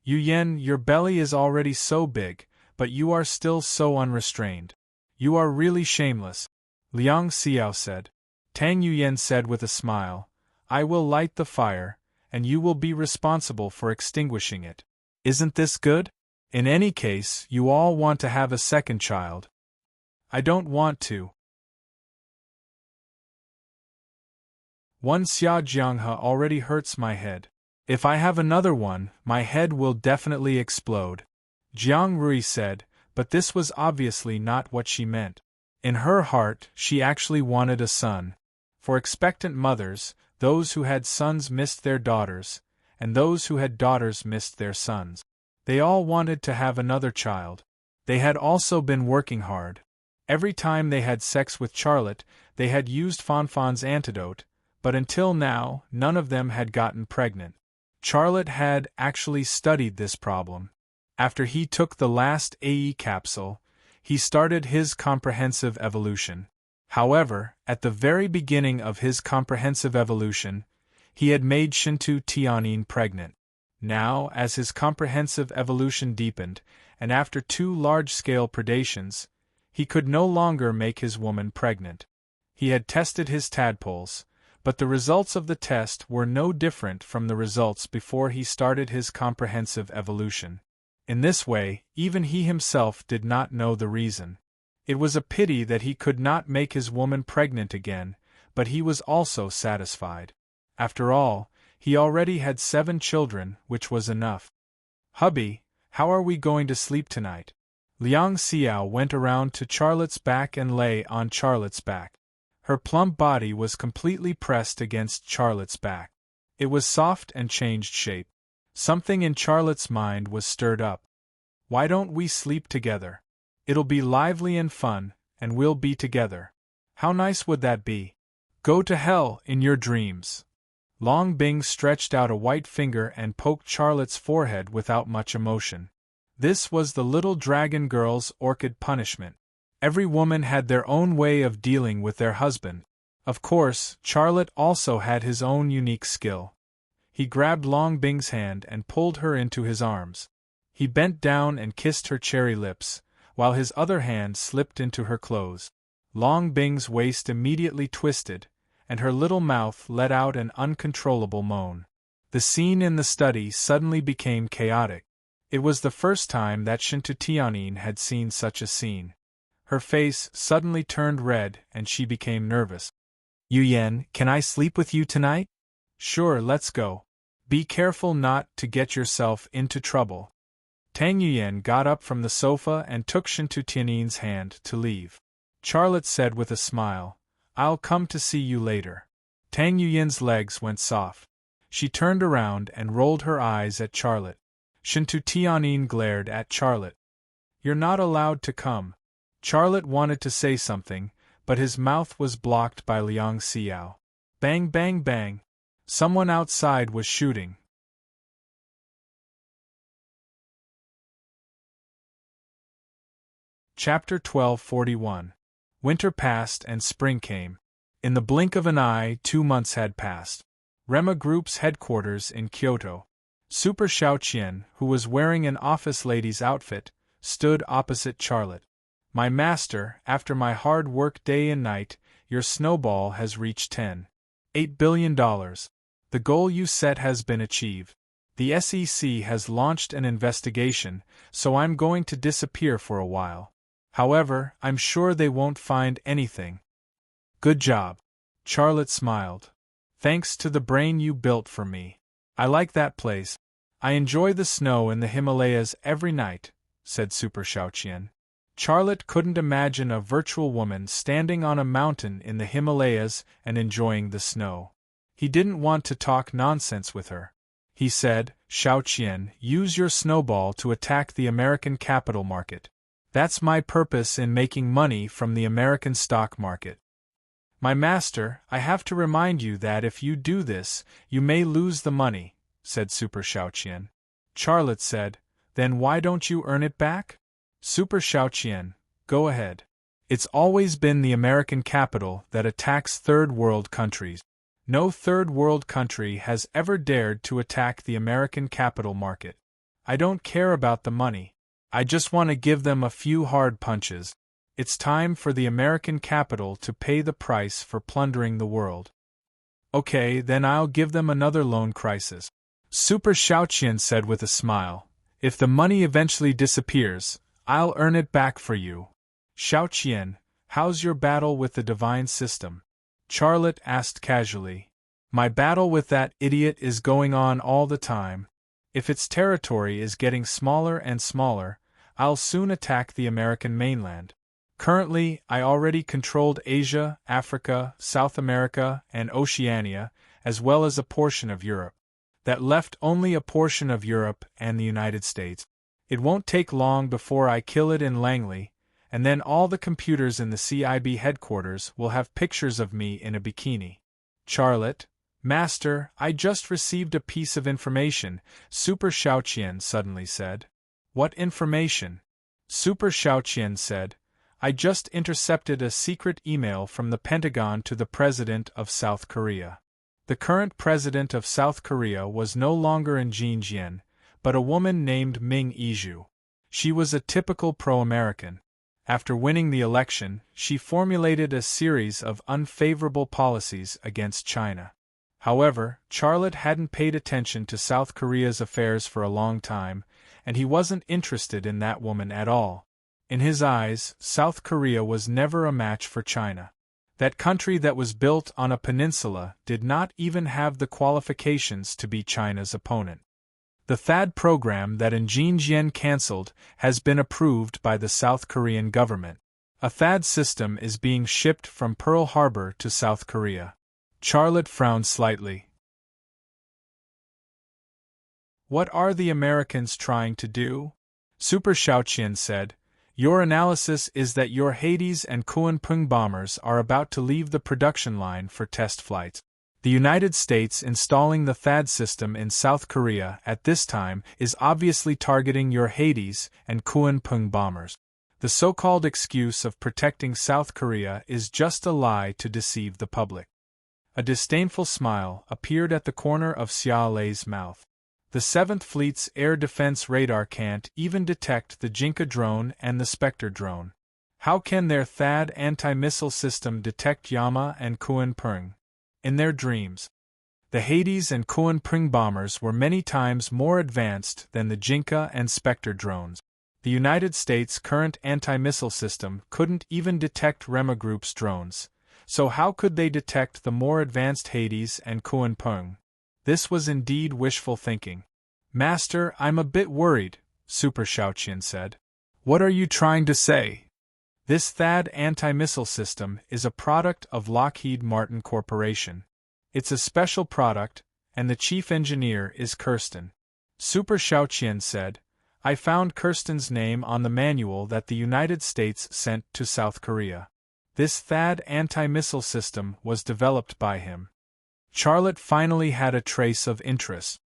"Yuyan, your belly is already so big, but you are still so unrestrained. You are really shameless," Liang Xiao said. Tang Yuyan said with a smile, "I will light the fire, and you will be responsible for extinguishing it. Isn't this good? In any case, you all want to have a second child." "I don't want to." "One Xia Jianghe already hurts my head. If I have another one, my head will definitely explode," Jiang Rui said, but this was obviously not what she meant. In her heart, she actually wanted a son. For expectant mothers, those who had sons missed their daughters, and those who had daughters missed their sons. They all wanted to have another child. They had also been working hard. Every time they had sex with Charlotte, they had used Fanfan's antidote, but until now, none of them had gotten pregnant. Charlotte had actually studied this problem. After he took the last AE capsule, he started his comprehensive evolution. However, at the very beginning of his comprehensive evolution, he had made Shintu Tianyin pregnant. Now, as his comprehensive evolution deepened, and after 2 large-scale predations, he could no longer make his woman pregnant. He had tested his tadpoles, but the results of the test were no different from the results before he started his comprehensive evolution. In this way, even he himself did not know the reason. It was a pity that he could not make his woman pregnant again, but he was also satisfied. After all, he already had 7 children, which was enough. "Hubby, how are we going to sleep tonight?" Liang Xiao went around to Charlotte's back and lay on Charlotte's back. Her plump body was completely pressed against Charlotte's back. It was soft and changed shape. Something in Charlotte's mind was stirred up. "Why don't we sleep together? It'll be lively and fun, and we'll be together. How nice would that be? Go to hell in your dreams." Long Bing stretched out a white finger and poked Charlotte's forehead without much emotion. This was the little dragon girl's orchid punishment. Every woman had their own way of dealing with their husband. Of course, Charlotte also had his own unique skill. He grabbed Long Bing's hand and pulled her into his arms. He bent down and kissed her cherry lips, while his other hand slipped into her clothes. Long Bing's waist immediately twisted, and her little mouth let out an uncontrollable moan. The scene in the study suddenly became chaotic. It was the first time that Shintu Tianyin had seen such a scene. Her face suddenly turned red and she became nervous. "Yuyan, can I sleep with you tonight?" "Sure, let's go. Be careful not to get yourself into trouble." Tang Yuyan got up from the sofa and took Shintu Tianyin's hand to leave. Charlotte said with a smile, "I'll come to see you later." Tang Yuyan's legs went soft. She turned around and rolled her eyes at Charlotte. Shintu Tianyin glared at Charlotte. "You're not allowed to come." Charlotte wanted to say something, but his mouth was blocked by Liang Xiao. Bang bang bang. Someone outside was shooting. Chapter 1241. Winter passed and spring came. In the blink of an eye, 2 months had passed. Rema Group's headquarters in Kyoto. Super Xiaoqian, who was wearing an office lady's outfit, stood opposite Charlotte. "My master, after my hard work day and night, your snowball has reached $10.8 billion. The goal you set has been achieved. The SEC has launched an investigation, so I'm going to disappear for a while. However, I'm sure they won't find anything." "Good job." Charlotte smiled. Thanks to the brain you built for me. I like that place. I enjoy the snow in the Himalayas every night, said Super Xiaoqian. Charlotte couldn't imagine a virtual woman standing on a mountain in the Himalayas and enjoying the snow. He didn't want to talk nonsense with her. He said, Xiaoqian, use your snowball to attack the American capital market. That's my purpose in making money from the American stock market. My master, I have to remind you that if you do this, you may lose the money, said Super Xiaoqian. Charlotte said, then why don't you earn it back? Super Xiaoqian, go ahead. It's always been the American capital that attacks third world countries. No third world country has ever dared to attack the American capital market. I don't care about the money. I just want to give them a few hard punches. It's time for the American capital to pay the price for plundering the world. Okay, then I'll give them another loan crisis. Super Xiaoqian said with a smile, if the money eventually disappears, I'll earn it back for you. Xiaoqian, how's your battle with the divine system? Charlotte asked casually. My battle with that idiot is going on all the time. If its territory is getting smaller and smaller, I'll soon attack the American mainland. Currently, I already controlled Asia, Africa, South America, and Oceania, as well as a portion of Europe. That left only a portion of Europe and the United States. It won't take long before I kill it in Langley, and then all the computers in the CIB headquarters will have pictures of me in a bikini. Charlotte, Master, I just received a piece of information, Super Xiaoqian suddenly said. What information? Super Xiaoqian said, I just intercepted a secret email from the Pentagon to the President of South Korea. The current President of South Korea was no longer in Xinjiang, but a woman named Ming Yizhu. She was a typical pro-American. After winning the election, she formulated a series of unfavorable policies against China. However, Charlotte hadn't paid attention to South Korea's affairs for a long time, and he wasn't interested in that woman at all. In his eyes, South Korea was never a match for China. That country that was built on a peninsula did not even have the qualifications to be China's opponent. The THAAD program that Xinjiang cancelled has been approved by the South Korean government. A THAAD system is being shipped from Pearl Harbor to South Korea. Charlotte frowned slightly. What are the Americans trying to do? Super Xiaoqian said, your analysis is that your Hades and Kunpeng bombers are about to leave the production line for test flights. The United States installing the THAAD system in South Korea at this time is obviously targeting your Hades and Kunpeng bombers. The so-called excuse of protecting South Korea is just a lie to deceive the public. A disdainful smile appeared at the corner of Xia Lei's mouth. The 7th Fleet's air defense radar can't even detect the Jinka drone and the Spectre drone. How can their THAAD anti-missile system detect Yama and Kunpeng? In their dreams. The Hades and Kunpeng bombers were many times more advanced than the Jinka and Spectre drones. The United States' current anti-missile system couldn't even detect Rema Group's drones, so how could they detect the more advanced Hades and Kunpeng? This was indeed wishful thinking. Master, I'm a bit worried, Super Xiaoqian said. What are you trying to say? This THAAD anti-missile system is a product of Lockheed Martin Corporation. It's a special product, and the chief engineer is Kirsten. Super Xiaoqian said, I found Kirsten's name on the manual that the United States sent to South Korea. This THAAD anti-missile system was developed by him. Charlotte finally had a trace of interest.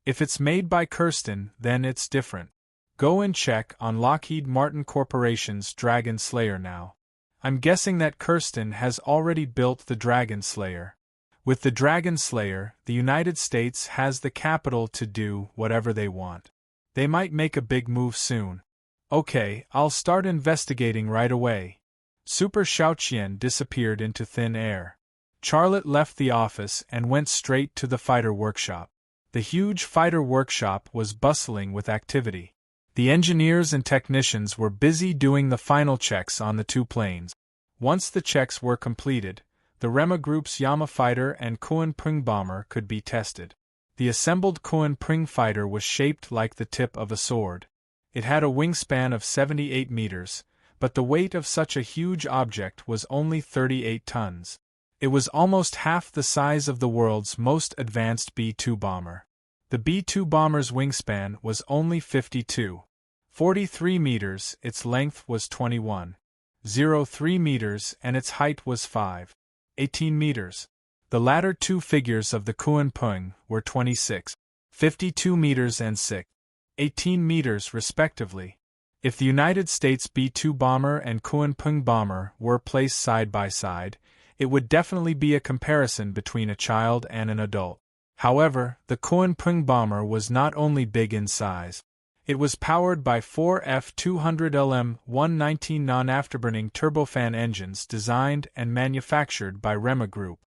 If it's made by Kirsten, then it's different. Go and check on Lockheed Martin Corporation's Dragon Slayer now. I'm guessing that Kirsten has already built the Dragon Slayer. With the Dragon Slayer, the United States has the capital to do whatever they want. They might make a big move soon. Okay, I'll start investigating right away. Super Xiaoqian disappeared into thin air. Charlotte left the office and went straight to the fighter workshop. The huge fighter workshop was bustling with activity. The engineers and technicians were busy doing the final checks on the two planes. Once the checks were completed, the Rema Group's Yama fighter and Kuan-Pung bomber could be tested. The assembled Kuan-Pung fighter was shaped like the tip of a sword. It had a wingspan of 78 meters, but the weight of such a huge object was only 38 tons. It was almost half the size of the world's most advanced B-2 bomber. The B-2 bomber's wingspan was only 52.43 meters, its length was 21.03 meters, and its height was 5.18 meters. The latter two figures of the Kuan-Pung were 26.52 meters and 6.18 meters respectively. If the United States B-2 bomber and Kuan-Pung bomber were placed side by side, it would definitely be a comparison between a child and an adult. However, the Kuan-Pung bomber was not only big in size. It was powered by four F200LM-119 non-afterburning turbofan engines designed and manufactured by Rema Group.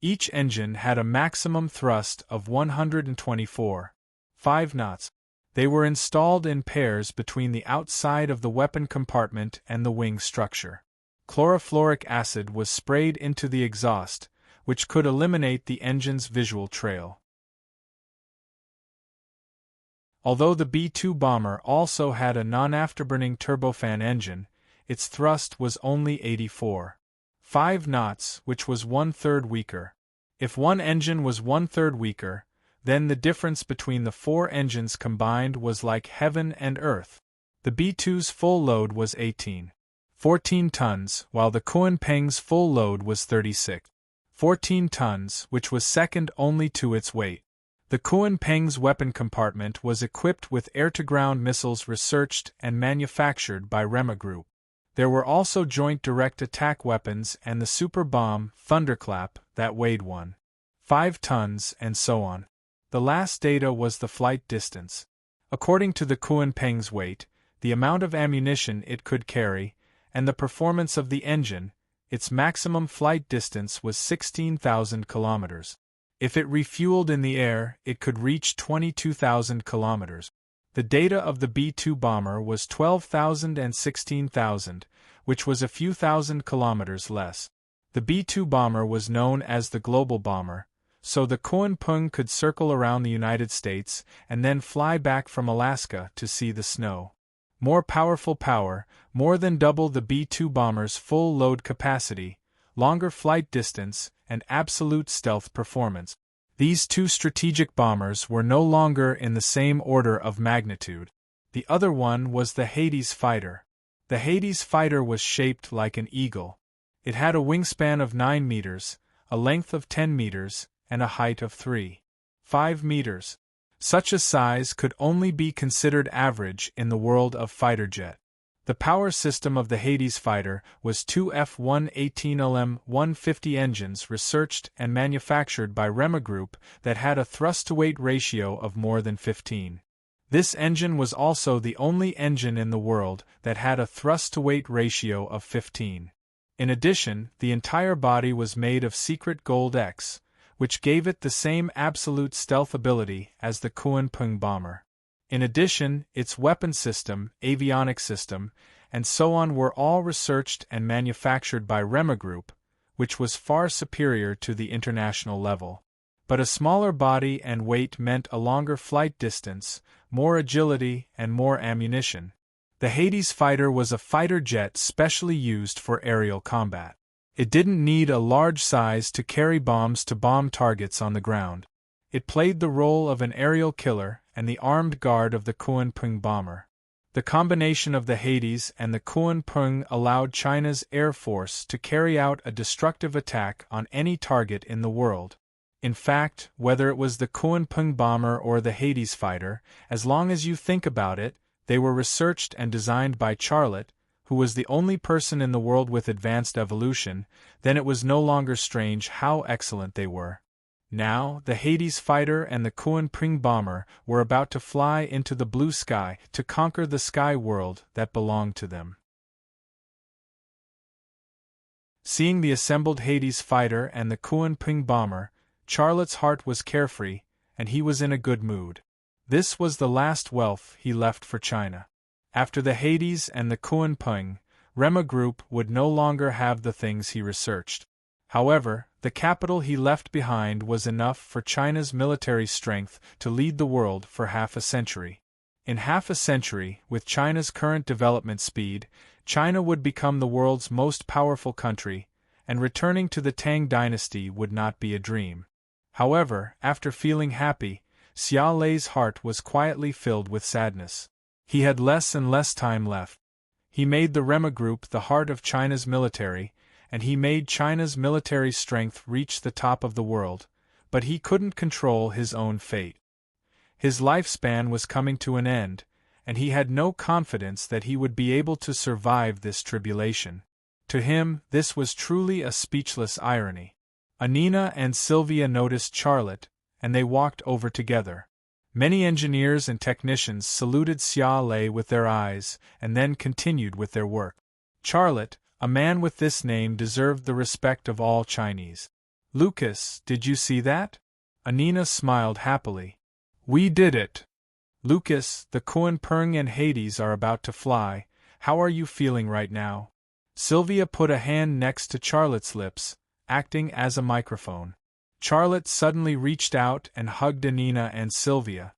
Each engine had a maximum thrust of 124.5 knots. They were installed in pairs between the outside of the weapon compartment and the wing structure. Chlorofluoric acid was sprayed into the exhaust, which could eliminate the engine's visual trail. Although the B-2 bomber also had a non-afterburning turbofan engine, its thrust was only 84.5 knots, which was one-third weaker. If one engine was one-third weaker, then the difference between the four engines combined was like heaven and earth. The B-2's full load was 14 tons, while the Kuan-Pung's full load was 14 tons, which was second only to its weight. The Kuan-Pung's weapon compartment was equipped with air-to-ground missiles researched and manufactured by Rema Group. There were also joint direct attack weapons and the super bomb, Thunderclap, that weighed 1.5 tons, and so on. The last data was the flight distance. According to the Kuan-Pung's weight, the amount of ammunition it could carry, and the performance of the engine, its maximum flight distance was 16,000 kilometers. If it refueled in the air, it could reach 22,000 kilometers. The data of the B-2 bomber was 12,000 and 16,000, which was a few thousand kilometers less. The B-2 bomber was known as the global bomber, so the Kuan-Pung could circle around the United States and then fly back from Alaska to see the snow. More powerful power, more than double the B-2 bomber's full load capacity, longer flight distance, and absolute stealth performance. These two strategic bombers were no longer in the same order of magnitude. The other one was the Hades fighter. The Hades fighter was shaped like an eagle. It had a wingspan of 9 meters, a length of 10 meters, and a height of 3.5 meters. Such a size could only be considered average in the world of fighter jet. The power system of the Hades fighter was two F-118LM-150 engines researched and manufactured by Rema Group that had a thrust-to-weight ratio of more than 15. This engine was also the only engine in the world that had a thrust-to-weight ratio of 15. In addition, the entire body was made of secret gold X, which gave it the same absolute stealth ability as the Kuan-Pung bomber. In addition, its weapon system, avionics system, and so on were all researched and manufactured by Rema Group, which was far superior to the international level. But a smaller body and weight meant a longer flight distance, more agility, and more ammunition. The Hades fighter was a fighter jet specially used for aerial combat. It didn't need a large size to carry bombs to bomb targets on the ground. It played the role of an aerial killer and the armed guard of the Kuan-Pung bomber. The combination of the Hades and the Kuan-Pung allowed China's Air Force to carry out a destructive attack on any target in the world. In fact, whether it was the Kuan-Pung bomber or the Hades fighter, as long as you think about it, they were researched and designed by Charlotte, who was the only person in the world with advanced evolution. Then it was no longer strange how excellent they were. Now, the Hades fighter and the Kuan-Pung bomber were about to fly into the blue sky to conquer the sky world that belonged to them. Seeing the assembled Hades fighter and the Kuan-Pung bomber, Charlotte's heart was carefree, and he was in a good mood. This was the last wealth he left for China. After the Hades and the Kuan-Pung, Rema Group would no longer have the things he researched. However, the capital he left behind was enough for China's military strength to lead the world for half a century. In half a century, with China's current development speed, China would become the world's most powerful country, and returning to the Tang dynasty would not be a dream. However, after feeling happy, Xia Lei's heart was quietly filled with sadness. He had less and less time left. He made the Rema Group the heart of China's military, and he made China's military strength reach the top of the world, but he couldn't control his own fate. His lifespan was coming to an end, and he had no confidence that he would be able to survive this tribulation. To him, this was truly a speechless irony. Anina and Sylvia noticed Charlotte, and they walked over together. Many engineers and technicians saluted Xia Lei with their eyes, and then continued with their work. Charlotte, a man with this name, deserved the respect of all Chinese. "Lucas, did you see that?" Anina smiled happily. "We did it. Lucas, the Kuan-Peng and Hades are about to fly. How are you feeling right now?" Sylvia put a hand next to Charlotte's lips, acting as a microphone. Charlotte suddenly reached out and hugged Anina and Sylvia.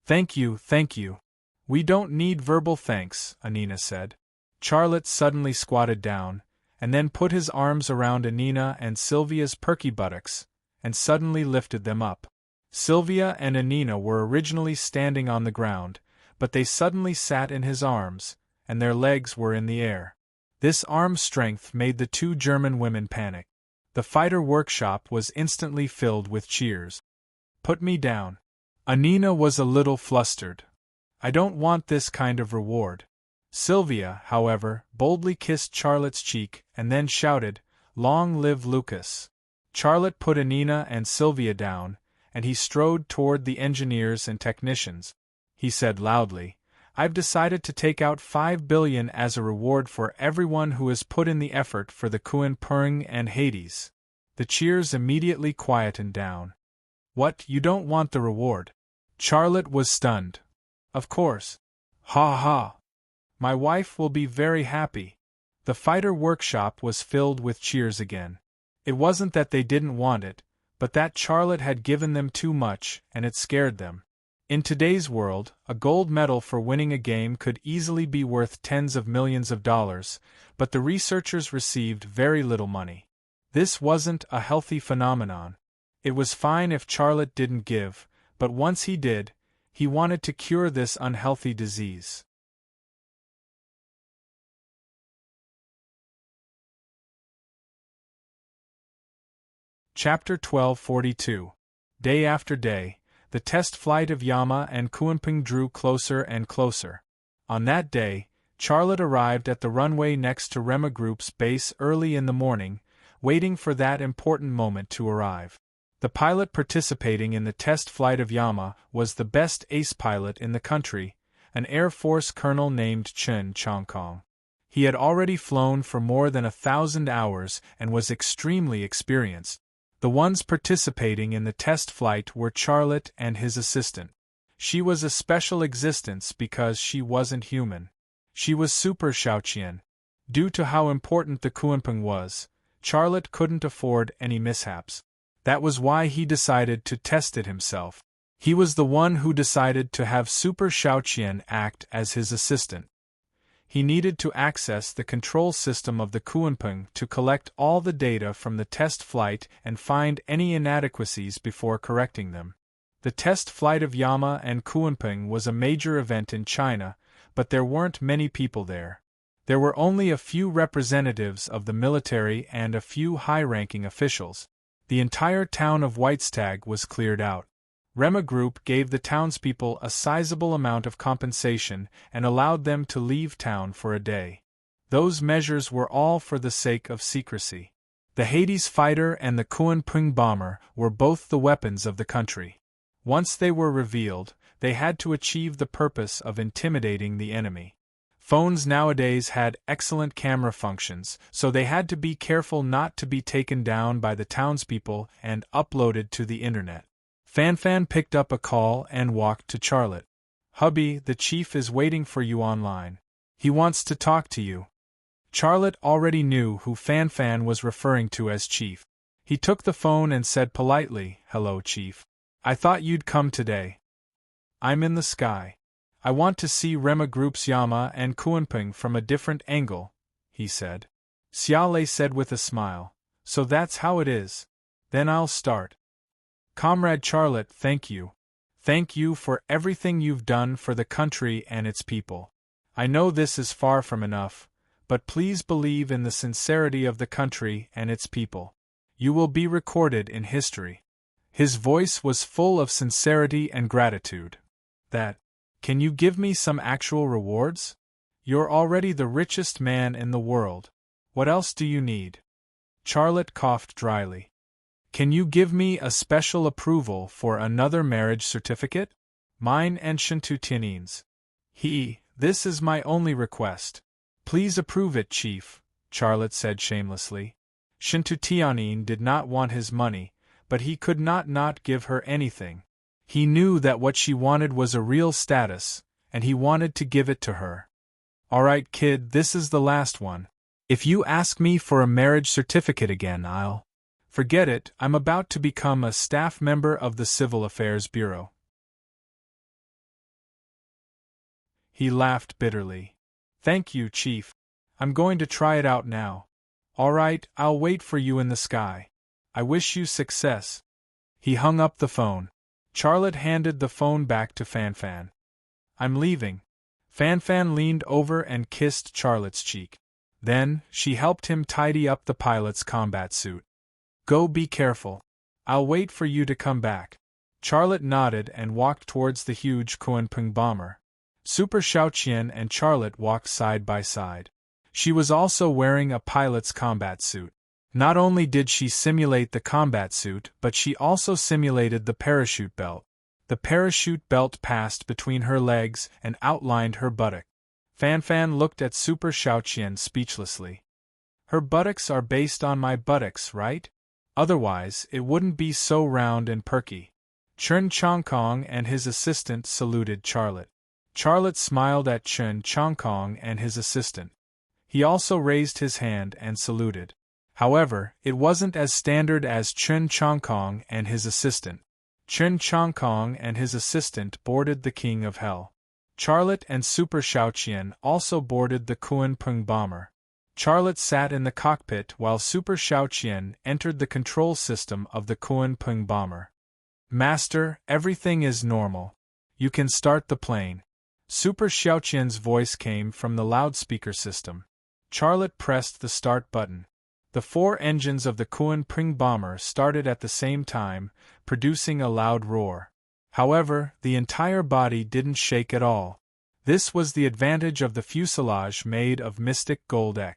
Thank you. We don't need verbal thanks," Anina said. Charlotte suddenly squatted down, and then put his arms around Anina and Sylvia's perky buttocks, and suddenly lifted them up. Sylvia and Anina were originally standing on the ground, but they suddenly sat in his arms, and their legs were in the air. This arm strength made the two German women panic. The fighter workshop was instantly filled with cheers. "Put me down." Anina was a little flustered. "I don't want this kind of reward." Sylvia, however, boldly kissed Charlotte's cheek and then shouted, "Long live Lucas." Charlotte put Anina and Sylvia down, and he strode toward the engineers and technicians. He said loudly, "I've decided to take out 5 billion as a reward for everyone who has put in the effort for the Kuan-Peng and Hades." The cheers immediately quietened down. "What, you don't want the reward?" Charlotte was stunned. "Of course. Ha ha. My wife will be very happy." The fighter workshop was filled with cheers again. It wasn't that they didn't want it, but that Charlotte had given them too much, and it scared them. In today's world, a gold medal for winning a game could easily be worth tens of millions of dollars, but the researchers received very little money. This wasn't a healthy phenomenon. It was fine if Charlotte didn't give, but once he did, he wanted to cure this unhealthy disease. Chapter 1242. Day after day, the test flight of Yama and Kuan-Peng drew closer and closer. On that day, Charlotte arrived at the runway next to Rema Group's base early in the morning, waiting for that important moment to arrive. The pilot participating in the test flight of Yama was the best ace pilot in the country, an Air Force colonel named Chen Chongkong. He had already flown for more than 1,000 hours and was extremely experienced. The ones participating in the test flight were Charlotte and his assistant. She was a special existence because she wasn't human. She was Super Shaoqian. Due to how important the Kuan-Peng was, Charlotte couldn't afford any mishaps. That was why he decided to test it himself. He was the one who decided to have Super Shaoqian act as his assistant. He needed to access the control system of the Kuan-Peng to collect all the data from the test flight and find any inadequacies before correcting them. The test flight of Yama and Kuan-Peng was a major event in China, but there weren't many people there. There were only a few representatives of the military and a few high-ranking officials. The entire town of Whitestag was cleared out. Rema Group gave the townspeople a sizable amount of compensation and allowed them to leave town for a day. Those measures were all for the sake of secrecy. The Hades fighter and the Kuan-Peng bomber were both the weapons of the country. Once they were revealed, they had to achieve the purpose of intimidating the enemy. Phones nowadays had excellent camera functions, so they had to be careful not to be taken down by the townspeople and uploaded to the internet. Fan picked up a call and walked to Charlotte. "Hubby, the chief is waiting for you online. He wants to talk to you." Charlotte already knew who Fan was referring to as chief. He took the phone and said politely, "Hello, Chief. I thought you'd come today. I'm in the sky. I want to see Rema Group's Yama and Kuanping from a different angle," he said. Xiaolei said with a smile, "So that's how it is. Then I'll start. Comrade Charlotte, thank you. Thank you for everything you've done for the country and its people. I know this is far from enough, but please believe in the sincerity of the country and its people. You will be recorded in history." His voice was full of sincerity and gratitude. Can you give me some actual rewards? You're already the richest man in the world. What else do you need? Charlotte coughed dryly. Can you give me a special approval for another marriage certificate? Mine and Shintu Tianin's. This is my only request. Please approve it, Chief, Charlotte said shamelessly. Shintu Tianin did not want his money, but he could not give her anything. He knew that what she wanted was a real status, and he wanted to give it to her. Alright, kid, this is the last one. If you ask me for a marriage certificate again, I'll... Forget it, I'm about to become a staff member of the Civil Affairs Bureau. He laughed bitterly. Thank you, Chief. I'm going to try it out now. Alright, I'll wait for you in the sky. I wish you success. He hung up the phone. Charlotte handed the phone back to Fanfan. I'm leaving. Fanfan leaned over and kissed Charlotte's cheek. Then, she helped him tidy up the pilot's combat suit. Go be careful. I'll wait for you to come back. Charlotte nodded and walked towards the huge Kuanping bomber. Super Xiaoqian and Charlotte walked side by side. She was also wearing a pilot's combat suit. Not only did she simulate the combat suit, but she also simulated the parachute belt. The parachute belt passed between her legs and outlined her buttock. Fanfan looked at Super Xiaoqian speechlessly. Her buttocks are based on my buttocks, right? Otherwise, it wouldn't be so round and perky. Chen Chongkong and his assistant saluted Charlotte. Charlotte smiled at Chen Chongkong and his assistant. He also raised his hand and saluted. However, it wasn't as standard as Chen Chongkong and his assistant. Chen Chongkong and his assistant boarded the King of Hell. Charlotte and Super Xiaoqian also boarded the Kuanping bomber. Charlotte sat in the cockpit while Super Xiaoqian entered the control system of the Kuanping bomber. Master, everything is normal. You can start the plane. Super Xiaoqian's voice came from the loudspeaker system. Charlotte pressed the start button. The 4 engines of the Kuanping bomber started at the same time, producing a loud roar. However, the entire body didn't shake at all. This was the advantage of the fuselage made of mystic gold Ek.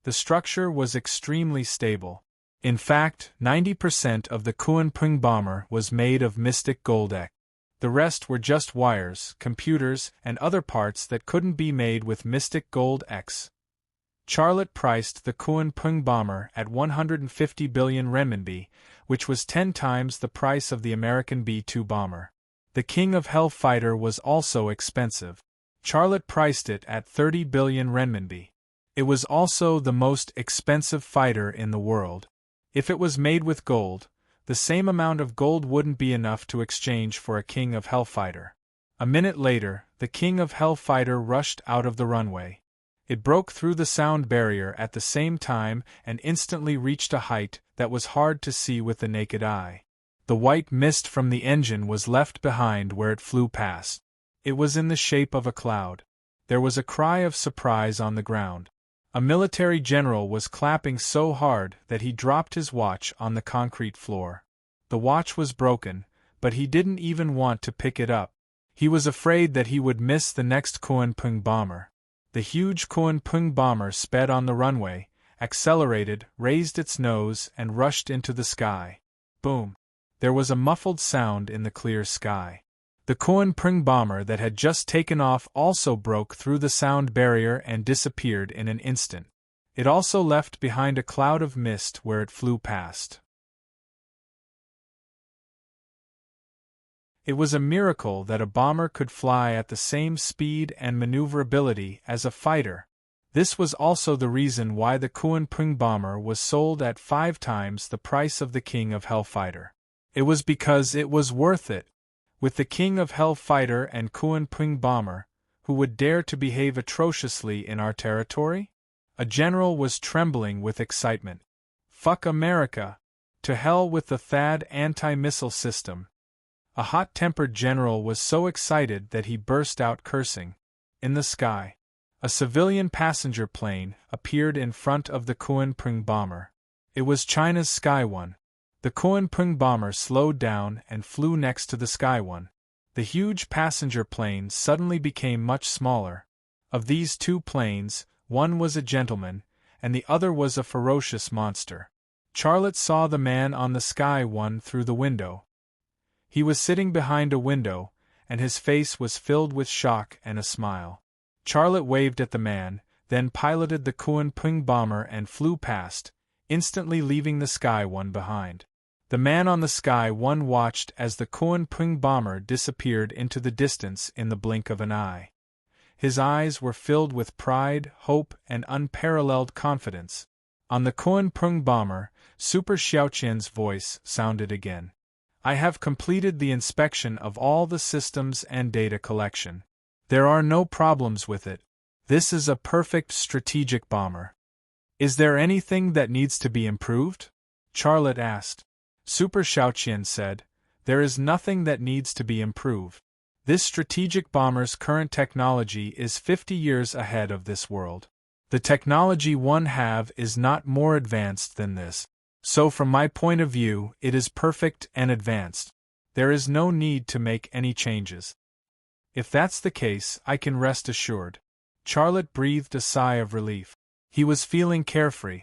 The structure was extremely stable. In fact, 90% of the Kuanping bomber was made of mystic gold Ek. The rest were just wires, computers, and other parts that couldn't be made with mystic gold X. Charlotte priced the Kuanping bomber at 150 billion renminbi, which was 10 times the price of the American B-2 bomber. The King of Hell fighter was also expensive. Charlotte priced it at 30 billion renminbi. It was also the most expensive fighter in the world. If it was made with gold, the same amount of gold wouldn't be enough to exchange for a King of Hell fighter. A minute later, the King of Hell fighter rushed out of the runway. It broke through the sound barrier at the same time and instantly reached a height that was hard to see with the naked eye. The white mist from the engine was left behind where it flew past. It was in the shape of a cloud. There was a cry of surprise on the ground. A military general was clapping so hard that he dropped his watch on the concrete floor. The watch was broken, but he didn't even want to pick it up. He was afraid that he would miss the next Kuanping bomber. The huge Kuanping bomber sped on the runway, accelerated, raised its nose, and rushed into the sky. Boom! There was a muffled sound in the clear sky. The Kuanping bomber that had just taken off also broke through the sound barrier and disappeared in an instant. It also left behind a cloud of mist where it flew past. It was a miracle that a bomber could fly at the same speed and maneuverability as a fighter. This was also the reason why the Kuan-Pung bomber was sold at 5 times the price of the King of Hell fighter. It was because it was worth it. With the King of Hell fighter and Kuan-Pung bomber, who would dare to behave atrociously in our territory? A general was trembling with excitement. Fuck America! To hell with the THAAD anti-missile system! A hot-tempered general was so excited that he burst out cursing. In the sky, a civilian passenger plane appeared in front of the Kuan-Pung bomber. It was China's Sky One. The Kuan-Pung bomber slowed down and flew next to the Sky One. The huge passenger plane suddenly became much smaller. Of these two planes, one was a gentleman, and the other was a ferocious monster. Charlotte saw the man on the Sky One through the window. He was sitting behind a window, and his face was filled with shock and a smile. Charlotte waved at the man, then piloted the Kuan-Pung bomber and flew past, instantly leaving the Sky One behind. The man on the Sky One watched as the Kuan-Pung bomber disappeared into the distance in the blink of an eye. His eyes were filled with pride, hope, and unparalleled confidence. On the Kuan-Pung bomber, Super Xiaoqian's voice sounded again. I have completed the inspection of all the systems and data collection. There are no problems with it. This is a perfect strategic bomber. Is there anything that needs to be improved? Charlotte asked. Super Xiaoqian said, there is nothing that needs to be improved. This strategic bomber's current technology is 50 years ahead of this world. The technology one have is not more advanced than this. So from my point of view, it is perfect and advanced. There is no need to make any changes. If that's the case, I can rest assured. Charlotte breathed a sigh of relief. He was feeling carefree.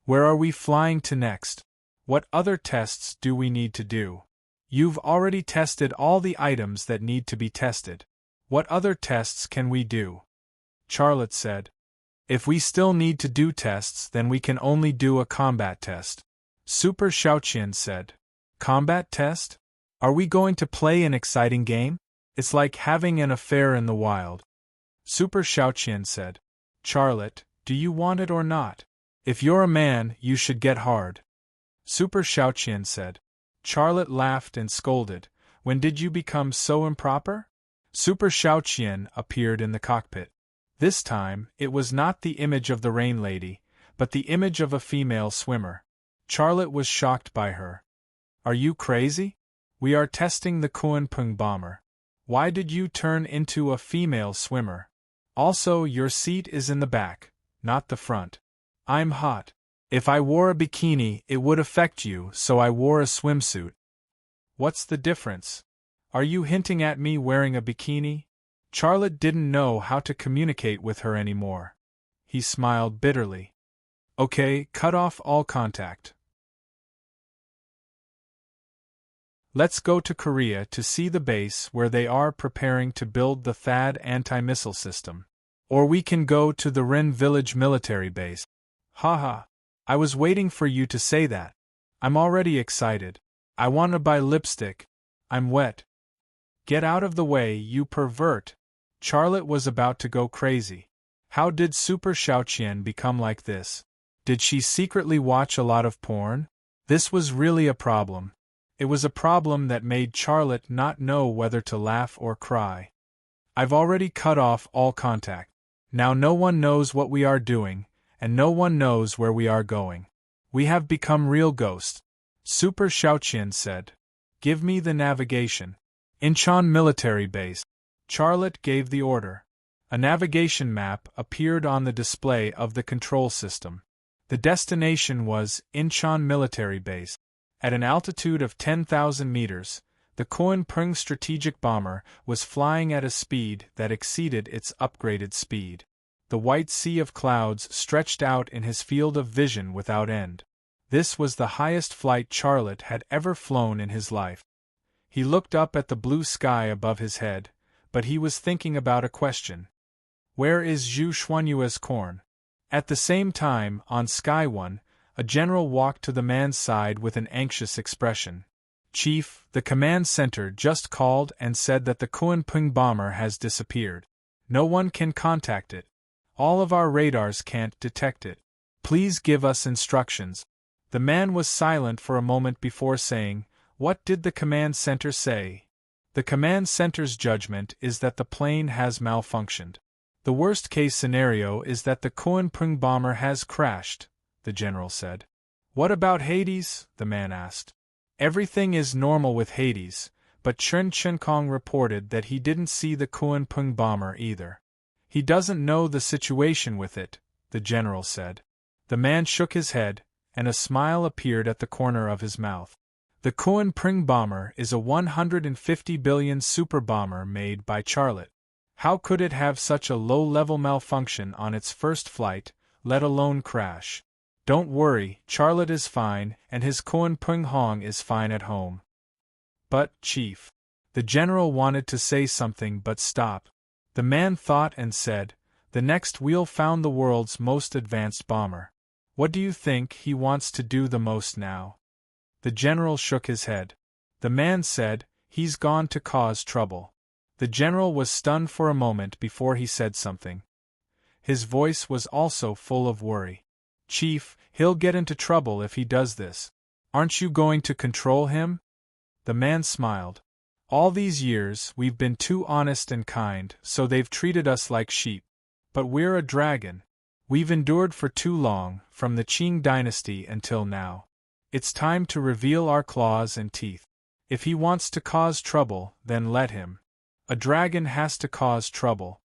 Where are we flying to next? What other tests do we need to do? You've already tested all the items that need to be tested. What other tests can we do? Charlotte said. If we still need to do tests, then we can only do a combat test. Super Xiaoqian said. Combat test? Are we going to play an exciting game? It's like having an affair in the wild. Super Xiaoqian said. Charlotte, do you want it or not? If you're a man, you should get hard. Super Xiaoqian said. Charlotte laughed and scolded. When did you become so improper? Super Xiaoqian appeared in the cockpit. This time, it was not the image of the Rain Lady, but the image of a female swimmer. Charlotte was shocked by her. Are you crazy? We are testing the Kuan-Pung bomber. Why did you turn into a female swimmer? Also, your seat is in the back, not the front. I'm hot. If I wore a bikini, it would affect you, so I wore a swimsuit. What's the difference? Are you hinting at me wearing a bikini? Charlotte didn't know how to communicate with her anymore. He smiled bitterly. Okay, cut off all contact. Let's go to Korea to see the base where they are preparing to build the THAAD anti-missile system. Or we can go to the Ren Village military base. Haha. I was waiting for you to say that. I'm already excited. I want to buy lipstick. I'm wet. Get out of the way, you pervert. Charlotte was about to go crazy. How did Super Xiaoqian become like this? Did she secretly watch a lot of porn? This was really a problem. It was a problem that made Charlotte not know whether to laugh or cry. I've already cut off all contact. Now no one knows what we are doing, and no one knows where we are going. We have become real ghosts. Super Xiaoqian said. Give me the navigation. Incheon military base. Charlotte gave the order. A navigation map appeared on the display of the control system. The destination was Incheon military base. At an altitude of 10,000 meters, the Kuan-Pung strategic bomber was flying at a speed that exceeded its upgraded speed. The white sea of clouds stretched out in his field of vision without end. This was the highest flight Charlotte had ever flown in his life. He looked up at the blue sky above his head, but he was thinking about a question. Where is Zhu Xuanyue's corn? At the same time, on Sky One, a general walked to the man's side with an anxious expression. Chief, the command center just called and said that the Kuan-Pung bomber has disappeared. No one can contact it. All of our radars can't detect it. Please give us instructions. The man was silent for a moment before saying, "What did the command center say?" The command center's judgment is that the plane has malfunctioned. The worst-case scenario is that the Kuanping bomber has crashed, the general said. What about Hades? The man asked. Everything is normal with Hades, but Chen Chenkong reported that he didn't see the Kuanping bomber either. He doesn't know the situation with it, the general said. The man shook his head, and a smile appeared at the corner of his mouth. The Kuanping bomber is a 150 billion super bomber made by Charlotte. How could it have such a low-level malfunction on its first flight, let alone crash? Don't worry, Charlotte is fine, and his Kuanping Hong is fine at home. But, Chief. The general wanted to say something but stopped. The man thought and said, "The next we'll found the world's most advanced bomber. What do you think he wants to do the most now?" The general shook his head. The man said, "He's gone to cause trouble." The general was stunned for a moment before he said something. His voice was also full of worry. "Chief, he'll get into trouble if he does this. Aren't you going to control him?" The man smiled. "All these years we've been too honest and kind, so they've treated us like sheep. But we're a dragon. We've endured for too long, from the Qing dynasty until now. It's time to reveal our claws and teeth. If he wants to cause trouble, then let him. A dragon has to cause trouble."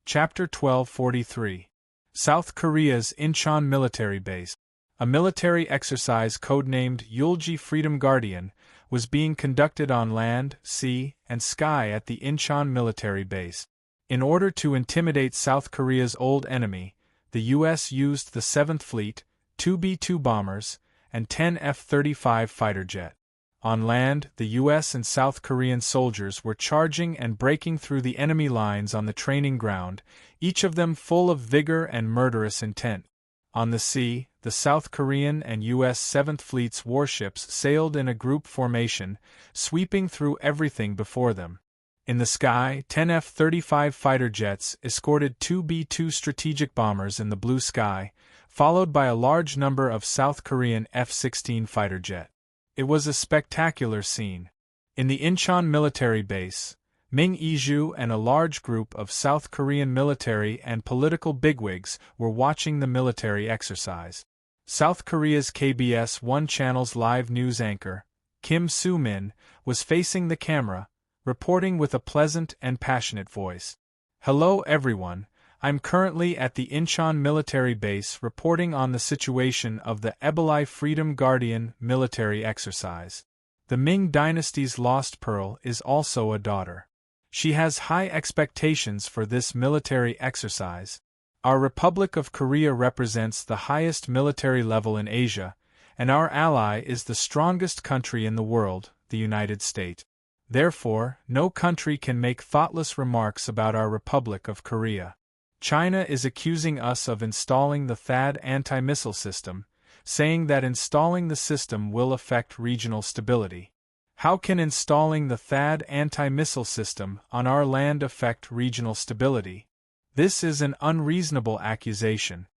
Chapter 1243. South Korea's Incheon Military Base. A military exercise codenamed Yulji Freedom Guardian was being conducted on land, sea, and sky at the Incheon military base. In order to intimidate South Korea's old enemy, the U.S. used the 7th Fleet, 2 B-2 bombers, and 10 F-35 fighter jet. On land, the U.S. and South Korean soldiers were charging and breaking through the enemy lines on the training ground, each of them full of vigor and murderous intent. On the sea, the South Korean and U.S. 7th Fleet's warships sailed in a group formation, sweeping through everything before them. In the sky, 10 F-35 fighter jets escorted 2 B-2 strategic bombers in the blue sky, followed by a large number of South Korean F-16 fighter jet. It was a spectacular scene. In the Incheon military base, Ming Iju and a large group of South Korean military and political bigwigs were watching the military exercise. South Korea's KBS One channel's live news anchor, Kim Soo-min, was facing the camera, reporting with a pleasant and passionate voice. "Hello everyone, I'm currently at the Incheon military base reporting on the situation of the Yulji Freedom Guardian military exercise. The Ming dynasty's lost pearl is also a daughter. She has high expectations for this military exercise. Our Republic of Korea represents the highest military level in Asia, and our ally is the strongest country in the world, the United States. Therefore, no country can make thoughtless remarks about our Republic of Korea. China is accusing us of installing the THAAD anti-missile system, saying that installing the system will affect regional stability. How can installing the THAAD anti-missile system on our land affect regional stability? This is an unreasonable accusation.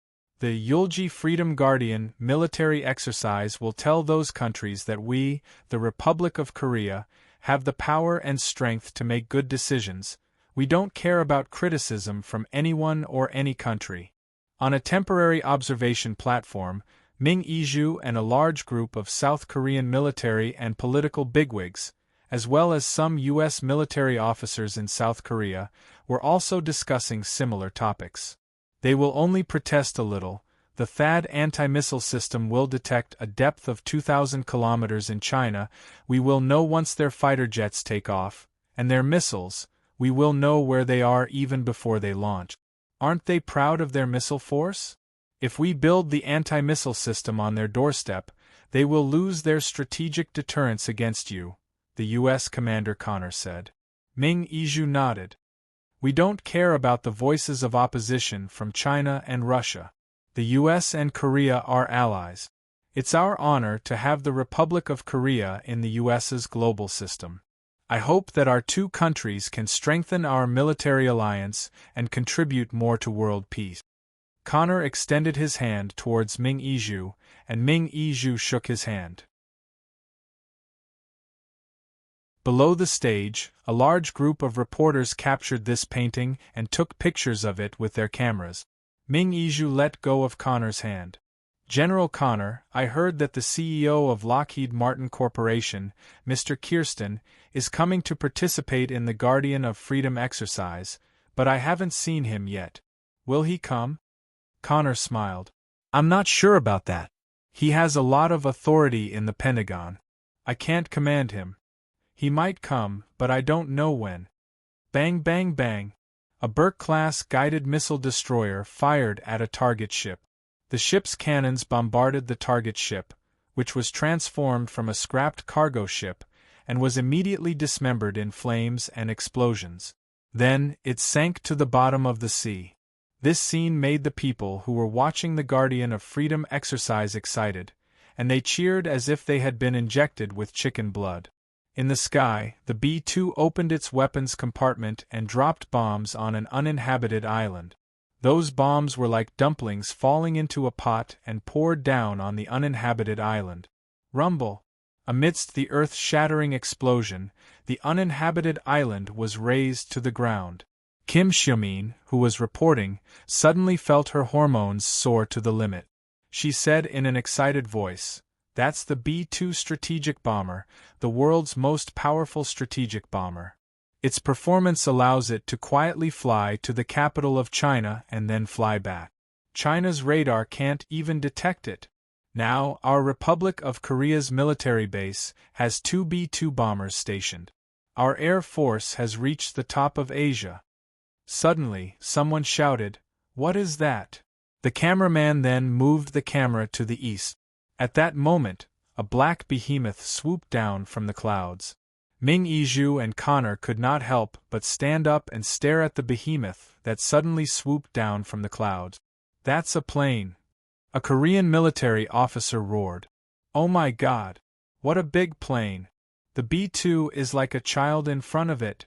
The Yulji Freedom Guardian military exercise will tell those countries that we, the Republic of Korea, have the power and strength to make good decisions. We don't care about criticism from anyone or any country." On a temporary observation platform, Ming Iju and a large group of South Korean military and political bigwigs, as well as some U.S. military officers in South Korea, were also discussing similar topics. They will only protest a little. The THAAD anti-missile system will detect a depth of 2,000 kilometers in China. We will know once their fighter jets take off, and their missiles, we will know where they are even before they launch. Aren't they proud of their missile force? If we build the anti-missile system on their doorstep, they will lose their strategic deterrence against you, the U.S. Commander Connor said. Ming Iju nodded. "We don't care about the voices of opposition from China and Russia. The U.S. and Korea are allies. It's our honor to have the Republic of Korea in the US's global system. I hope that our two countries can strengthen our military alliance and contribute more to world peace. Connor extended his hand towards Ming Yizhu, and Ming Yizhu shook his hand. Below the stage, a large group of reporters captured this painting and took pictures of it with their cameras. Ming Yizhu let go of Connor's hand. General Connor, I heard that the CEO of Lockheed Martin Corporation, Mr. Kirsten, is coming to participate in the Guardian of Freedom exercise, but I haven't seen him yet. Will he come? Connor smiled. I'm not sure about that. He has a lot of authority in the Pentagon. I can't command him. He might come, but I don't know when. Bang bang bang. A Burke-class guided missile destroyer fired at a target ship. The ship's cannons bombarded the target ship, which was transformed from a scrapped cargo ship, and was immediately dismembered in flames and explosions. Then, it sank to the bottom of the sea. This scene made the people who were watching the Guardian of Freedom exercise excited, and they cheered as if they had been injected with chicken blood. In the sky, the B-2 opened its weapons compartment and dropped bombs on an uninhabited island. Those bombs were like dumplings falling into a pot and poured down on the uninhabited island. Rumble! Amidst the earth-shattering explosion, the uninhabited island was razed to the ground. Kim Xiumin, who was reporting, suddenly felt her hormones soar to the limit. She said in an excited voice, "That's the B-2 strategic bomber, the world's most powerful strategic bomber. Its performance allows it to quietly fly to the capital of China and then fly back. China's radar can't even detect it. Now, our Republic of Korea's military base has 2 B-2 bombers stationed. Our Air Force has reached the top of Asia." Suddenly, someone shouted, "What is that?" The cameraman then moved the camera to the east. At that moment, a black behemoth swooped down from the clouds. Ming Yizhu and Connor could not help but stand up and stare at the behemoth that suddenly swooped down from the clouds. "That's a plane!" a Korean military officer roared. "Oh my God! What a big plane! The B-2 is like a child in front of it.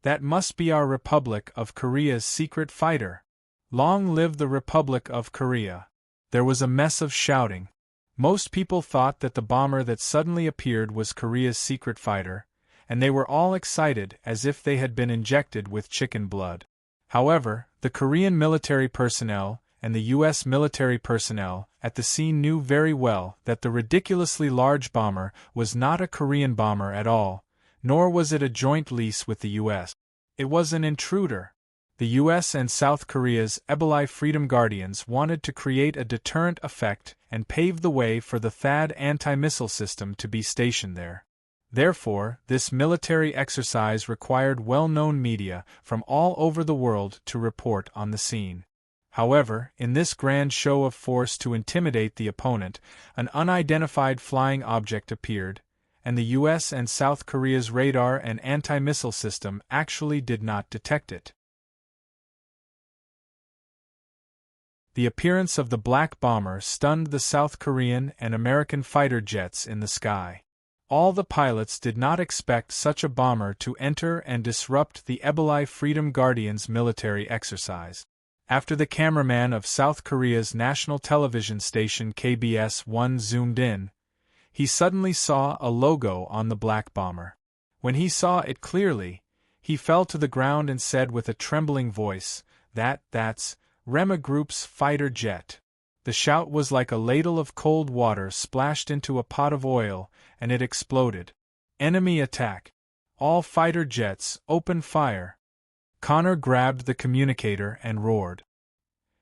That must be our Republic of Korea's secret fighter. Long live the Republic of Korea!" There was a mess of shouting. Most people thought that the bomber that suddenly appeared was Korea's secret fighter, and they were all excited as if they had been injected with chicken blood. However, the Korean military personnel and the U.S. military personnel at the scene knew very well that the ridiculously large bomber was not a Korean bomber at all, nor was it a joint lease with the U.S. It was an intruder. The U.S. and South Korea's Eboli Freedom Guardians wanted to create a deterrent effect and pave the way for the THAAD anti-missile system to be stationed there. Therefore, this military exercise required well-known media from all over the world to report on the scene. However, in this grand show of force to intimidate the opponent, an unidentified flying object appeared, and the U.S. and South Korea's radar and anti-missile system actually did not detect it. The appearance of the black bomber stunned the South Korean and American fighter jets in the sky. All the pilots did not expect such a bomber to enter and disrupt the Eboli Freedom Guardians military exercise. After the cameraman of South Korea's national television station KBS-1 zoomed in, he suddenly saw a logo on the black bomber. When he saw it clearly, he fell to the ground and said with a trembling voice, That's Rema Group's fighter jet." The shout was like a ladle of cold water splashed into a pot of oil, and it exploded. "Enemy attack! All fighter jets, open fire!" Connor grabbed the communicator and roared.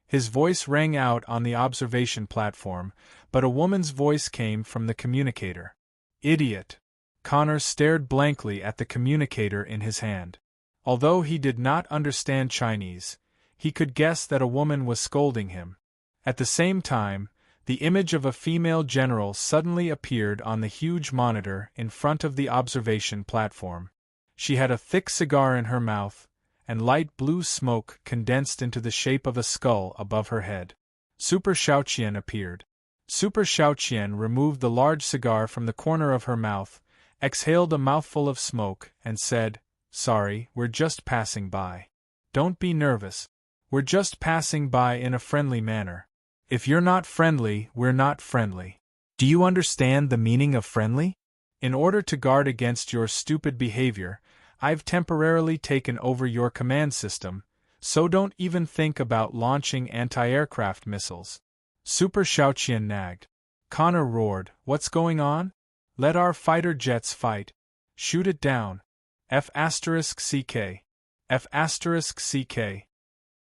His voice rang out on the observation platform, but a woman's voice came from the communicator. "Idiot!" Connor stared blankly at the communicator in his hand. Although he did not understand Chinese, he could guess that a woman was scolding him. At the same time, the image of a female general suddenly appeared on the huge monitor in front of the observation platform. She had a thick cigar in her mouth, and light blue smoke condensed into the shape of a skull above her head. Super Xiaoqian appeared. Super Xiaoqian removed the large cigar from the corner of her mouth, exhaled a mouthful of smoke, and said, "Sorry, we're just passing by. Don't be nervous. We're just passing by in a friendly manner. If you're not friendly, we're not friendly. Do you understand the meaning of friendly? In order to guard against your stupid behavior, I've temporarily taken over your command system, so don't even think about launching anti-aircraft missiles." Super Xiaoqian nagged. Connor roared, "What's going on? Let our fighter jets fight. Shoot it down. F***CK. F***CK.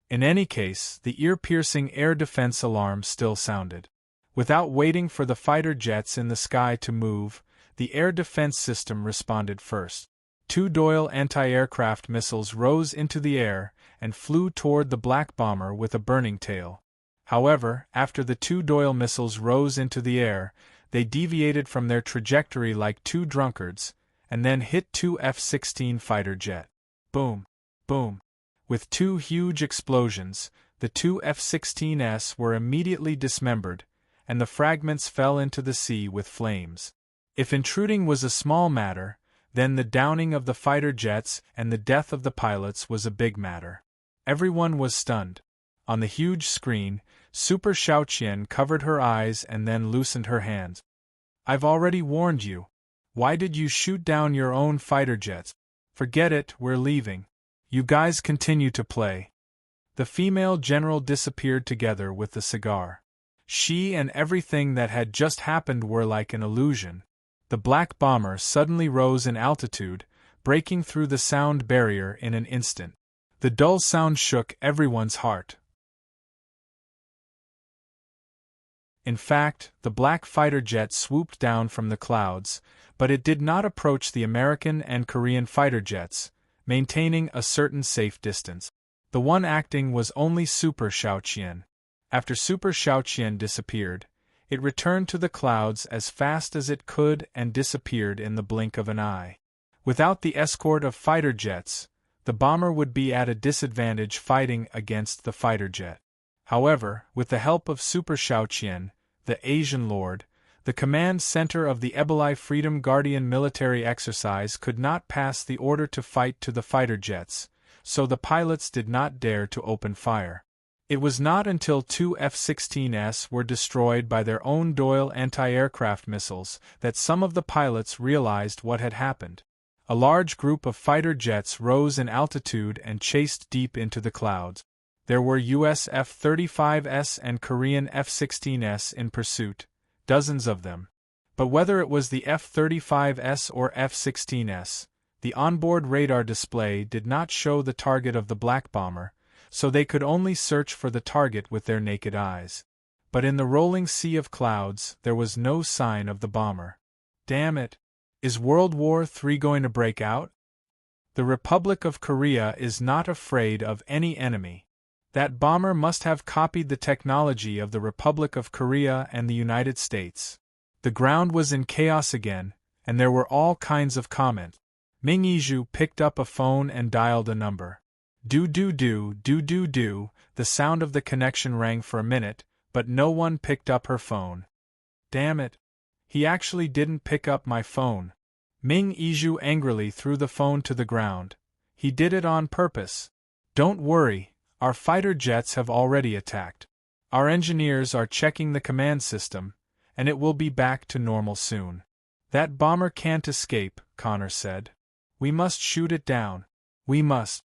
In any case, the ear-piercing air defense alarm still sounded. Without waiting for the fighter jets in the sky to move, the air defense system responded first. 2 Doyle anti-aircraft missiles rose into the air and flew toward the black bomber with a burning tail. However, after the 2 Doyle missiles rose into the air, they deviated from their trajectory like 2 drunkards, and then hit 2 F-16 fighter jet. Boom! Boom! With 2 huge explosions, the 2 F-16s were immediately dismembered, and the fragments fell into the sea with flames. If intruding was a small matter, then the downing of the fighter jets and the death of the pilots was a big matter. Everyone was stunned. On the huge screen, Super Xiaoqian covered her eyes and then loosened her hands. "I've already warned you. Why did you shoot down your own fighter jets? Forget it, we're leaving. You guys continue to play." The female general disappeared together with the cigar. She and everything that had just happened were like an illusion. The black bomber suddenly rose in altitude, breaking through the sound barrier in an instant. The dull sound shook everyone's heart. In fact, the black fighter jet swooped down from the clouds, but it did not approach the American and Korean fighter jets, maintaining a certain safe distance. The one acting was only Super Xiaoqian. After Super Xiaoqian disappeared, it returned to the clouds as fast as it could and disappeared in the blink of an eye. Without the escort of fighter jets, the bomber would be at a disadvantage fighting against the fighter jet. However, with the help of Super Xiaoqian, the Asian Lord, the command center of the Eboli Freedom Guardian military exercise could not pass the order to fight to the fighter jets, so the pilots did not dare to open fire. It was not until 2 F-16s were destroyed by their own Doyle anti-aircraft missiles that some of the pilots realized what had happened. A large group of fighter jets rose in altitude and chased deep into the clouds. There were US F-35s and Korean F-16s in pursuit, dozens of them. But whether it was the F-35s or F-16s, the onboard radar display did not show the target of the black bomber, so they could only search for the target with their naked eyes. But in the rolling sea of clouds, there was no sign of the bomber. Damn it! Is World War III going to break out? The Republic of Korea is not afraid of any enemy. That bomber must have copied the technology of the Republic of Korea and the United States. The ground was in chaos again, and there were all kinds of comments. Ming Yizhu picked up a phone and dialed a number. Do-do-do, the sound of the connection rang for a minute, but no one picked up her phone. Damn it! He actually didn't pick up my phone. Ming Yizhu angrily threw the phone to the ground. He did it on purpose. Don't worry, our fighter jets have already attacked. Our engineers are checking the command system, and it will be back to normal soon. That bomber can't escape, Connor said. We must shoot it down. We must.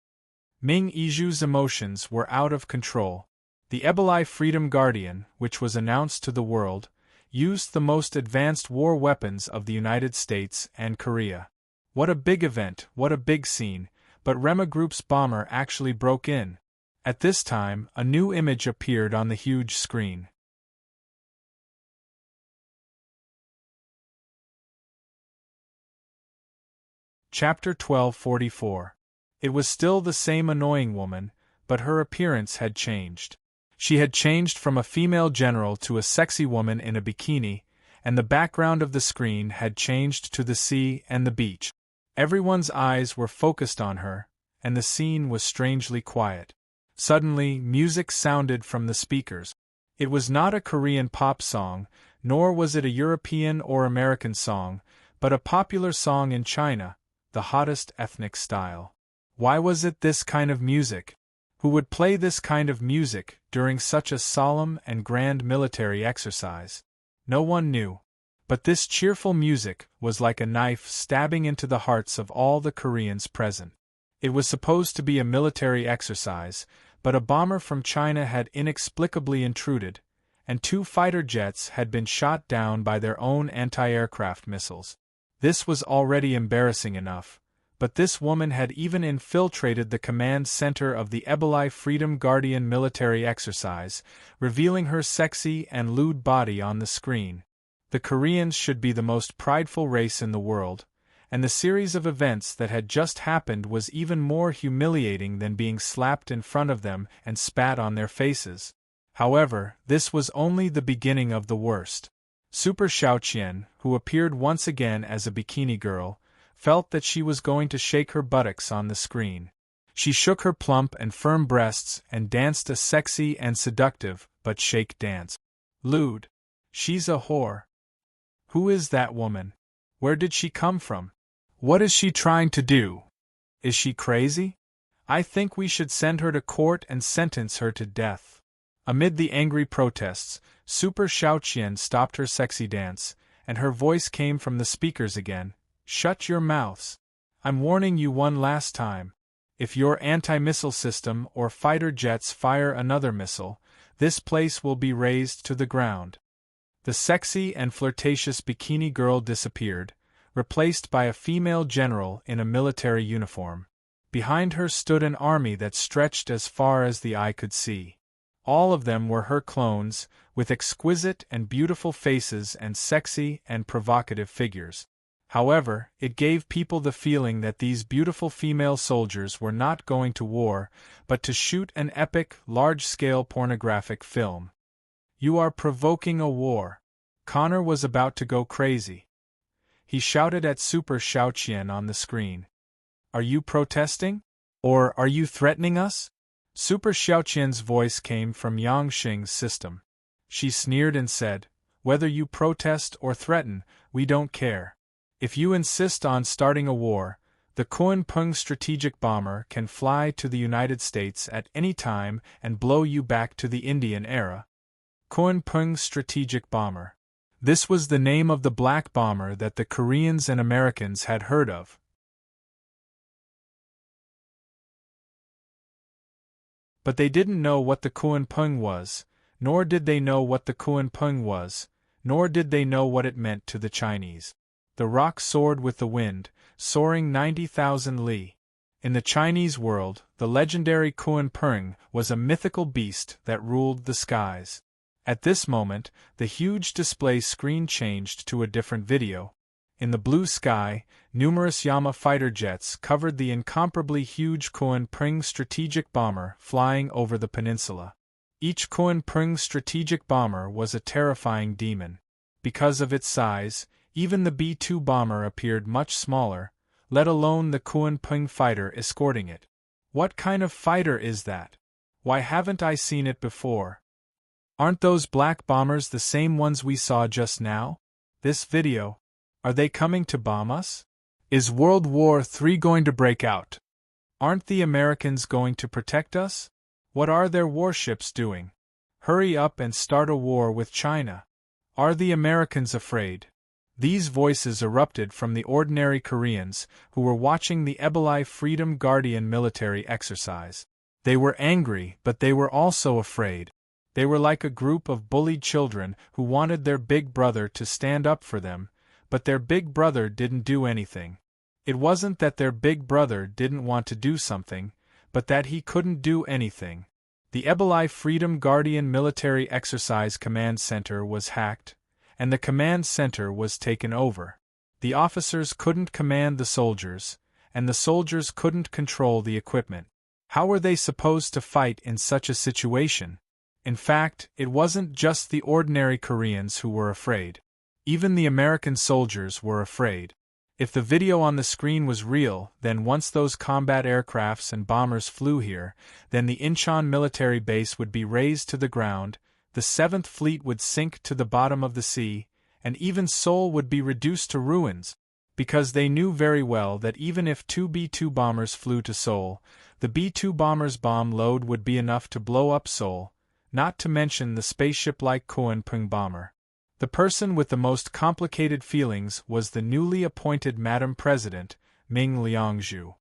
Ming Yizhu's emotions were out of control. The Eboli Freedom Guardian, which was announced to the world, used the most advanced war weapons of the United States and Korea. What a big event, what a big scene, but Rema Group's bomber actually broke in. At this time, a new image appeared on the huge screen. Chapter 1244. It was still the same annoying woman, but her appearance had changed. She had changed from a female general to a sexy woman in a bikini, and the background of the screen had changed to the sea and the beach. Everyone's eyes were focused on her, and the scene was strangely quiet. Suddenly, music sounded from the speakers. It was not a Korean pop song, Nor was it a European or American song, but a popular song in China, the hottest ethnic style. Why was it this kind of music? Who would play this kind of music during such a solemn and grand military exercise? No one knew. But this cheerful music was like a knife stabbing into the hearts of all the Koreans present. It was supposed to be a military exercise, but a bomber from China had inexplicably intruded, and 2 fighter jets had been shot down by their own anti-aircraft missiles. This was already embarrassing enough, but this woman had even infiltrated the command center of the Eboli Freedom Guardian military exercise, revealing her sexy and lewd body on the screen. The Koreans should be the most prideful race in the world, and the series of events that had just happened was even more humiliating than being slapped in front of them and spat on their faces. However, this was only the beginning of the worst. Super Xiaoqian, who appeared once again as a bikini girl, felt that she was going to shake her buttocks on the screen. She shook her plump and firm breasts and danced a sexy and seductive but shake dance. Lewd. She's a whore. Who is that woman? Where did she come from? What is she trying to do? Is she crazy? I think we should send her to court and sentence her to death. Amid the angry protests, Super Xiaoqian stopped her sexy dance, and her voice came from the speakers again. Shut your mouths. I'm warning you one last time. If your anti-missile system or fighter jets fire another missile, this place will be razed to the ground. The sexy and flirtatious bikini girl disappeared, replaced by a female general in a military uniform. Behind her stood an army that stretched as far as the eye could see. All of them were her clones, with exquisite and beautiful faces and sexy and provocative figures. However, it gave people the feeling that these beautiful female soldiers were not going to war, but to shoot an epic, large-scale pornographic film. You are provoking a war. Connor was about to go crazy. He shouted at Super Xiaoqian on the screen. Are you protesting? Or are you threatening us? Super Xiaoqian's voice came from Yang Xing's system. She sneered and said, whether you protest or threaten, we don't care. If you insist on starting a war, the Kuan-Pung strategic bomber can fly to the United States at any time and blow you back to the Indian era. Kuan-Pung strategic bomber. This was the name of the black bomber that the Koreans and Americans had heard of. But they didn't know what the Kuan-Pung was, nor did they know what the Kuan-Pung was, nor did they know what it meant to the Chinese. The rock soared with the wind, soaring 90,000 li. In the Chinese world, the legendary Kuan-Pung was a mythical beast that ruled the skies. At this moment, the huge display screen changed to a different video. In the blue sky, numerous Yama fighter jets covered the incomparably huge Kuan-Pung strategic bomber flying over the peninsula. Each Kuan-Pung strategic bomber was a terrifying demon. Because of its size, even the B-2 bomber appeared much smaller, let alone the Kuan-Pung fighter escorting it. What kind of fighter is that? Why haven't I seen it before? Aren't those black bombers the same ones we saw just now? This video. Are they coming to bomb us? Is World War III going to break out? Aren't the Americans going to protect us? What are their warships doing? Hurry up and start a war with China. Are the Americans afraid? These voices erupted from the ordinary Koreans who were watching the Eboli Freedom Guardian military exercise. They were angry, but they were also afraid. They were like a group of bullied children who wanted their big brother to stand up for them, but their big brother didn't do anything. It wasn't that their big brother didn't want to do something, but that he couldn't do anything. The Eboli Freedom Guardian military exercise command center was hacked, and the command center was taken over. The officers couldn't command the soldiers, and the soldiers couldn't control the equipment. How were they supposed to fight in such a situation? In fact, it wasn't just the ordinary Koreans who were afraid. Even the American soldiers were afraid. If the video on the screen was real, then once those combat aircrafts and bombers flew here, then the Incheon military base would be razed to the ground, the Seventh Fleet would sink to the bottom of the sea, and even Seoul would be reduced to ruins, because they knew very well that even if two B-2 bombers flew to Seoul, the B-2 bombers' bomb load would be enough to blow up Seoul, not to mention the spaceship-like Kuan-Pung bomber. The person with the most complicated feelings was the newly appointed Madam President, Ming Liangzhu.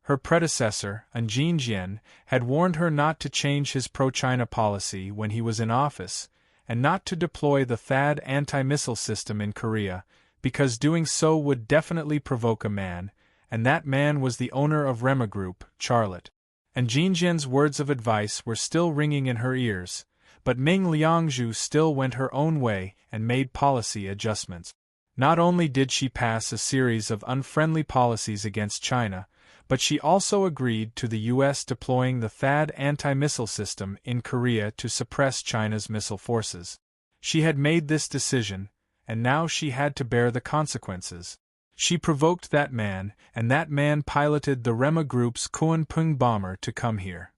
Her predecessor, An Jin-jian, had warned her not to change his pro-China policy when he was in office, and not to deploy the THAAD anti-missile system in Korea, because doing so would definitely provoke a man, and that man was the owner of Rema Group, Charlotte. And Jin-jian's words of advice were still ringing in her ears, but Ming Liangzhu still went her own way and made policy adjustments. Not only did she pass a series of unfriendly policies against China, but she also agreed to the U.S. deploying the THAAD anti-missile system in Korea to suppress China's missile forces. She had made this decision, and now she had to bear the consequences. She provoked that man, and that man piloted the Rema Group's Kuan-Pung bomber to come here.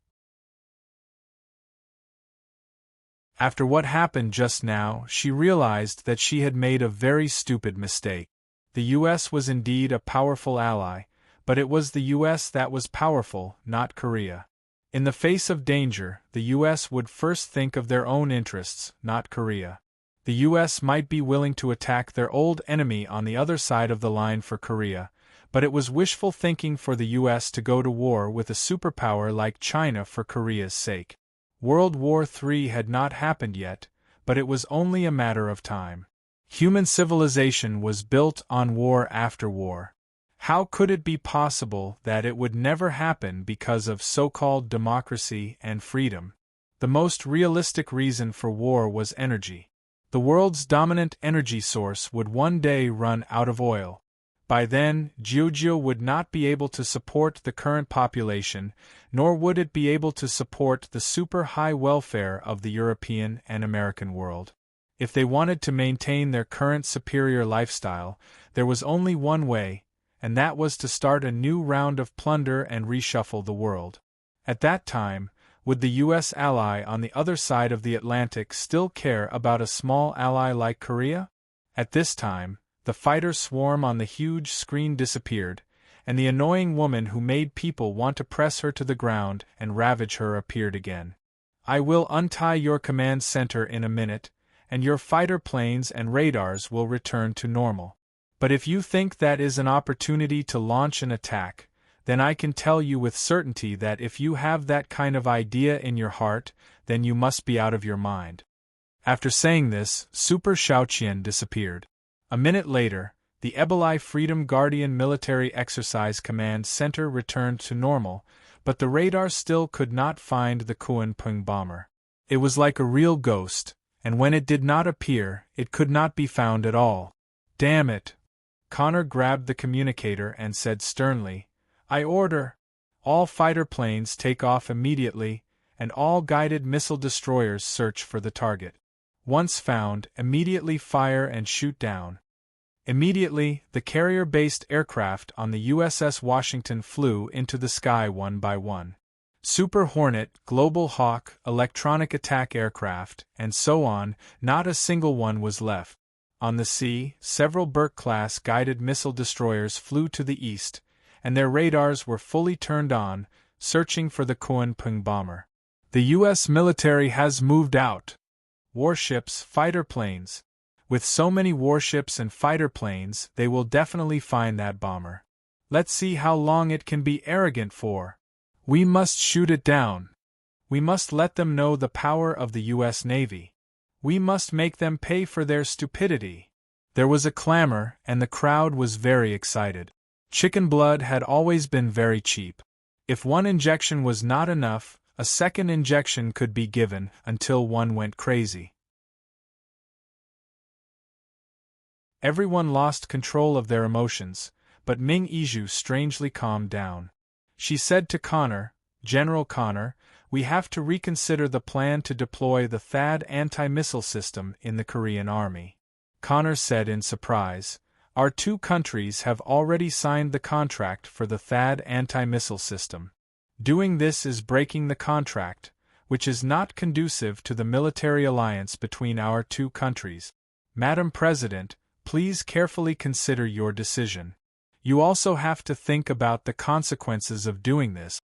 After what happened just now, she realized that she had made a very stupid mistake. The U.S. was indeed a powerful ally, but it was the U.S. that was powerful, not Korea. In the face of danger, the U.S. would first think of their own interests, not Korea. The U.S. might be willing to attack their old enemy on the other side of the line for Korea, but it was wishful thinking for the U.S. to go to war with a superpower like China for Korea's sake. World War III had not happened yet, but it was only a matter of time. Human civilization was built on war after war. How could it be possible that it would never happen because of so-called democracy and freedom? The most realistic reason for war was energy. The world's dominant energy source would one day run out of oil. By then, Georgia would not be able to support the current population, nor would it be able to support the super-high welfare of the European and American world. If they wanted to maintain their current superior lifestyle, there was only one way, and that was to start a new round of plunder and reshuffle the world. At that time, would the U.S. ally on the other side of the Atlantic still care about a small ally like Korea? At this time, the fighter swarm on the huge screen disappeared, and the annoying woman who made people want to press her to the ground and ravage her appeared again. I will untie your command center in a minute, and your fighter planes and radars will return to normal. But if you think that is an opportunity to launch an attack, then I can tell you with certainty that if you have that kind of idea in your heart, then you must be out of your mind. After saying this, Super Shaoqian disappeared. A minute later, the Eboli Freedom Guardian Military Exercise Command Center returned to normal, but the radar still could not find the Kuan-Pung bomber. It was like a real ghost, and when it did not appear, it could not be found at all. Damn it! Connor grabbed the communicator and said sternly, I order all fighter planes take off immediately, and all guided missile destroyers search for the target. Once found, immediately fire and shoot down. Immediately, the carrier-based aircraft on the USS Washington flew into the sky one by one. Super Hornet, Global Hawk, electronic attack aircraft, and so on, not a single one was left. On the sea, several Burke-class guided missile destroyers flew to the east, and their radars were fully turned on, searching for the Kuan-Pung bomber. The U.S. military has moved out. Warships, fighter planes. With so many warships and fighter planes, they will definitely find that bomber. Let's see how long it can be arrogant for. We must shoot it down. We must let them know the power of the U.S. Navy. We must make them pay for their stupidity. There was a clamor, and the crowd was very excited. Chicken blood had always been very cheap. If one injection was not enough, a second injection could be given until one went crazy. Everyone lost control of their emotions, but Ming Iju strangely calmed down. She said to Connor, General Connor, we have to reconsider the plan to deploy the THAAD anti-missile system in the Korean Army. Connor said in surprise, our two countries have already signed the contract for the THAAD anti-missile system. Doing this is breaking the contract, which is not conducive to the military alliance between our two countries. Madam President, please carefully consider your decision. You also have to think about the consequences of doing this.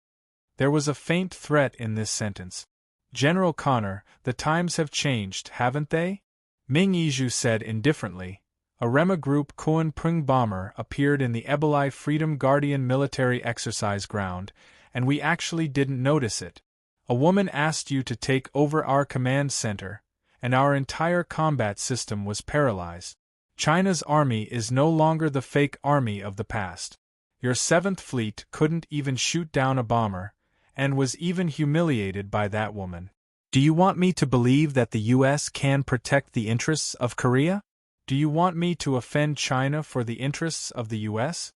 There was a faint threat in this sentence. General Connor, the times have changed, haven't they? Ming Yizhu said indifferently. A Rema Group Kuan-Pung bomber appeared in the Eboli Freedom Guardian military exercise ground, and we actually didn't notice it. A woman asked you to take over our command center, and our entire combat system was paralyzed. China's army is no longer the fake army of the past. Your 7th Fleet couldn't even shoot down a bomber, and was even humiliated by that woman. Do you want me to believe that the U.S. can protect the interests of Korea? Do you want me to offend China for the interests of the U.S.?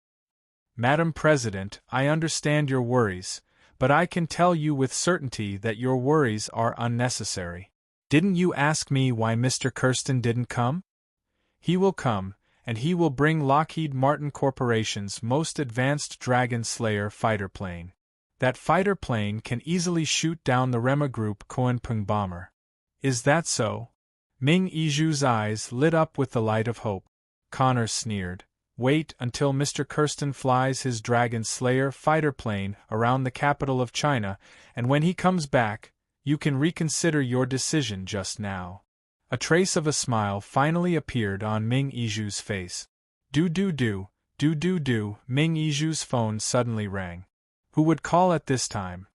Madam President, I understand your worries, but I can tell you with certainty that your worries are unnecessary. Didn't you ask me why Mr. Kirsten didn't come? He will come, and he will bring Lockheed Martin Corporation's most advanced Dragon Slayer fighter plane. That fighter plane can easily shoot down the Rema Group Kuan-Pung bomber. Is that so? Ming Yizhu's eyes lit up with the light of hope. Connor sneered. Wait until Mr. Kirsten flies his Dragon Slayer fighter plane around the capital of China, and when he comes back, you can reconsider your decision just now. A trace of a smile finally appeared on Ming Yizhu's face. Do. Ming Yizhu's phone suddenly rang. Who would call at this time?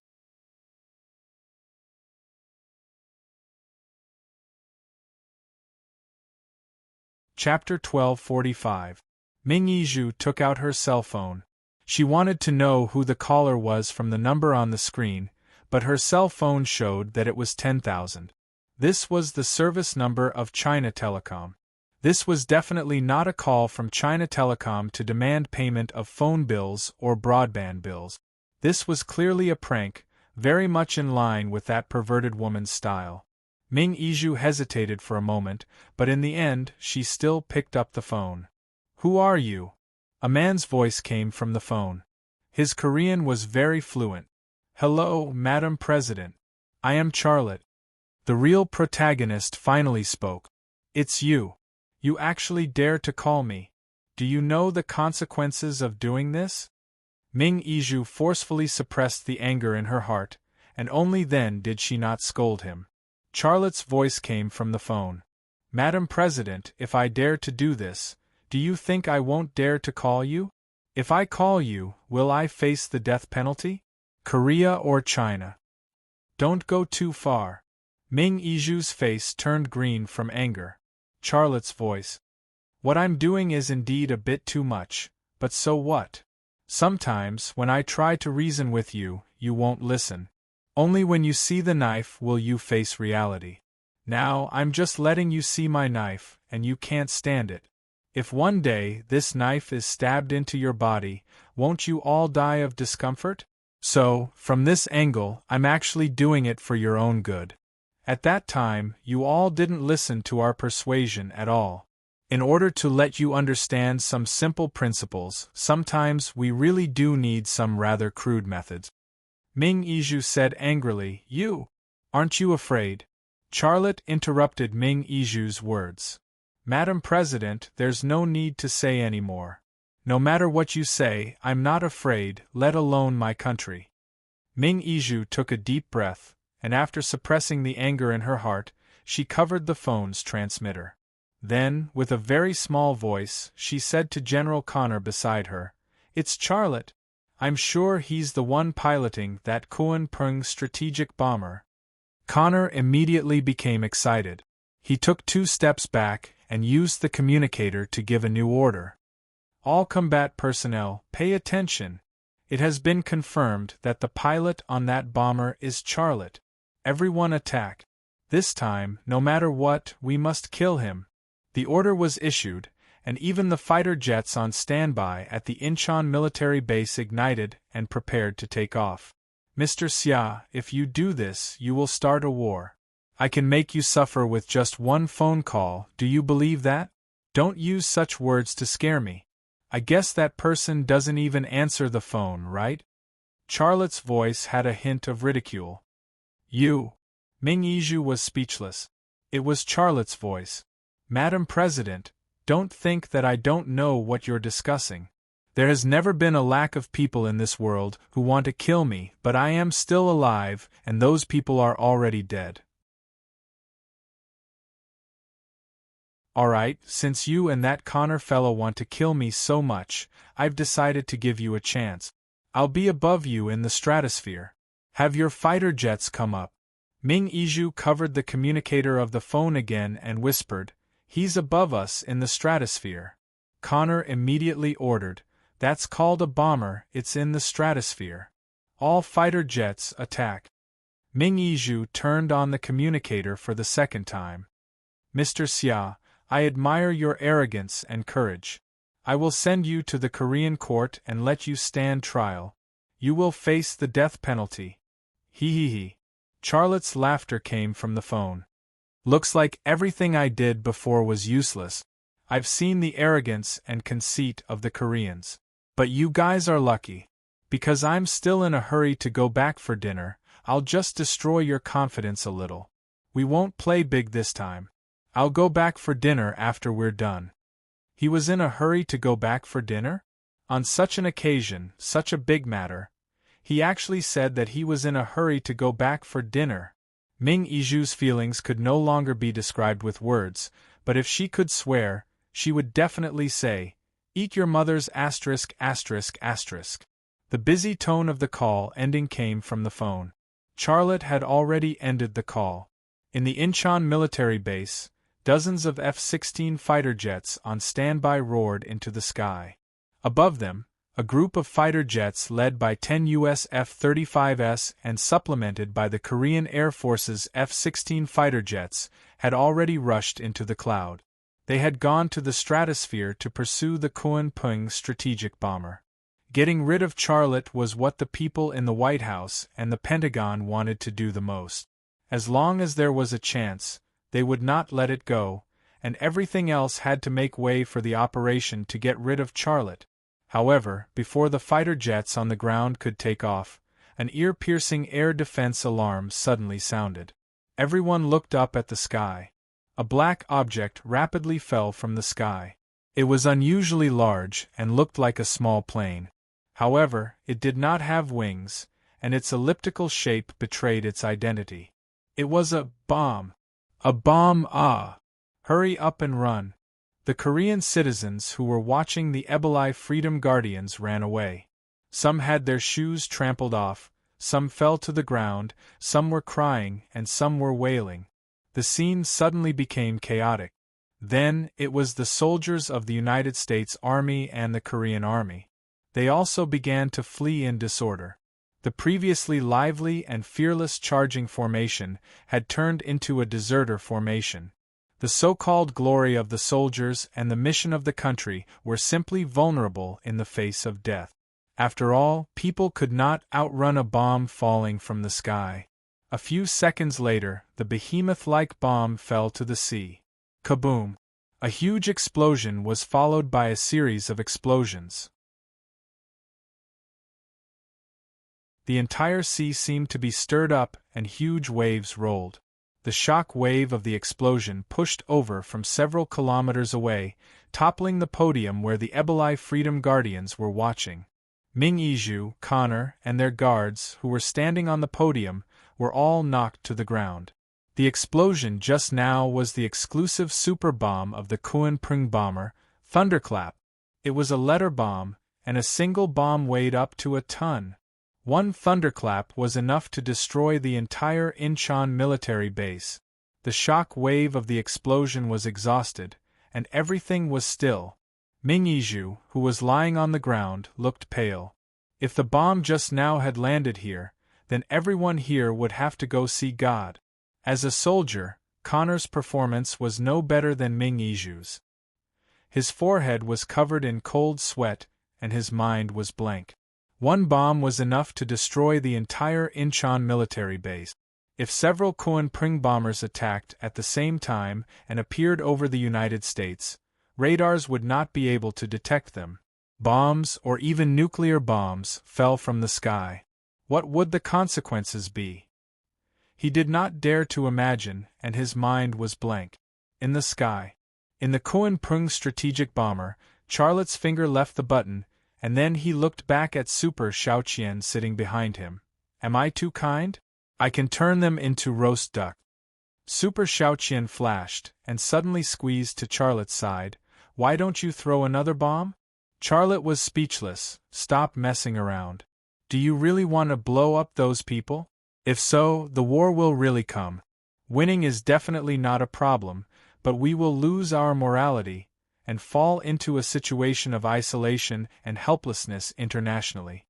Chapter 1245. Ming Yizhu took out her cell phone. She wanted to know who the caller was from the number on the screen, but her cell phone showed that it was 10,000. This was the service number of China Telecom. This was definitely not a call from China Telecom to demand payment of phone bills or broadband bills. This was clearly a prank, very much in line with that perverted woman's style. Ming Yizhu hesitated for a moment, but in the end she still picked up the phone. Who are you? A man's voice came from the phone. His Korean was very fluent. Hello, Madam President. I am Charlotte. The real protagonist finally spoke. It's you. You actually dare to call me. Do you know the consequences of doing this? Ming Yizhu forcefully suppressed the anger in her heart, and only then did she not scold him. Charlotte's voice came from the phone. Madam President, if I dare to do this, do you think I won't dare to call you? If I call you, will I face the death penalty? Korea or China? Don't go too far. Ming Yizhu's face turned green from anger. Charlotte's voice. What I'm doing is indeed a bit too much, but so what? Sometimes, when I try to reason with you, you won't listen. Only when you see the knife will you face reality. Now, I'm just letting you see my knife, and you can't stand it. If one day this knife is stabbed into your body, won't you all die of discomfort? So, from this angle, I'm actually doing it for your own good. At that time, you all didn't listen to our persuasion at all. In order to let you understand some simple principles, sometimes we really do need some rather crude methods. Ming Yizhu said angrily, You! Aren't you afraid? Charlotte interrupted Ming Yizhu's words. Madam President, there's no need to say any more. No matter what you say, I'm not afraid, let alone my country. Ming Yizhu took a deep breath, and after suppressing the anger in her heart, she covered the phone's transmitter. Then, with a very small voice, she said to General Connor beside her, It's Charlotte. I'm sure he's the one piloting that Kuan-Pung strategic bomber. Connor immediately became excited. He took 2 steps back and used the communicator to give a new order. All combat personnel, pay attention. It has been confirmed that the pilot on that bomber is Charlotte. Everyone attack. This time, no matter what, we must kill him. The order was issued, and even the fighter jets on standby at the Incheon military base ignited and prepared to take off. Mr. Xia, if you do this, you will start a war. I can make you suffer with just one phone call, do you believe that? Don't use such words to scare me. I guess that person doesn't even answer the phone, right? Charlotte's voice had a hint of ridicule. You, Ming Yizhu was speechless. It was Charlotte's voice. Madam President, don't think that I don't know what you're discussing. There has never been a lack of people in this world who want to kill me, but I am still alive, and those people are already dead. Alright, since you and that Connor fellow want to kill me so much, I've decided to give you a chance. I'll be above you in the stratosphere. Have your fighter jets come up. Ming Yizhu covered the communicator of the phone again and whispered, "He's above us in the stratosphere." Connor immediately ordered, "That's called a bomber, it's in the stratosphere. All fighter jets attack." Ming Yizhu turned on the communicator for the second time. "Mr. Xia, I admire your arrogance and courage. I will send you to the Korean court and let you stand trial. You will face the death penalty." He he he. Charlotte's laughter came from the phone. "Looks like everything I did before was useless. I've seen the arrogance and conceit of the Koreans. But you guys are lucky. Because I'm still in a hurry to go back for dinner, I'll just destroy your confidence a little. We won't play big this time. I'll go back for dinner after we're done." He was in a hurry to go back for dinner? On such an occasion, such a big matter. He actually said that he was in a hurry to go back for dinner. Ming Yizhu's feelings could no longer be described with words, but if she could swear, she would definitely say, "Eat your mother's asterisk asterisk asterisk." The busy tone of the call ending came from the phone. Charlotte had already ended the call. In the Incheon military base, dozens of F-16 fighter jets on standby roared into the sky. Above them, a group of fighter jets led by 10 U.S. F-35s and supplemented by the Korean Air Force's F-16 fighter jets had already rushed into the cloud. They had gone to the stratosphere to pursue the Kunpeng strategic bomber. Getting rid of Charlotte was what the people in the White House and the Pentagon wanted to do the most. As long as there was a chance, they would not let it go, and everything else had to make way for the operation to get rid of Charlotte. However, before the fighter jets on the ground could take off, an ear-piercing air defense alarm suddenly sounded. Everyone looked up at the sky. A black object rapidly fell from the sky. It was unusually large and looked like a small plane. However, it did not have wings, and its elliptical shape betrayed its identity. It was a bomb. A bomb, ah! Hurry up and run. The Korean citizens who were watching the Eboli Freedom Guardians ran away. Some had their shoes trampled off, some fell to the ground, some were crying, and some were wailing. The scene suddenly became chaotic. Then, it was the soldiers of the United States Army and the Korean Army. They also began to flee in disorder. The previously lively and fearless charging formation had turned into a deserter formation. The so-called glory of the soldiers and the mission of the country were simply vulnerable in the face of death. After all, people could not outrun a bomb falling from the sky. A few seconds later, the behemoth-like bomb fell to the sea. Kaboom! A huge explosion was followed by a series of explosions. The entire sea seemed to be stirred up and huge waves rolled. The shock wave of the explosion pushed over from several kilometers away, toppling the podium where the Eboli Freedom Guardians were watching. Ming Yizhu, Connor, and their guards, who were standing on the podium, were all knocked to the ground. The explosion just now was the exclusive super bomb of the Kunpeng bomber, Thunderclap. It was a letter bomb, and a single bomb weighed up to a ton. One thunderclap was enough to destroy the entire Incheon military base. The shock wave of the explosion was exhausted, and everything was still. Ming Yizhu, who was lying on the ground, looked pale. If the bomb just now had landed here, then everyone here would have to go see God. As a soldier, Connor's performance was no better than Ming Yizhu's. His forehead was covered in cold sweat, and his mind was blank. One bomb was enough to destroy the entire Incheon military base. If several Kunpeng bombers attacked at the same time and appeared over the United States, radars would not be able to detect them. Bombs, or even nuclear bombs, fell from the sky. What would the consequences be? He did not dare to imagine, and his mind was blank. In the sky. In the Kuan-Pung strategic bomber, Charlotte's finger left the button, and then he looked back at Super Xiaoqian sitting behind him. Am I too kind? I can turn them into roast duck. Super Xiaoqian flashed, and suddenly squeezed to Charlotte's side. Why don't you throw another bomb? Charlotte was speechless. Stop messing around. Do you really want to blow up those people? If so, the war will really come. Winning is definitely not a problem, but we will lose our morality, and fall into a situation of isolation and helplessness internationally.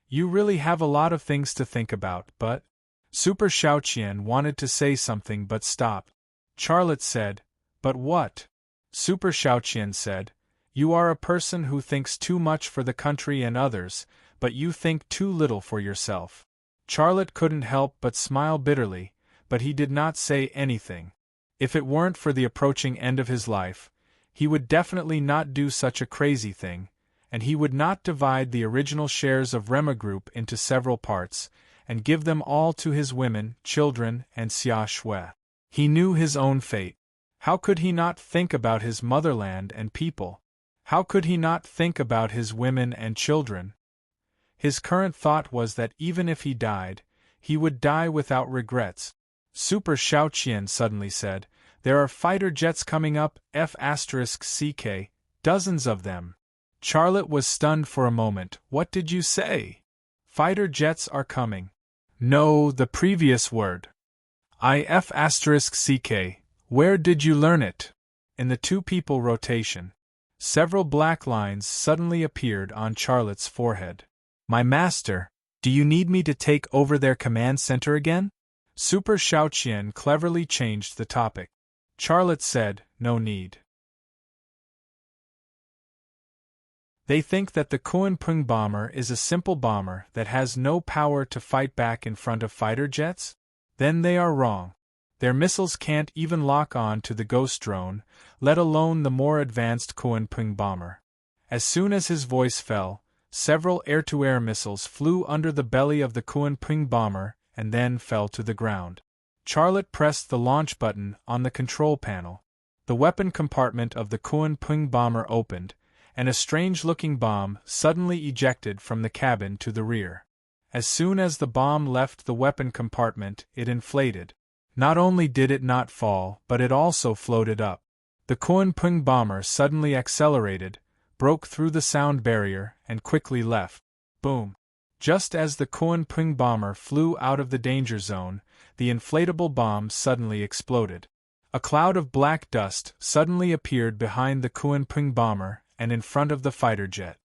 You really have a lot of things to think about, but… Super Xiaoqian wanted to say something but stopped. Charlotte said, But what? Super Xiaoqian said, You are a person who thinks too much for the country and others, but you think too little for yourself. Charlotte couldn't help but smile bitterly, but he did not say anything. If it weren't for the approaching end of his life, he would definitely not do such a crazy thing, and he would not divide the original shares of Rema Group into several parts, and give them all to his women, children, and Xia Shui. He knew his own fate. How could he not think about his motherland and people? How could he not think about his women and children? His current thought was that even if he died, he would die without regrets. Super Xiaoqian suddenly said, There are fighter jets coming up, F***CK, dozens of them. Charlotte was stunned for a moment. What did you say? Fighter jets are coming. No, the previous word. F***CK, where did you learn it? In the two people rotation. Several black lines suddenly appeared on Charlotte's forehead. My master, do you need me to take over their command center again? Super Xiaoqian cleverly changed the topic. Charlotte said, No need. They think that the Kuan-Pung bomber is a simple bomber that has no power to fight back in front of fighter jets? Then they are wrong. Their missiles can't even lock on to the ghost drone, let alone the more advanced Kuan-Pung bomber. As soon as his voice fell, several air-to-air missiles flew under the belly of the Kuan-Pung bomber and then fell to the ground. Charlotte pressed the launch button on the control panel. The weapon compartment of the Kuan-Pung bomber opened, and a strange-looking bomb suddenly ejected from the cabin to the rear. As soon as the bomb left the weapon compartment, it inflated. Not only did it not fall, but it also floated up. The Kuan-Pung bomber suddenly accelerated, broke through the sound barrier, and quickly left. Boom! Just as the Kuan-Pung bomber flew out of the danger zone, the inflatable bomb suddenly exploded. A cloud of black dust suddenly appeared behind the Kuan-Pung bomber and in front of the fighter jet.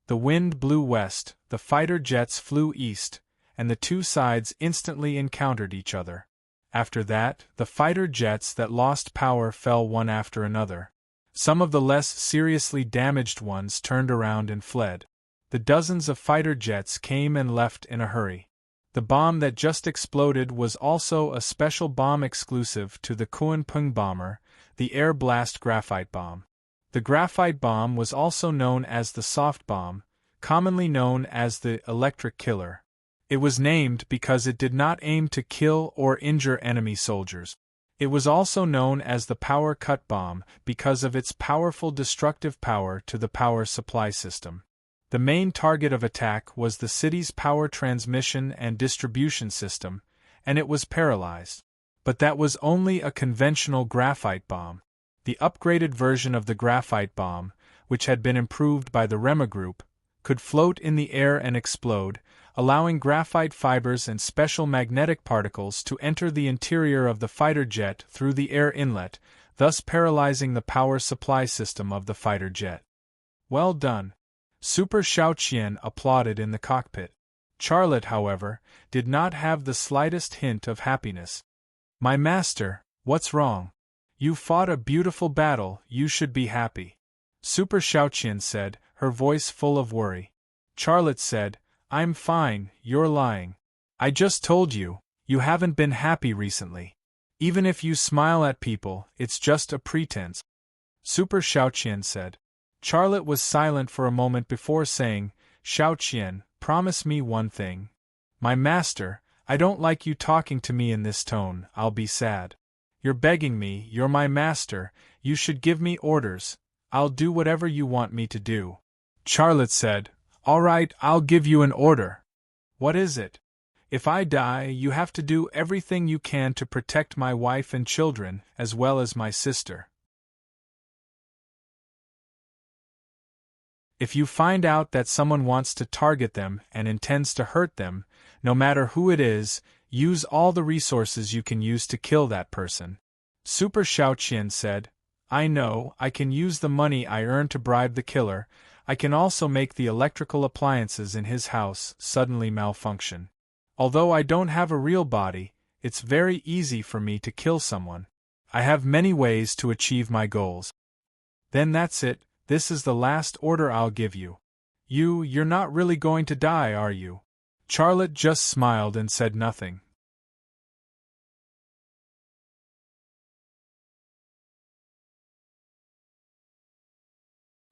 The wind blew west, the fighter jets flew east, and the two sides instantly encountered each other. After that, the fighter jets that lost power fell one after another. Some of the less seriously damaged ones turned around and fled. The dozens of fighter jets came and left in a hurry. The bomb that just exploded was also a special bomb exclusive to the Kuan-Pung bomber, the air blast graphite bomb. The graphite bomb was also known as the soft bomb, commonly known as the electric killer. It was named because it did not aim to kill or injure enemy soldiers. It was also known as the power cut bomb because of its powerful destructive power to the power supply system. The main target of attack was the city's power transmission and distribution system, and it was paralyzed. But that was only a conventional graphite bomb. The upgraded version of the graphite bomb, which had been improved by the Rema Group, could float in the air and explode, allowing graphite fibers and special magnetic particles to enter the interior of the fighter jet through the air inlet, thus paralyzing the power supply system of the fighter jet. Well done! Super Xiaoqian applauded in the cockpit. Charlotte, however, did not have the slightest hint of happiness. My master, what's wrong? You fought a beautiful battle, you should be happy. Super Xiaoqian said, her voice full of worry. Charlotte said, I'm fine, you're lying. I just told you, you haven't been happy recently. Even if you smile at people, it's just a pretense. Super Xiaoqian said. Charlotte was silent for a moment before saying, Xiaoqian, promise me one thing. My master, I don't like you talking to me in this tone, I'll be sad. You're begging me, you're my master, you should give me orders, I'll do whatever you want me to do. Charlotte said, All right, I'll give you an order. What is it? If I die, you have to do everything you can to protect my wife and children, as well as my sister. If you find out that someone wants to target them and intends to hurt them, no matter who it is, use all the resources you can use to kill that person. Super Xiaoqian said, I know, I can use the money I earn to bribe the killer, I can also make the electrical appliances in his house suddenly malfunction. Although I don't have a real body, it's very easy for me to kill someone. I have many ways to achieve my goals. Then that's it, this is the last order I'll give you. You're not really going to die, are you? Charlotte just smiled and said nothing.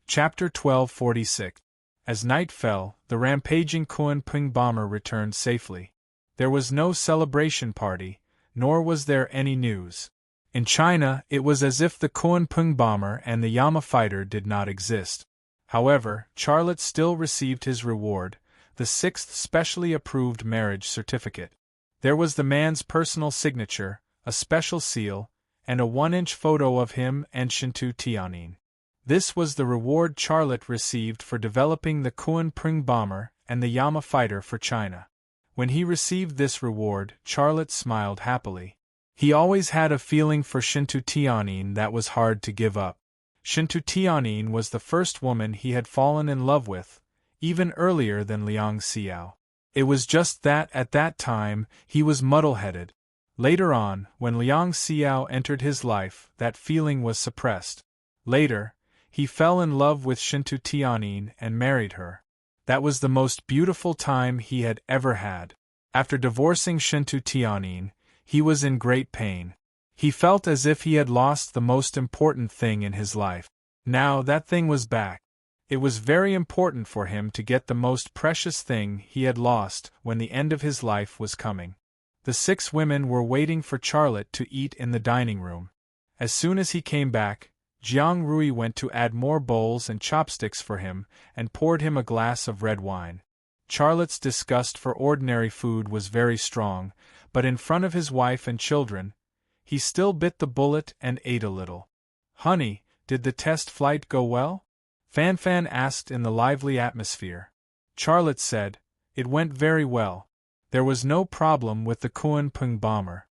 Chapter 1246. As night fell, the rampaging Kuan-Ping bomber returned safely. There was no celebration party, nor was there any news. In China, it was as if the Kuan-Ping bomber and the Yama fighter did not exist. However, Charlotte still received his reward, the 6th specially approved marriage certificate. There was the man's personal signature, a special seal, and a 1-inch photo of him and Shintu Tianyin. This was the reward Charlotte received for developing the Kuan-Ping bomber and the Yama fighter for China. When he received this reward, Charlotte smiled happily. He always had a feeling for Shintu Tianyin that was hard to give up. Shintu Tianyin was the first woman he had fallen in love with, even earlier than Liang Xiao. It was just that at that time he was muddle-headed. Later on, when Liang Xiao entered his life, that feeling was suppressed. Later, he fell in love with Shintu Tianyin and married her. That was the most beautiful time he had ever had. After divorcing Shintu Tianyin, he was in great pain. He felt as if he had lost the most important thing in his life. Now that thing was back. It was very important for him to get the most precious thing he had lost when the end of his life was coming. The 6 women were waiting for Charlotte to eat in the dining room. As soon as he came back, Jiang Rui went to add more bowls and chopsticks for him and poured him a glass of red wine. Charlotte's disgust for ordinary food was very strong, but in front of his wife and children, he still bit the bullet and ate a little. Honey, did the test flight go well? Fan Fan asked in the lively atmosphere. Charlotte said, It went very well. There was no problem with the Kuan-Ping bomber.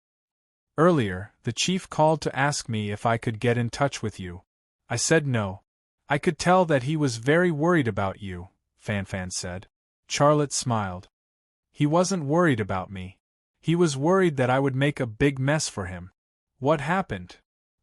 Earlier, the chief called to ask me if I could get in touch with you. I said no. I could tell that he was very worried about you, Fan Fan said. Charlotte smiled. He wasn't worried about me. He was worried that I would make a big mess for him. What happened?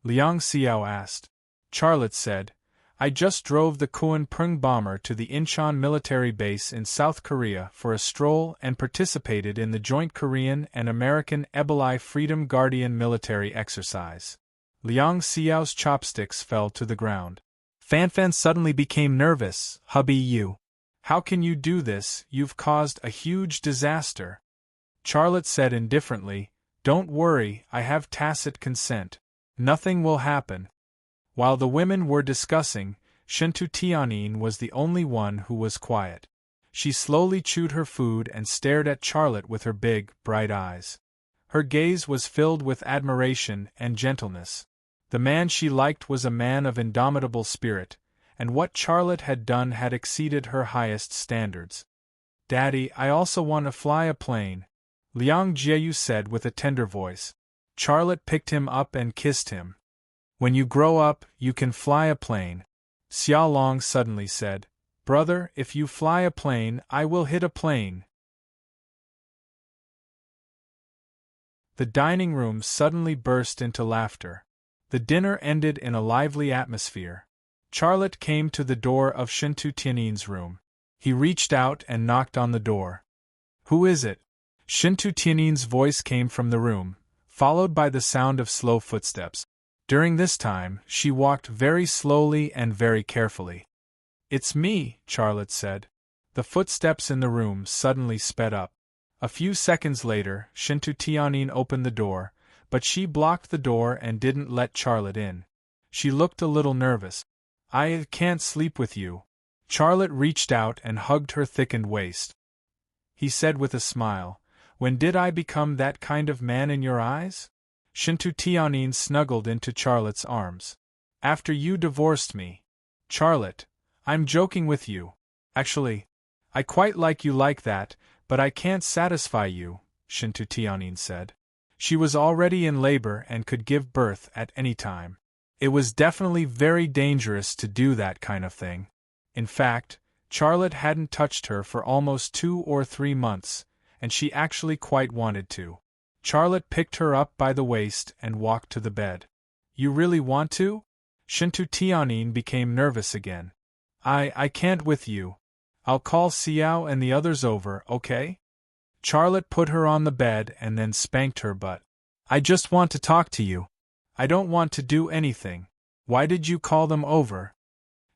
Liang Xiao asked. Charlotte said, I just drove the Kuan-Ping bomber to the Incheon military base in South Korea for a stroll and participated in the joint Korean and American Eboli Freedom Guardian military exercise. Liang Xiao's chopsticks fell to the ground. Fan Fan suddenly became nervous. Hubby, you. How can you do this? You've caused a huge disaster. Charlotte said indifferently, Don't worry, I have tacit consent. Nothing will happen. While the women were discussing, Shintu Tianyin was the only one who was quiet. She slowly chewed her food and stared at Charlotte with her big, bright eyes. Her gaze was filled with admiration and gentleness. The man she liked was a man of indomitable spirit, and what Charlotte had done had exceeded her highest standards. Daddy, I also want to fly a plane, Liang Jieyu said with a tender voice. Charlotte picked him up and kissed him. When you grow up, you can fly a plane. Xia Long suddenly said, Brother, if you fly a plane, I will hit a plane. The dining room suddenly burst into laughter. The dinner ended in a lively atmosphere. Charlotte came to the door of Shintu Tianyin's room. He reached out and knocked on the door. Who is it? Shintu Tianyin's voice came from the room, followed by the sound of slow footsteps. During this time, she walked very slowly and very carefully. It's me, Charlotte said. The footsteps in the room suddenly sped up. A few seconds later, Shintu Tianyin opened the door, but she blocked the door and didn't let Charlotte in. She looked a little nervous. "I can't sleep with you." Charlotte reached out and hugged her thickened waist. He said with a smile, "When did I become that kind of man in your eyes?" Shintu Tianyin snuggled into Charlotte's arms. "After you divorced me." "Charlotte, I'm joking with you. Actually, I quite like you like that, but I can't satisfy you," Shintu Tianyin said. She was already in labor and could give birth at any time. It was definitely very dangerous to do that kind of thing. In fact, Charlotte hadn't touched her for almost 2 or 3 months, and she actually quite wanted to. Charlotte picked her up by the waist and walked to the bed. "You really want to?" Shintu Tianyin became nervous again. I can't with you. I'll call Xiao and the others over, okay?" Charlotte put her on the bed and then spanked her butt. "I just want to talk to you. I don't want to do anything. Why did you call them over?"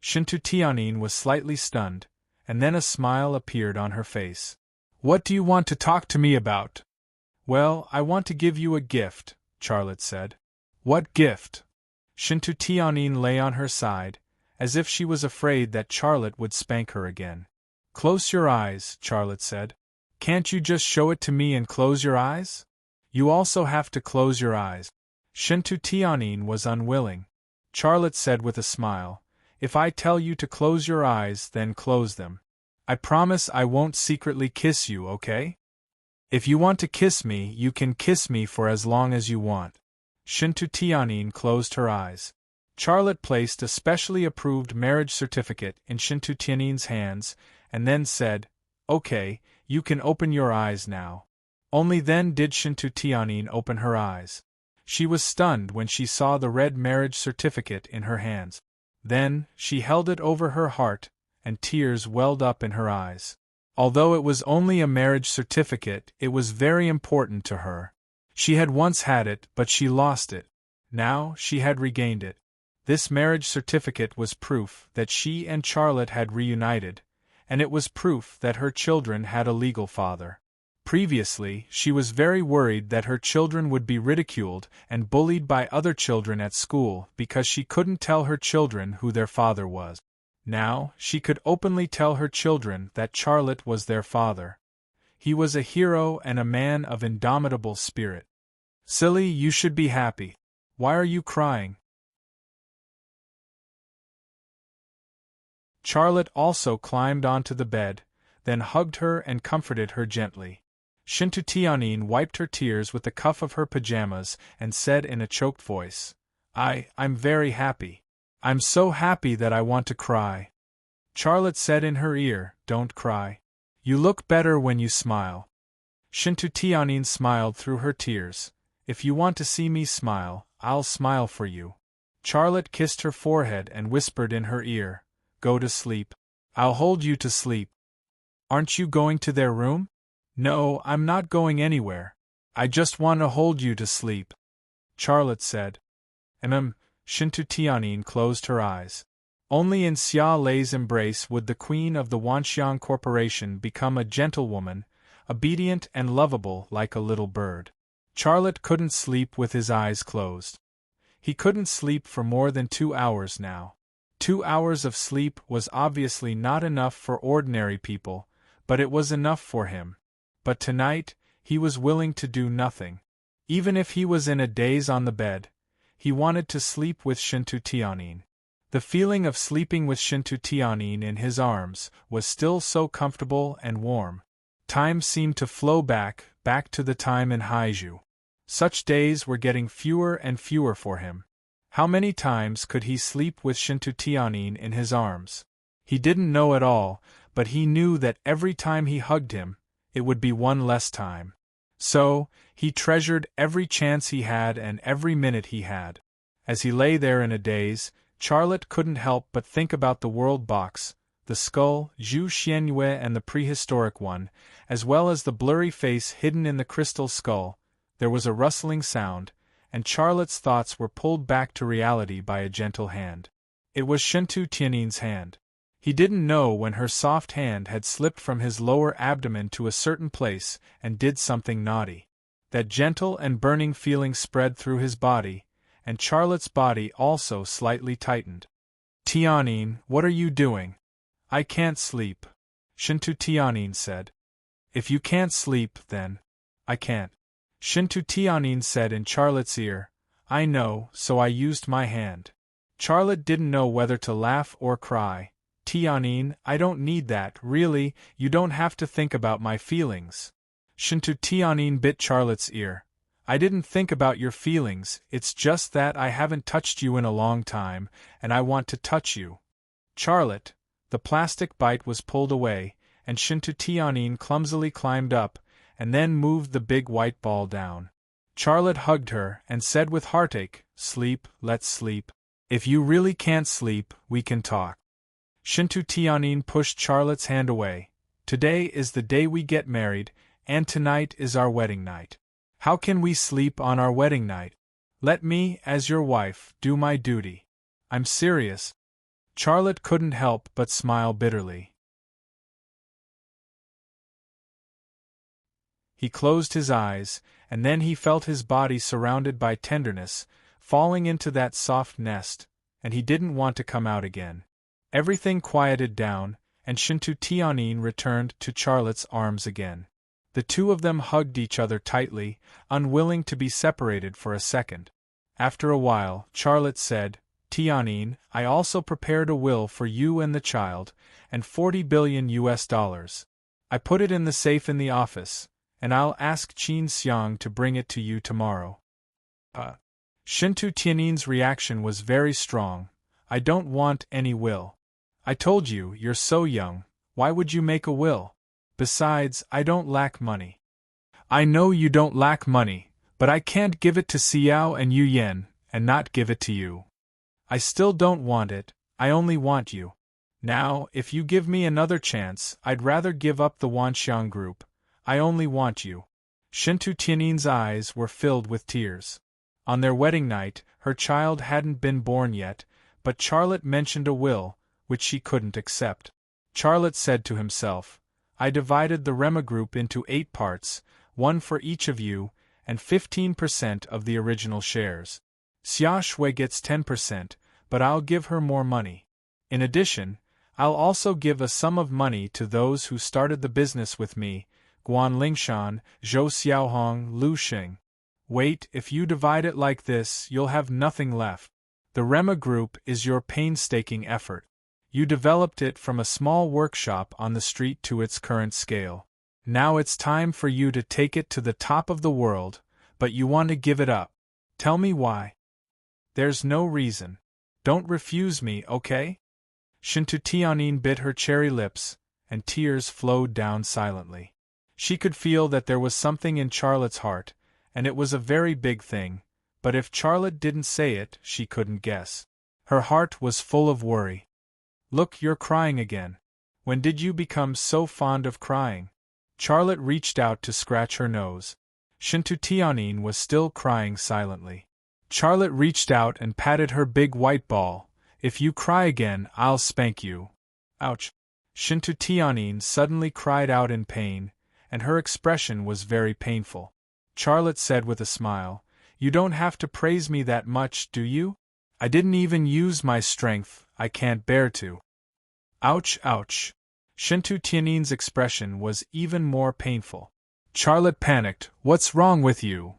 Shintu Tianyin was slightly stunned, and then a smile appeared on her face. "What do you want to talk to me about?" "Well, I want to give you a gift," Charlotte said. "What gift?" Shintu Tianyin lay on her side, as if she was afraid that Charlotte would spank her again. "Close your eyes," Charlotte said. "Can't you just show it to me and close your eyes?" "You also have to close your eyes." Shintu Tianyin was unwilling. Charlotte said with a smile, "If I tell you to close your eyes, then close them. I promise I won't secretly kiss you, okay? If you want to kiss me, you can kiss me for as long as you want." Shintu Tianyin closed her eyes. Charlotte placed a specially approved marriage certificate in Shintu Tianyin's hands, and then said, "Okay, you can open your eyes now." Only then did Shintu Tianyin open her eyes. She was stunned when she saw the red marriage certificate in her hands. Then, she held it over her heart, and tears welled up in her eyes. Although it was only a marriage certificate, it was very important to her. She had once had it, but she lost it. Now, she had regained it. This marriage certificate was proof that she and Charlotte had reunited, and it was proof that her children had a legal father. Previously, she was very worried that her children would be ridiculed and bullied by other children at school because she couldn't tell her children who their father was. Now, she could openly tell her children that Charlotte was their father. He was a hero and a man of indomitable spirit. "Silly, you should be happy. Why are you crying?" Charlotte also climbed onto the bed, then hugged her and comforted her gently. Shintu Tianyin wiped her tears with the cuff of her pajamas and said in a choked voice, I'm very happy. I'm so happy that I want to cry." Charlotte said in her ear, "Don't cry. You look better when you smile." Shintu Tianyin smiled through her tears. "If you want to see me smile, I'll smile for you." Charlotte kissed her forehead and whispered in her ear, "Go to sleep. I'll hold you to sleep." "Aren't you going to their room?" "No, I'm not going anywhere. I just want to hold you to sleep," Charlotte said. Shintu Tianyin closed her eyes. Only in Xia Lei's embrace would the queen of the Wanxiang Corporation become a gentlewoman, obedient and lovable like a little bird. Charlotte couldn't sleep with his eyes closed. He couldn't sleep for more than 2 hours now. 2 hours of sleep was obviously not enough for ordinary people, but it was enough for him. But tonight, he was willing to do nothing. Even if he was in a daze on the bed, he wanted to sleep with Shintu Tianyin. The feeling of sleeping with Shintu Tianyin in his arms was still so comfortable and warm. Time seemed to flow back to the time in Haizhu. Such days were getting fewer and fewer for him. How many times could he sleep with Shintu Tianyin in his arms? He didn't know at all, but he knew that every time he hugged him, it would be one less time. So, he treasured every chance he had and every minute he had. As he lay there in a daze, Charlotte couldn't help but think about the world box, the skull, Zhu Xianyue and the prehistoric one, as well as the blurry face hidden in the crystal skull. There was a rustling sound, and Charlotte's thoughts were pulled back to reality by a gentle hand. It was Shintu Tianyin's hand. He didn't know when her soft hand had slipped from his lower abdomen to a certain place and did something naughty. That gentle and burning feeling spread through his body, and Charlotte's body also slightly tightened. Tianyin, what are you doing? I can't sleep, Shintu Tianyin said. If you can't sleep, then I can't. Shintu Tianyin said in Charlotte's ear. I know, so I used my hand. Charlotte didn't know whether to laugh or cry. Tianyin, I don't need that, really, you don't have to think about my feelings. Shintu Tianyin bit Charlotte's ear. I didn't think about your feelings, it's just that I haven't touched you in a long time, and I want to touch you. Charlotte, the plastic bite was pulled away, and Shintu Tianyin clumsily climbed up, and then moved the big white ball down. Charlotte hugged her and said with heartache, Sleep, let's sleep. If you really can't sleep, we can talk. Shintu Tianyin pushed Charlotte's hand away. Today is the day we get married, and tonight is our wedding night. How can we sleep on our wedding night? Let me, as your wife, do my duty. I'm serious. Charlotte couldn't help but smile bitterly. He closed his eyes, and then he felt his body surrounded by tenderness, falling into that soft nest, and he didn't want to come out again. Everything quieted down, and Shintu Tianyin returned to Charlotte's arms again. The two of them hugged each other tightly, unwilling to be separated for a second. After a while, Charlotte said, Tianyin, I also prepared a will for you and the child, and $40 billion. I put it in the safe in the office, and I'll ask Qin Xiang to bring it to you tomorrow. Shintu Tianyin's reaction was very strong. I don't want any will. I told you, you're so young, why would you make a will? Besides, I don't lack money. I know you don't lack money, but I can't give it to Xiao and Yu Yan, and not give it to you. I still don't want it, I only want you. Now, if you give me another chance, I'd rather give up the Wanxiang group. I only want you. Shintu Tianyin's eyes were filled with tears. On their wedding night, her child hadn't been born yet, but Charlotte mentioned a will, which she couldn't accept. Charlotte said to himself, I divided the Rema group into 8 parts, 1 for each of you, and 15% of the original shares. Xia Shui gets 10%, but I'll give her more money. In addition, I'll also give a sum of money to those who started the business with me, Guan Lingshan, Zhou Xiaohong, Lu Xing. Wait, if you divide it like this, you'll have nothing left. The Rema group is your painstaking effort. You developed it from a small workshop on the street to its current scale. Now it's time for you to take it to the top of the world, but you want to give it up. Tell me why. There's no reason. Don't refuse me, okay? Shintu Tianyin bit her cherry lips, and tears flowed down silently. She could feel that there was something in Charlotte's heart, and it was a very big thing, but if Charlotte didn't say it, she couldn't guess. Her heart was full of worry. Look, you're crying again. When did you become so fond of crying? Charlotte reached out to scratch her nose. Shintu Tianyin was still crying silently. Charlotte reached out and patted her big white ball. If you cry again, I'll spank you. Ouch. Shintu Tianyin suddenly cried out in pain, and her expression was very painful. Charlotte said with a smile, You don't have to praise me that much, do you? I didn't even use my strength, I can't bear to. Ouch, ouch. Shintu Tianyin's expression was even more painful. Charlotte panicked, What's wrong with you?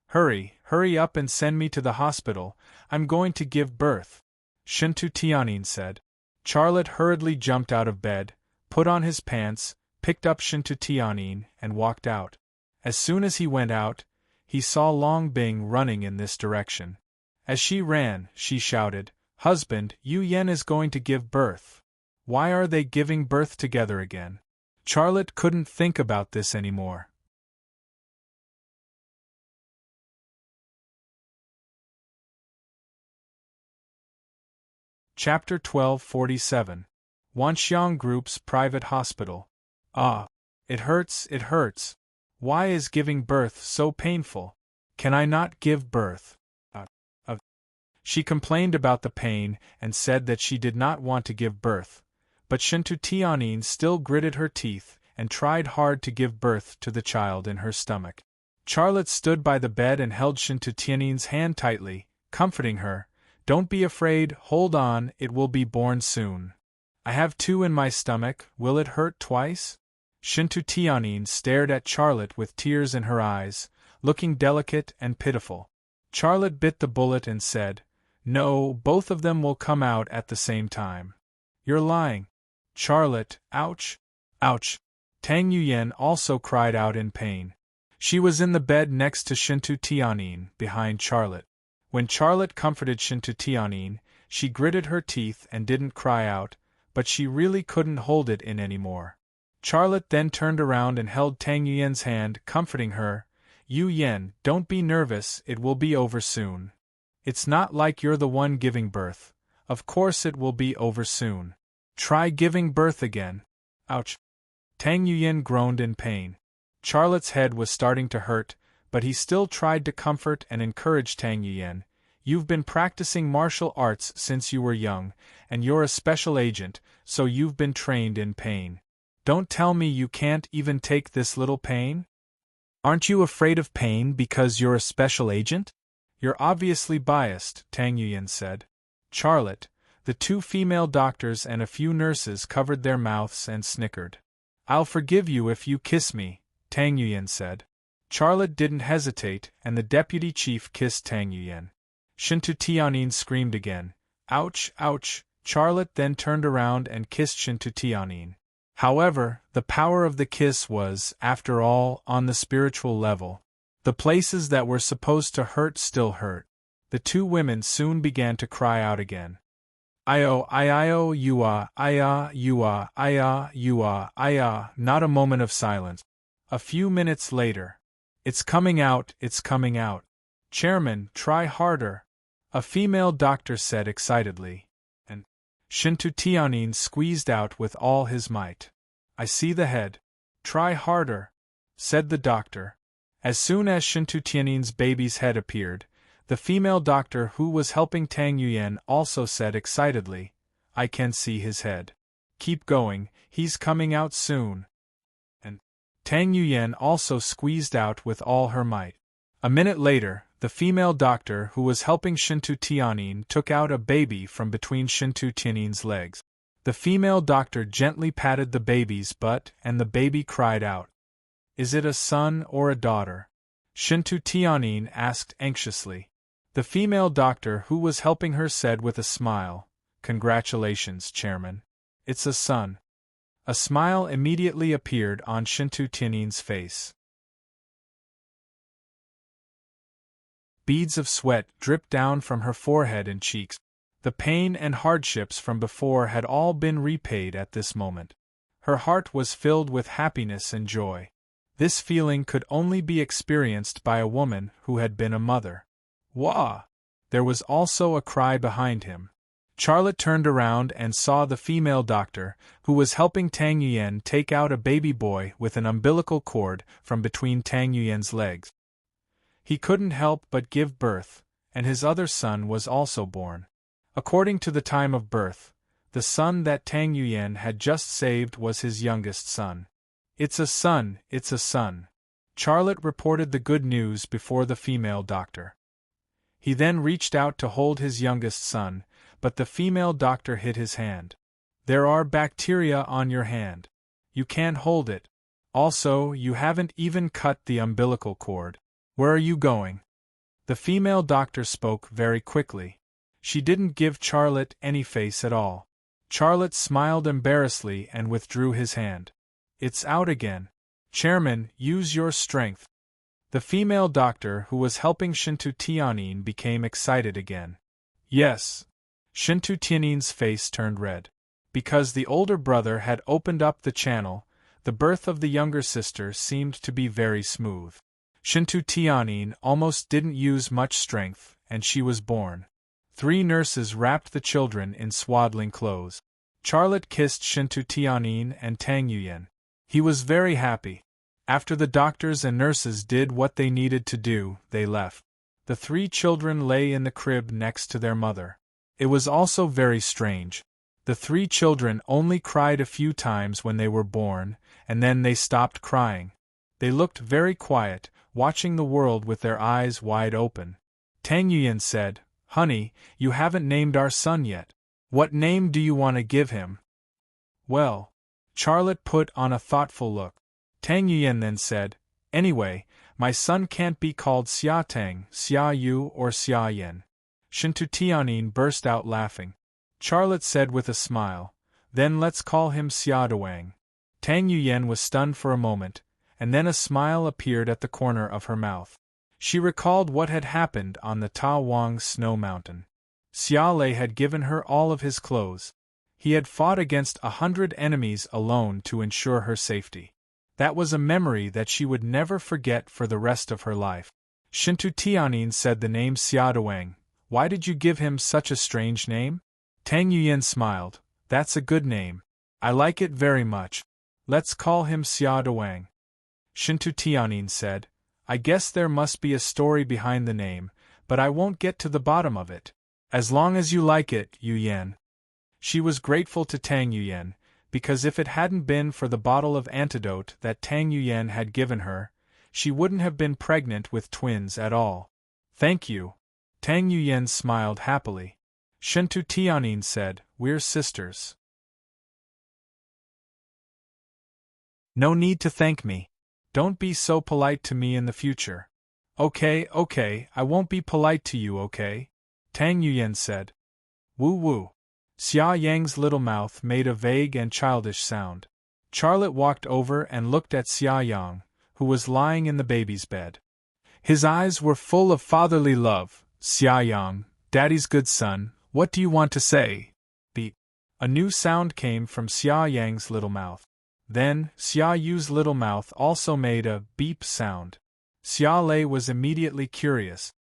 Hurry up and send me to the hospital, I'm going to give birth, Shintu Tianyin said. Charlotte hurriedly jumped out of bed, put on his pants, picked up Shintu Tianyin, and walked out. As soon as he went out, he saw Long Bing running in this direction. As she ran, she shouted, Husband, Yu Yan is going to give birth. Why are they giving birth together again? Charlotte couldn't think about this anymore. Chapter 1247. Wanxiang Group's Private Hospital. Ah! It hurts, it hurts. Why is giving birth so painful? Can I not give birth? She complained about the pain and said that she did not want to give birth, But Shintu Tianyin still gritted her teeth and tried hard to give birth to the child in her stomach. Charlotte stood by the bed and held Shintu Tianyin's hand tightly, comforting her. "Don't be afraid, hold on, it will be born soon. I have 2 in my stomach, will it hurt twice?" Shintu Tianyin stared at Charlotte with tears in her eyes, looking delicate and pitiful. Charlotte bit the bullet and said, "No, both of them will come out at the same time." "You're lying." "Charlotte, ouch! Ouch!" Tang Yuyan also cried out in pain. She was in the bed next to Shintu Tianyin, behind Charlotte. When Charlotte comforted Shintu Tianyin, she gritted her teeth and didn't cry out, but she really couldn't hold it in anymore. Charlotte then turned around and held Tang Yuyan's hand, comforting her. "Yu Yan, don't be nervous, it will be over soon. It's not like you're the one giving birth. Of course it will be over soon. Try giving birth again." "Ouch!" Tang Yuyan groaned in pain. Charlotte's head was starting to hurt, but he still tried to comfort and encourage Tang Yuyan. "You've been practicing martial arts since you were young, and you're a special agent, so you've been trained in pain. Don't tell me you can't even take this little pain? Aren't you afraid of pain because you're a special agent?" "You're obviously biased," Tang Yuyan said. Charlotte, the 2 female doctors and a few nurses covered their mouths and snickered. "I'll forgive you if you kiss me," Tang Yuyan said. Charlotte didn't hesitate, and the deputy chief kissed Tang Yuyan. Shintu Tianyin screamed again. "Ouch, ouch!" Charlotte then turned around and kissed Shintu Tianyin. However, the power of the kiss was, after all, on the spiritual level. The places that were supposed to hurt still hurt. The 2 women soon began to cry out again. "Io, io, yua, iya, yua, iya, yua, iya." Not a moment of silence. A few minutes later. "It's coming out, it's coming out. Chairman, try harder," a female doctor said excitedly. And Shintu Tianyin squeezed out with all his might. "I see the head. Try harder," said the doctor. As soon as Shintu Tianyin's baby's head appeared, the female doctor who was helping Tang Yuyan also said excitedly, "I can see his head. Keep going, he's coming out soon." And Tang Yuyan also squeezed out with all her might. A minute later, the female doctor who was helping Shintu Tianyin took out a baby from between Shintu Tianyin's legs. The female doctor gently patted the baby's butt and the baby cried out. "Is it a son or a daughter?" Shintu Tianyin asked anxiously. The female doctor who was helping her said with a smile, "Congratulations, Chairman. It's a son." A smile immediately appeared on Shintu Tianyin's face. Beads of sweat dripped down from her forehead and cheeks. The pain and hardships from before had all been repaid at this moment. Her heart was filled with happiness and joy. This feeling could only be experienced by a woman who had been a mother. "Wah!" There was also a cry behind him. Charlotte turned around and saw the female doctor, who was helping Tang Yuyan take out a baby boy with an umbilical cord from between Tang Yuyan's legs. He couldn't help but give birth, and his other son was also born. According to the time of birth, the son that Tang Yuyan had just saved was his youngest son. "It's a son, it's a son." Charlotte reported the good news before the female doctor. He then reached out to hold his youngest son, but the female doctor hid his hand. "There are bacteria on your hand. You can't hold it. Also, you haven't even cut the umbilical cord. Where are you going?" The female doctor spoke very quickly. She didn't give Charlotte any face at all. Charlotte smiled embarrassedly and withdrew his hand. "It's out again. Chairman, use your strength." The female doctor who was helping Shintu Tianyin became excited again. "Yes." Shintu Tianyin's face turned red. Because the older brother had opened up the channel, the birth of the younger sister seemed to be very smooth. Shintu Tianyin almost didn't use much strength, and she was born. 3 nurses wrapped the children in swaddling clothes. Charlotte kissed Shintu Tianyin and Tang Yuyan. He was very happy. After the doctors and nurses did what they needed to do, they left. The 3 children lay in the crib next to their mother. It was also very strange. The 3 children only cried a few times when they were born, and then they stopped crying. They looked very quiet, watching the world with their eyes wide open. Tang Yuyan said, "Honey, you haven't named our son yet. What name do you want to give him?" "Well," Charlotte put on a thoughtful look. Tang Yuyan then said, "Anyway, my son can't be called Xia Tang, Xia Yu, or Xia Yan." Shintu Tianyin burst out laughing. Charlotte said with a smile, "Then let's call him Xia Dawang." Tang Yuyan was stunned for a moment, and then a smile appeared at the corner of her mouth. She recalled what had happened on the Ta Wang snow mountain. Xia Lei had given her all of his clothes. He had fought against 100 enemies alone to ensure her safety. That was a memory that she would never forget for the rest of her life. Shintu Tianyin said the name Xia Dawang. "Why did you give him such a strange name?" Tang Yuyan smiled. "That's a good name. I like it very much. Let's call him Xia Dawang." Shintu Tianyin said, "I guess there must be a story behind the name, but I won't get to the bottom of it. As long as you like it, Yuyan." She was grateful to Tang Yuyan, because if it hadn't been for the bottle of antidote that Tang Yuyan had given her, she wouldn't have been pregnant with twins at all. "Thank you." Tang Yuyan smiled happily. Shintu Tianyin said, "We're sisters. No need to thank me. Don't be so polite to me in the future." Okay, I won't be polite to you, okay?" Tang Yuyan said. "Woo woo." Xia Yang's little mouth made a vague and childish sound. Charlotte walked over and looked at Xia Yang, who was lying in the baby's bed. His eyes were full of fatherly love. "Xia Yang, Daddy's good son, what do you want to say?" Beep. A new sound came from Xia Yang's little mouth. Then, Xia Yu's little mouth also made a beep sound. Xia Lei was immediately curious.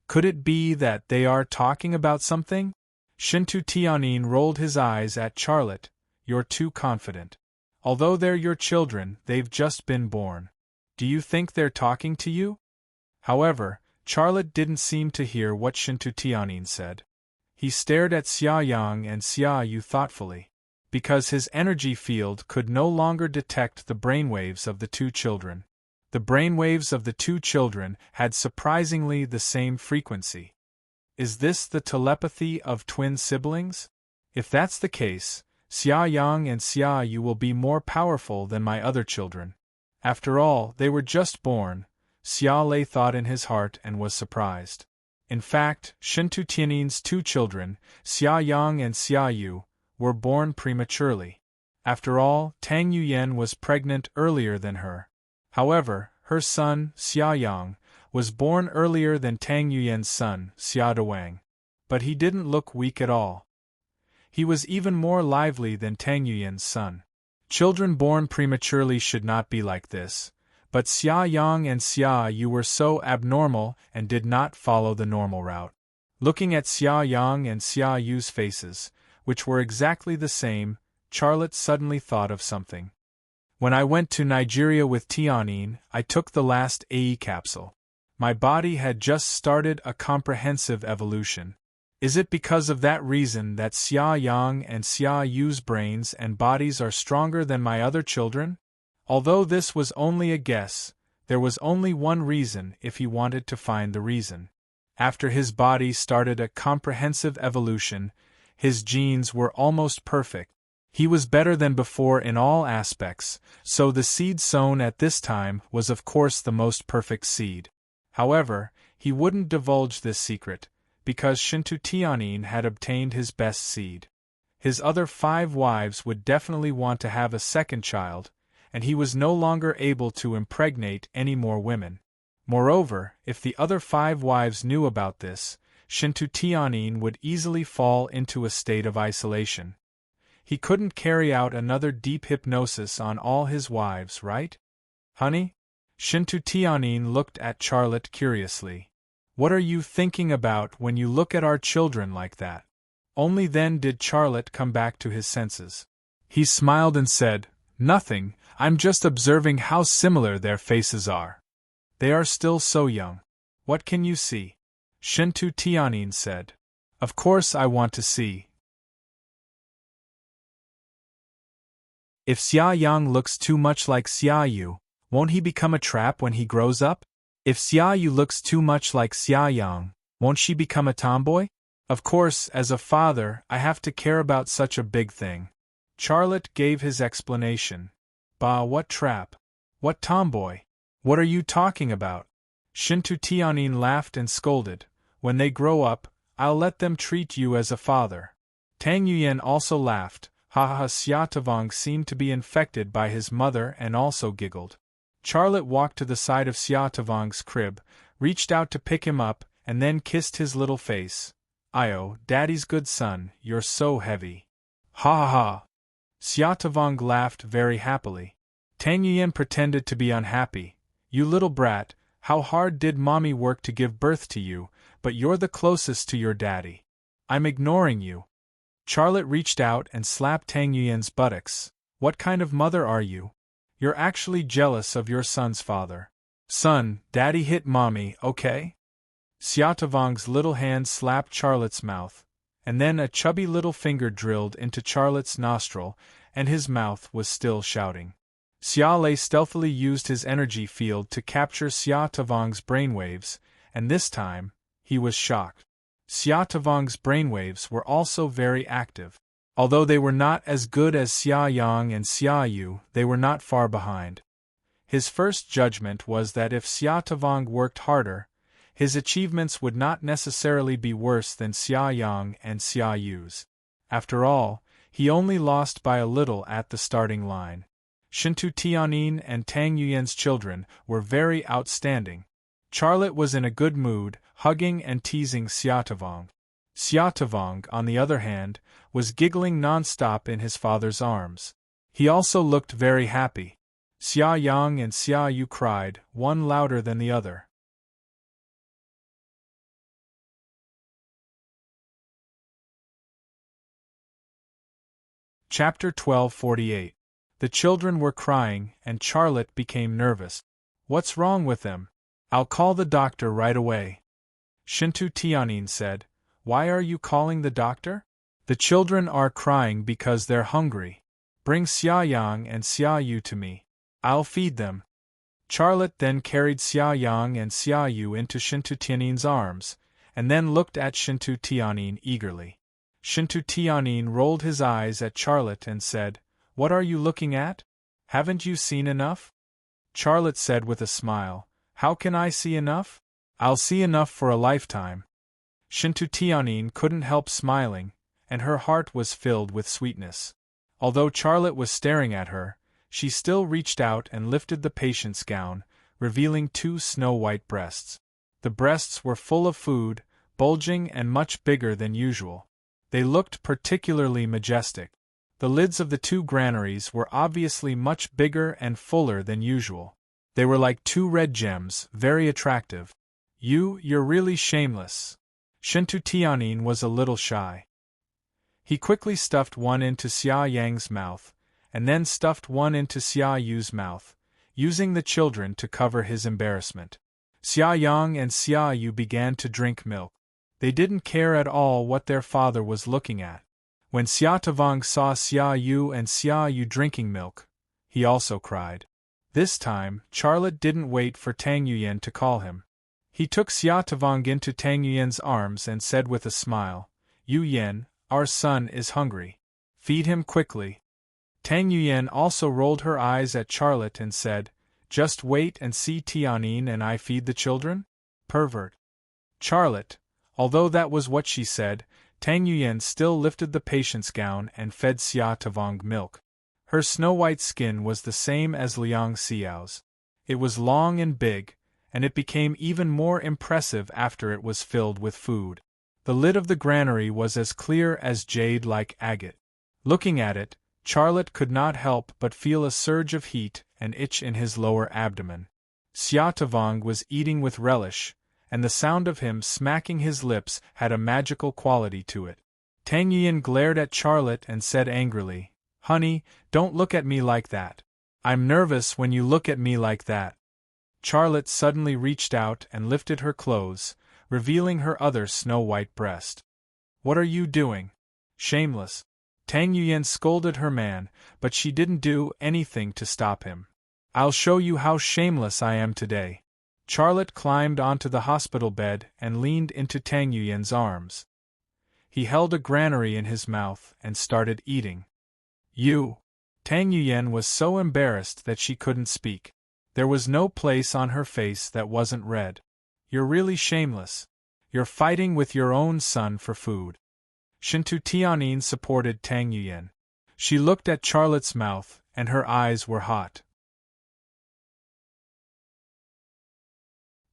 Could it be that they are talking about something? Shintu Tianyin rolled his eyes at Charlotte. "You're too confident. Although they're your children, they've just been born. Do you think they're talking to you?" However, Charlotte didn't seem to hear what Shintu Tianyin said. He stared at Xia Yang and Xia Yu thoughtfully, because his energy field could no longer detect the brainwaves of the 2 children. The brainwaves of the 2 children had surprisingly the same frequency. Is this the telepathy of twin siblings? If that's the case, Xia Yang and Xia Yu will be more powerful than my other children. After all, they were just born, Xia Lei thought in his heart and was surprised. In fact, Shintu Tianyin's 2 children, Xia Yang and Xia Yu, were born prematurely. After all, Tang Yuyan was pregnant earlier than her. However, her son, Xia Yang, was born earlier than Tang Yuyan's son, Xia Dawang. But he didn't look weak at all. He was even more lively than Tang Yuyan's son. Children born prematurely should not be like this, but Xia Yang and Xia Yu were so abnormal and did not follow the normal route. Looking at Xia Yang and Xia Yu's faces, which were exactly the same, Charlotte suddenly thought of something. When I went to Nigeria with Tianyin, I took the last AE capsule. My body had just started a comprehensive evolution. Is it because of that reason that Xia Yang and Xia Yu's brains and bodies are stronger than my other children? Although this was only a guess, there was only one reason if he wanted to find the reason. After his body started a comprehensive evolution, his genes were almost perfect. He was better than before in all aspects, so the seed sown at this time was of course the most perfect seed. However, he wouldn't divulge this secret, because Shintu Tianyin had obtained his best seed. His other 5 wives would definitely want to have a second child, and he was no longer able to impregnate any more women. Moreover, if the other 5 wives knew about this, Shintu Tianyin would easily fall into a state of isolation. He couldn't carry out another deep hypnosis on all his wives, right? Honey? Shintu Tianyin looked at Charlotte curiously. What are you thinking about when you look at our children like that? Only then did Charlotte come back to his senses. He smiled and said, "Nothing, I'm just observing how similar their faces are. They are still so young. What can you see?" Shintu Tianyin said. "Of course I want to see." If Xia Yang looks too much like Xia Yu, won't he become a trap when he grows up? If Xia Yu looks too much like Xia Yang, won't she become a tomboy? Of course, as a father, I have to care about such a big thing. Charlotte gave his explanation. Bah, what trap? What tomboy? What are you talking about? Shintu Tianyin laughed and scolded. When they grow up, I'll let them treat you as a father. Tang Yuyan also laughed. Ha ha ha. Xia Tavong seemed to be infected by his mother and also giggled. Charlotte walked to the side of Xia Tavong's crib, reached out to pick him up, and then kissed his little face. Io, Daddy's good son, you're so heavy. Ha ha ha. Xia Tavong laughed very happily. Tang Yuyan pretended to be unhappy. You little brat, how hard did mommy work to give birth to you, but you're the closest to your daddy. I'm ignoring you. Charlotte reached out and slapped Tang Yuyan's buttocks. What kind of mother are you? You're actually jealous of your son's father. Son, Daddy hit mommy, okay? Xia Tavong's little hand slapped Charlotte's mouth, and then a chubby little finger drilled into Charlotte's nostril, and his mouth was still shouting. Xia Lei stealthily used his energy field to capture Xia Tavong's brainwaves, and this time, he was shocked. Xia Tavong's brainwaves were also very active. Although they were not as good as Xia Yang and Xia Yu, they were not far behind. His first judgment was that if Xia Tavong worked harder, his achievements would not necessarily be worse than Xia Yang and Xia Yu's. After all, he only lost by a little at the starting line. Shintu Tianyin and Tang Yuyan's children were very outstanding. Charlotte was in a good mood, hugging and teasing Xia Tavong. Xia Tavong, on the other hand, was giggling non-stop in his father's arms. He also looked very happy. Xia Yang and Xia Yu cried, one louder than the other. Chapter 1248. The children were crying, and Charlotte became nervous. What's wrong with them? I'll call the doctor right away. Shintu Tianyin said. Why are you calling the doctor? The children are crying because they're hungry. Bring Xia Yang and Xia Yu to me. I'll feed them. Charlotte then carried Xia Yang and Xia Yu into Shintu Tianyin's arms, and then looked at Shintu Tianyin eagerly. Shintu Tianyin rolled his eyes at Charlotte and said, What are you looking at? Haven't you seen enough? Charlotte said with a smile, How can I see enough? I'll see enough for a lifetime. Shintu Tianyin couldn't help smiling, and her heart was filled with sweetness. Although Charlotte was staring at her, she still reached out and lifted the patient's gown, revealing 2 snow-white breasts. The breasts were full of food, bulging and much bigger than usual. They looked particularly majestic. The lids of the 2 granaries were obviously much bigger and fuller than usual. They were like 2 red gems, very attractive. You're really shameless. Shintu Tianyin was a little shy. He quickly stuffed one into Xia Yang's mouth, and then stuffed one into Xia Yu's mouth, using the children to cover his embarrassment. Xia Yang and Xia Yu began to drink milk. They didn't care at all what their father was looking at. When Xia Tavong saw Xia Yu and Xia Yu drinking milk, he also cried. This time, Charlotte didn't wait for Tang Yuyan to call him. He took Xia Tavong into Tang Yuyan's arms and said with a smile, Yu Yan, our son is hungry. Feed him quickly. Tang Yuyan also rolled her eyes at Charlotte and said, Just wait and see Tianyin and I feed the children? Pervert. Charlotte, although that was what she said, Tang Yuyan still lifted the patient's gown and fed Xia Tavong milk. Her snow-white skin was the same as Liang Xiao's. It was long and big, and it became even more impressive after it was filled with food. The lid of the granary was as clear as jade like agate. Looking at it, Charlotte could not help but feel a surge of heat and itch in his lower abdomen. Xia Tavong was eating with relish, and the sound of him smacking his lips had a magical quality to it. Tang Yuyan glared at Charlotte and said angrily, Honey, don't look at me like that. I'm nervous when you look at me like that. Charlotte suddenly reached out and lifted her clothes, revealing her other snow-white breast. What are you doing? Shameless. Tang Yuyan scolded her man, but she didn't do anything to stop him. I'll show you how shameless I am today. Charlotte climbed onto the hospital bed and leaned into Tang Yuyan's arms. He held a granary in his mouth and started eating. You! Tang Yuyan was so embarrassed that she couldn't speak. There was no place on her face that wasn't red. You're really shameless. You're fighting with your own son for food. Shintu Tianyin supported Tang Yuyan. She looked at Charlotte's mouth, and her eyes were hot.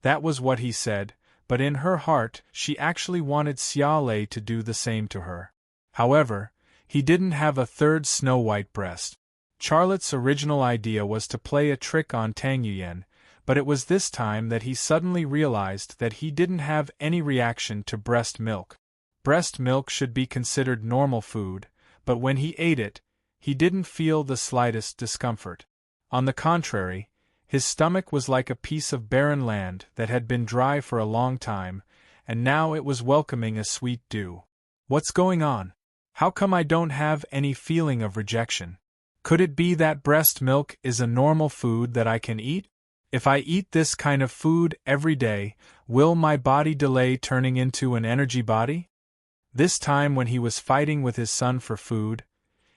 That was what he said, but in her heart she actually wanted Xia Lei to do the same to her. However, he didn't have a third snow-white breast. Charlotte's original idea was to play a trick on Tang Yuyan, but it was this time that he suddenly realized that he didn't have any reaction to breast milk. Breast milk should be considered normal food, but when he ate it, he didn't feel the slightest discomfort. On the contrary, his stomach was like a piece of barren land that had been dry for a long time, and now it was welcoming a sweet dew. What's going on? How come I don't have any feeling of rejection? Could it be that breast milk is a normal food that I can eat? If I eat this kind of food every day, will my body delay turning into an energy body? This time when he was fighting with his son for food,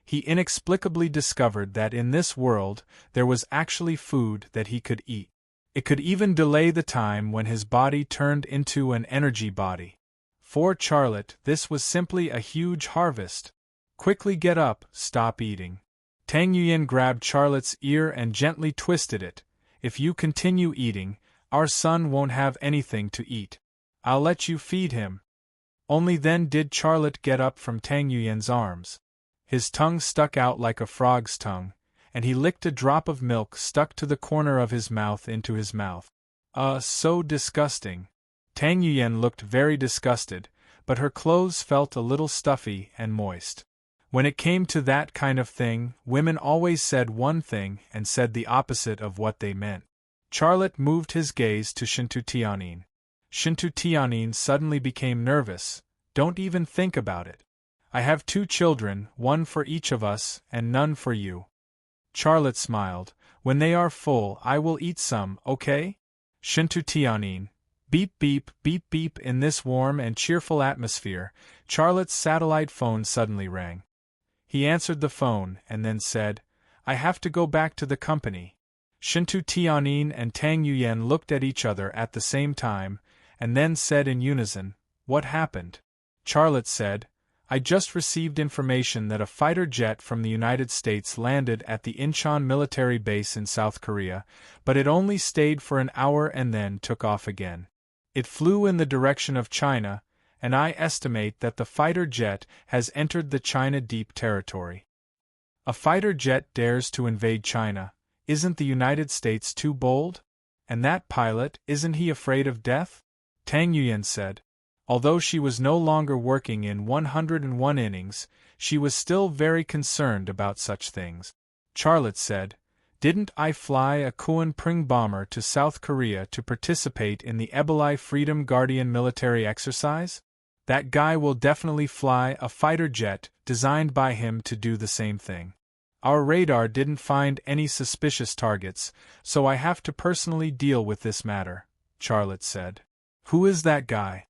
he inexplicably discovered that in this world there was actually food that he could eat. It could even delay the time when his body turned into an energy body. For Charlotte, this was simply a huge harvest. Quickly get up, stop eating. Tang Yuyan grabbed Charlotte's ear and gently twisted it. If you continue eating, our son won't have anything to eat. I'll let you feed him. Only then did Charlotte get up from Tang Yuyan's arms. His tongue stuck out like a frog's tongue, and he licked a drop of milk stuck to the corner of his mouth into his mouth. So disgusting. Tang Yuyan looked very disgusted, but her clothes felt a little stuffy and moist. When it came to that kind of thing, women always said one thing and said the opposite of what they meant. Charlotte moved his gaze to Shintu Tianyin. Shintu Tianyin suddenly became nervous. Don't even think about it. I have 2 children, one for each of us, and none for you. Charlotte smiled. When they are full, I will eat some, okay? Shintu Tianyin. Beep beep, beep beep. In this warm and cheerful atmosphere, Charlotte's satellite phone suddenly rang. He answered the phone and then said, I have to go back to the company. Shintu Tianyin and Tang Yuyan looked at each other at the same time, and then said in unison, What happened? Charlotte said, I just received information that a fighter jet from the United States landed at the Incheon military base in South Korea, but it only stayed for an hour and then took off again. It flew in the direction of China, and I estimate that the fighter jet has entered the China Deep Territory. A fighter jet dares to invade China. Isn't the United States too bold? And that pilot, isn't he afraid of death? Tang Yuyan said. Although she was no longer working in 101 innings, she was still very concerned about such things. Charlotte said, Didn't I fly a Kuan Pring bomber to South Korea to participate in the Eboli Freedom Guardian military exercise? That guy will definitely fly a fighter jet designed by him to do the same thing. Our radar didn't find any suspicious targets, so I have to personally deal with this matter, Charlotte said. Who is that guy?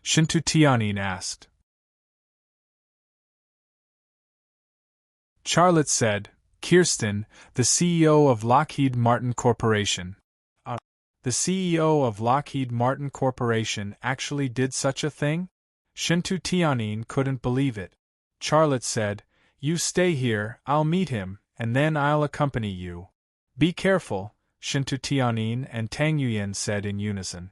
Shintu Tianyin asked. Charlotte said, Kirsten, the CEO of Lockheed Martin Corporation. The CEO of Lockheed Martin Corporation actually did such a thing? Shintu Tianyin couldn't believe it. Charlotte said, You stay here, I'll meet him, and then I'll accompany you. Be careful, Shintu Tianyin and Tang Yuyan said in unison.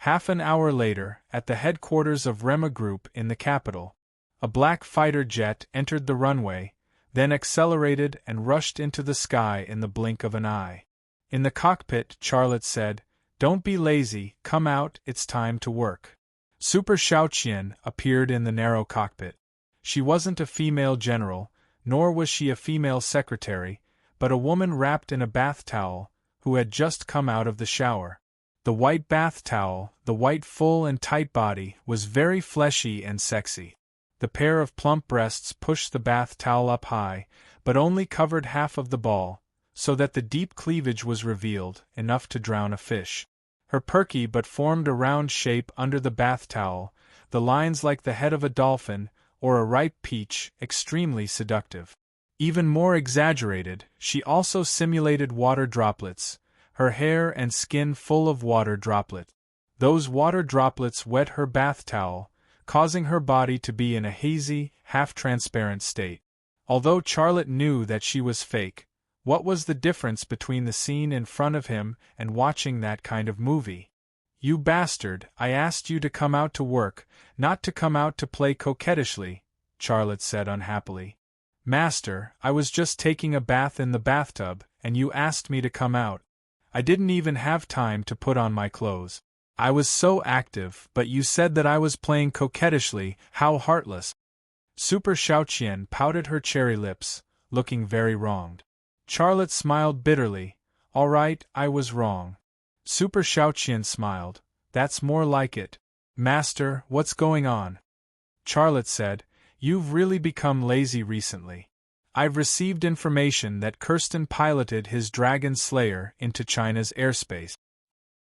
Half an hour later, at the headquarters of Rema Group in the capital, a black fighter jet entered the runway, then accelerated and rushed into the sky in the blink of an eye. In the cockpit, Charlotte said, Don't be lazy, come out, it's time to work. Super Xiaoqian appeared in the narrow cockpit. She wasn't a female general, nor was she a female secretary, but a woman wrapped in a bath towel, who had just come out of the shower. The white bath towel, the white full and tight body, was very fleshy and sexy. The pair of plump breasts pushed the bath towel up high, but only covered half of the ball, so that the deep cleavage was revealed, enough to drown a fish. Her perky but formed a round shape under the bath towel, the lines like the head of a dolphin or a ripe peach, extremely seductive. Even more exaggerated, she also simulated water droplets, her hair and skin full of water droplets. Those water droplets wet her bath towel, causing her body to be in a hazy, half-transparent state. Although Charlotte knew that she was fake, what was the difference between the scene in front of him and watching that kind of movie? "You bastard, I asked you to come out to work, not to come out to play coquettishly," Charlotte said unhappily. "Master, I was just taking a bath in the bathtub, and you asked me to come out. I didn't even have time to put on my clothes. I was so active, but you said that I was playing coquettishly, how heartless." Super Xiaoqian pouted her cherry lips, looking very wronged. Charlotte smiled bitterly. "All right, I was wrong." Super Xiaoqian smiled. "That's more like it. Master, what's going on?" Charlotte said, "You've really become lazy recently. I've received information that Kirsten piloted his Dragon Slayer into China's airspace.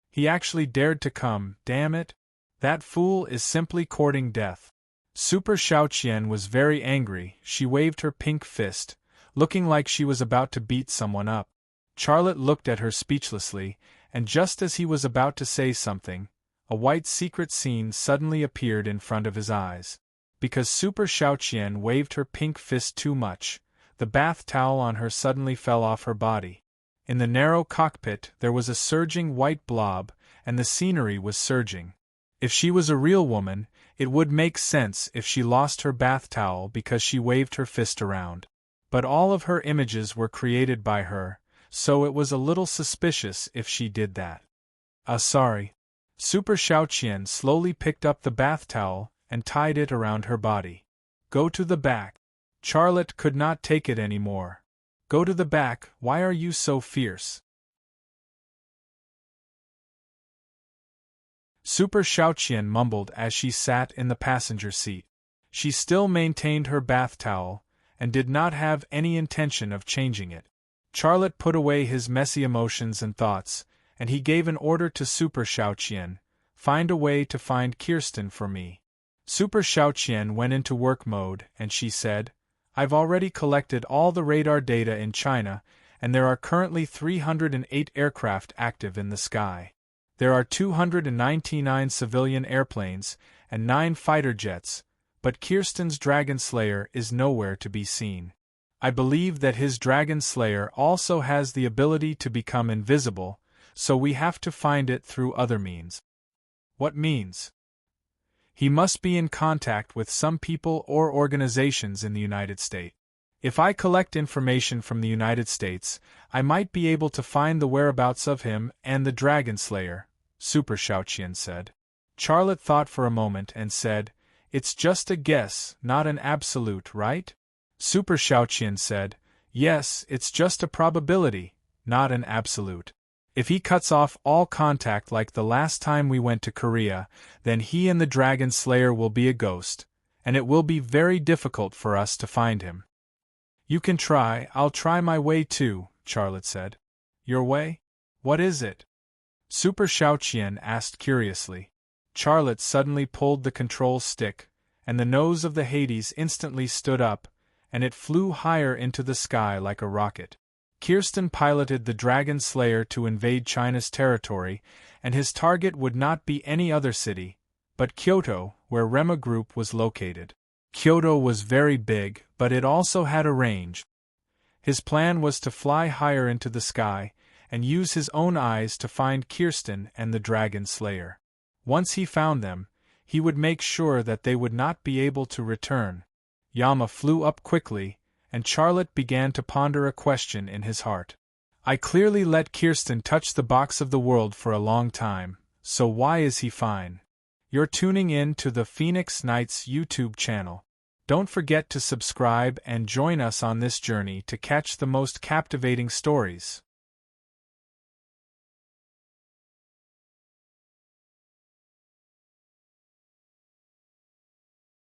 He actually dared to come, damn it. That fool is simply courting death." Super Xiaoqian was very angry. She waved her pink fist, looking like she was about to beat someone up. Charlotte looked at her speechlessly, and just as he was about to say something, a white secret scene suddenly appeared in front of his eyes. Because Super Xiaoqian waved her pink fist too much, the bath towel on her suddenly fell off her body. In the narrow cockpit there was a surging white blob, and the scenery was surging. If she was a real woman, it would make sense if she lost her bath towel because she waved her fist around. But all of her images were created by her, so it was a little suspicious if she did that. Sorry. Super Xiaoqian slowly picked up the bath towel and tied it around her body. "Go to the back." Charlotte could not take it anymore. "Go to the back, why are you so fierce?" Super Xiaoqian mumbled as she sat in the passenger seat. She still maintained her bath towel, and did not have any intention of changing it. Charlotte put away his messy emotions and thoughts, and he gave an order to Super Xiaoqian, "Find a way to find Kirsten for me." Super Xiaoqian went into work mode, and she said, "I've already collected all the radar data in China, and there are currently 308 aircraft active in the sky. There are 299 civilian airplanes, and 9 fighter jets, but Kirsten's Dragon Slayer is nowhere to be seen. I believe that his Dragon Slayer also has the ability to become invisible, so we have to find it through other means." "What means?" "He must be in contact with some people or organizations in the United States. If I collect information from the United States, I might be able to find the whereabouts of him and the Dragon Slayer," Super Xiaoqian said. Charlotte thought for a moment and said, "It's just a guess, not an absolute, right?" Super Xiaoqian said, "Yes, it's just a probability, not an absolute. If he cuts off all contact like the last time we went to Korea, then he and the Dragon Slayer will be a ghost, and it will be very difficult for us to find him." "You can try, I'll try my way too," Charlotte said. "Your way? What is it?" Super Xiaoqian asked curiously. Charlotte suddenly pulled the control stick, and the nose of the Hades instantly stood up, and it flew higher into the sky like a rocket. Kirsten piloted the Dragon Slayer to invade China's territory, and his target would not be any other city, but Kyoto, where Rema Group was located. Kyoto was very big, but it also had a range. His plan was to fly higher into the sky, and use his own eyes to find Kirsten and the Dragon Slayer. Once he found them, he would make sure that they would not be able to return. Yama flew up quickly, and Charlotte began to ponder a question in his heart. "I clearly let Kirsten touch the box of the world for a long time, so why is he fine?" You're tuning in to the Phoenix Nights YouTube channel. Don't forget to subscribe and join us on this journey to catch the most captivating stories.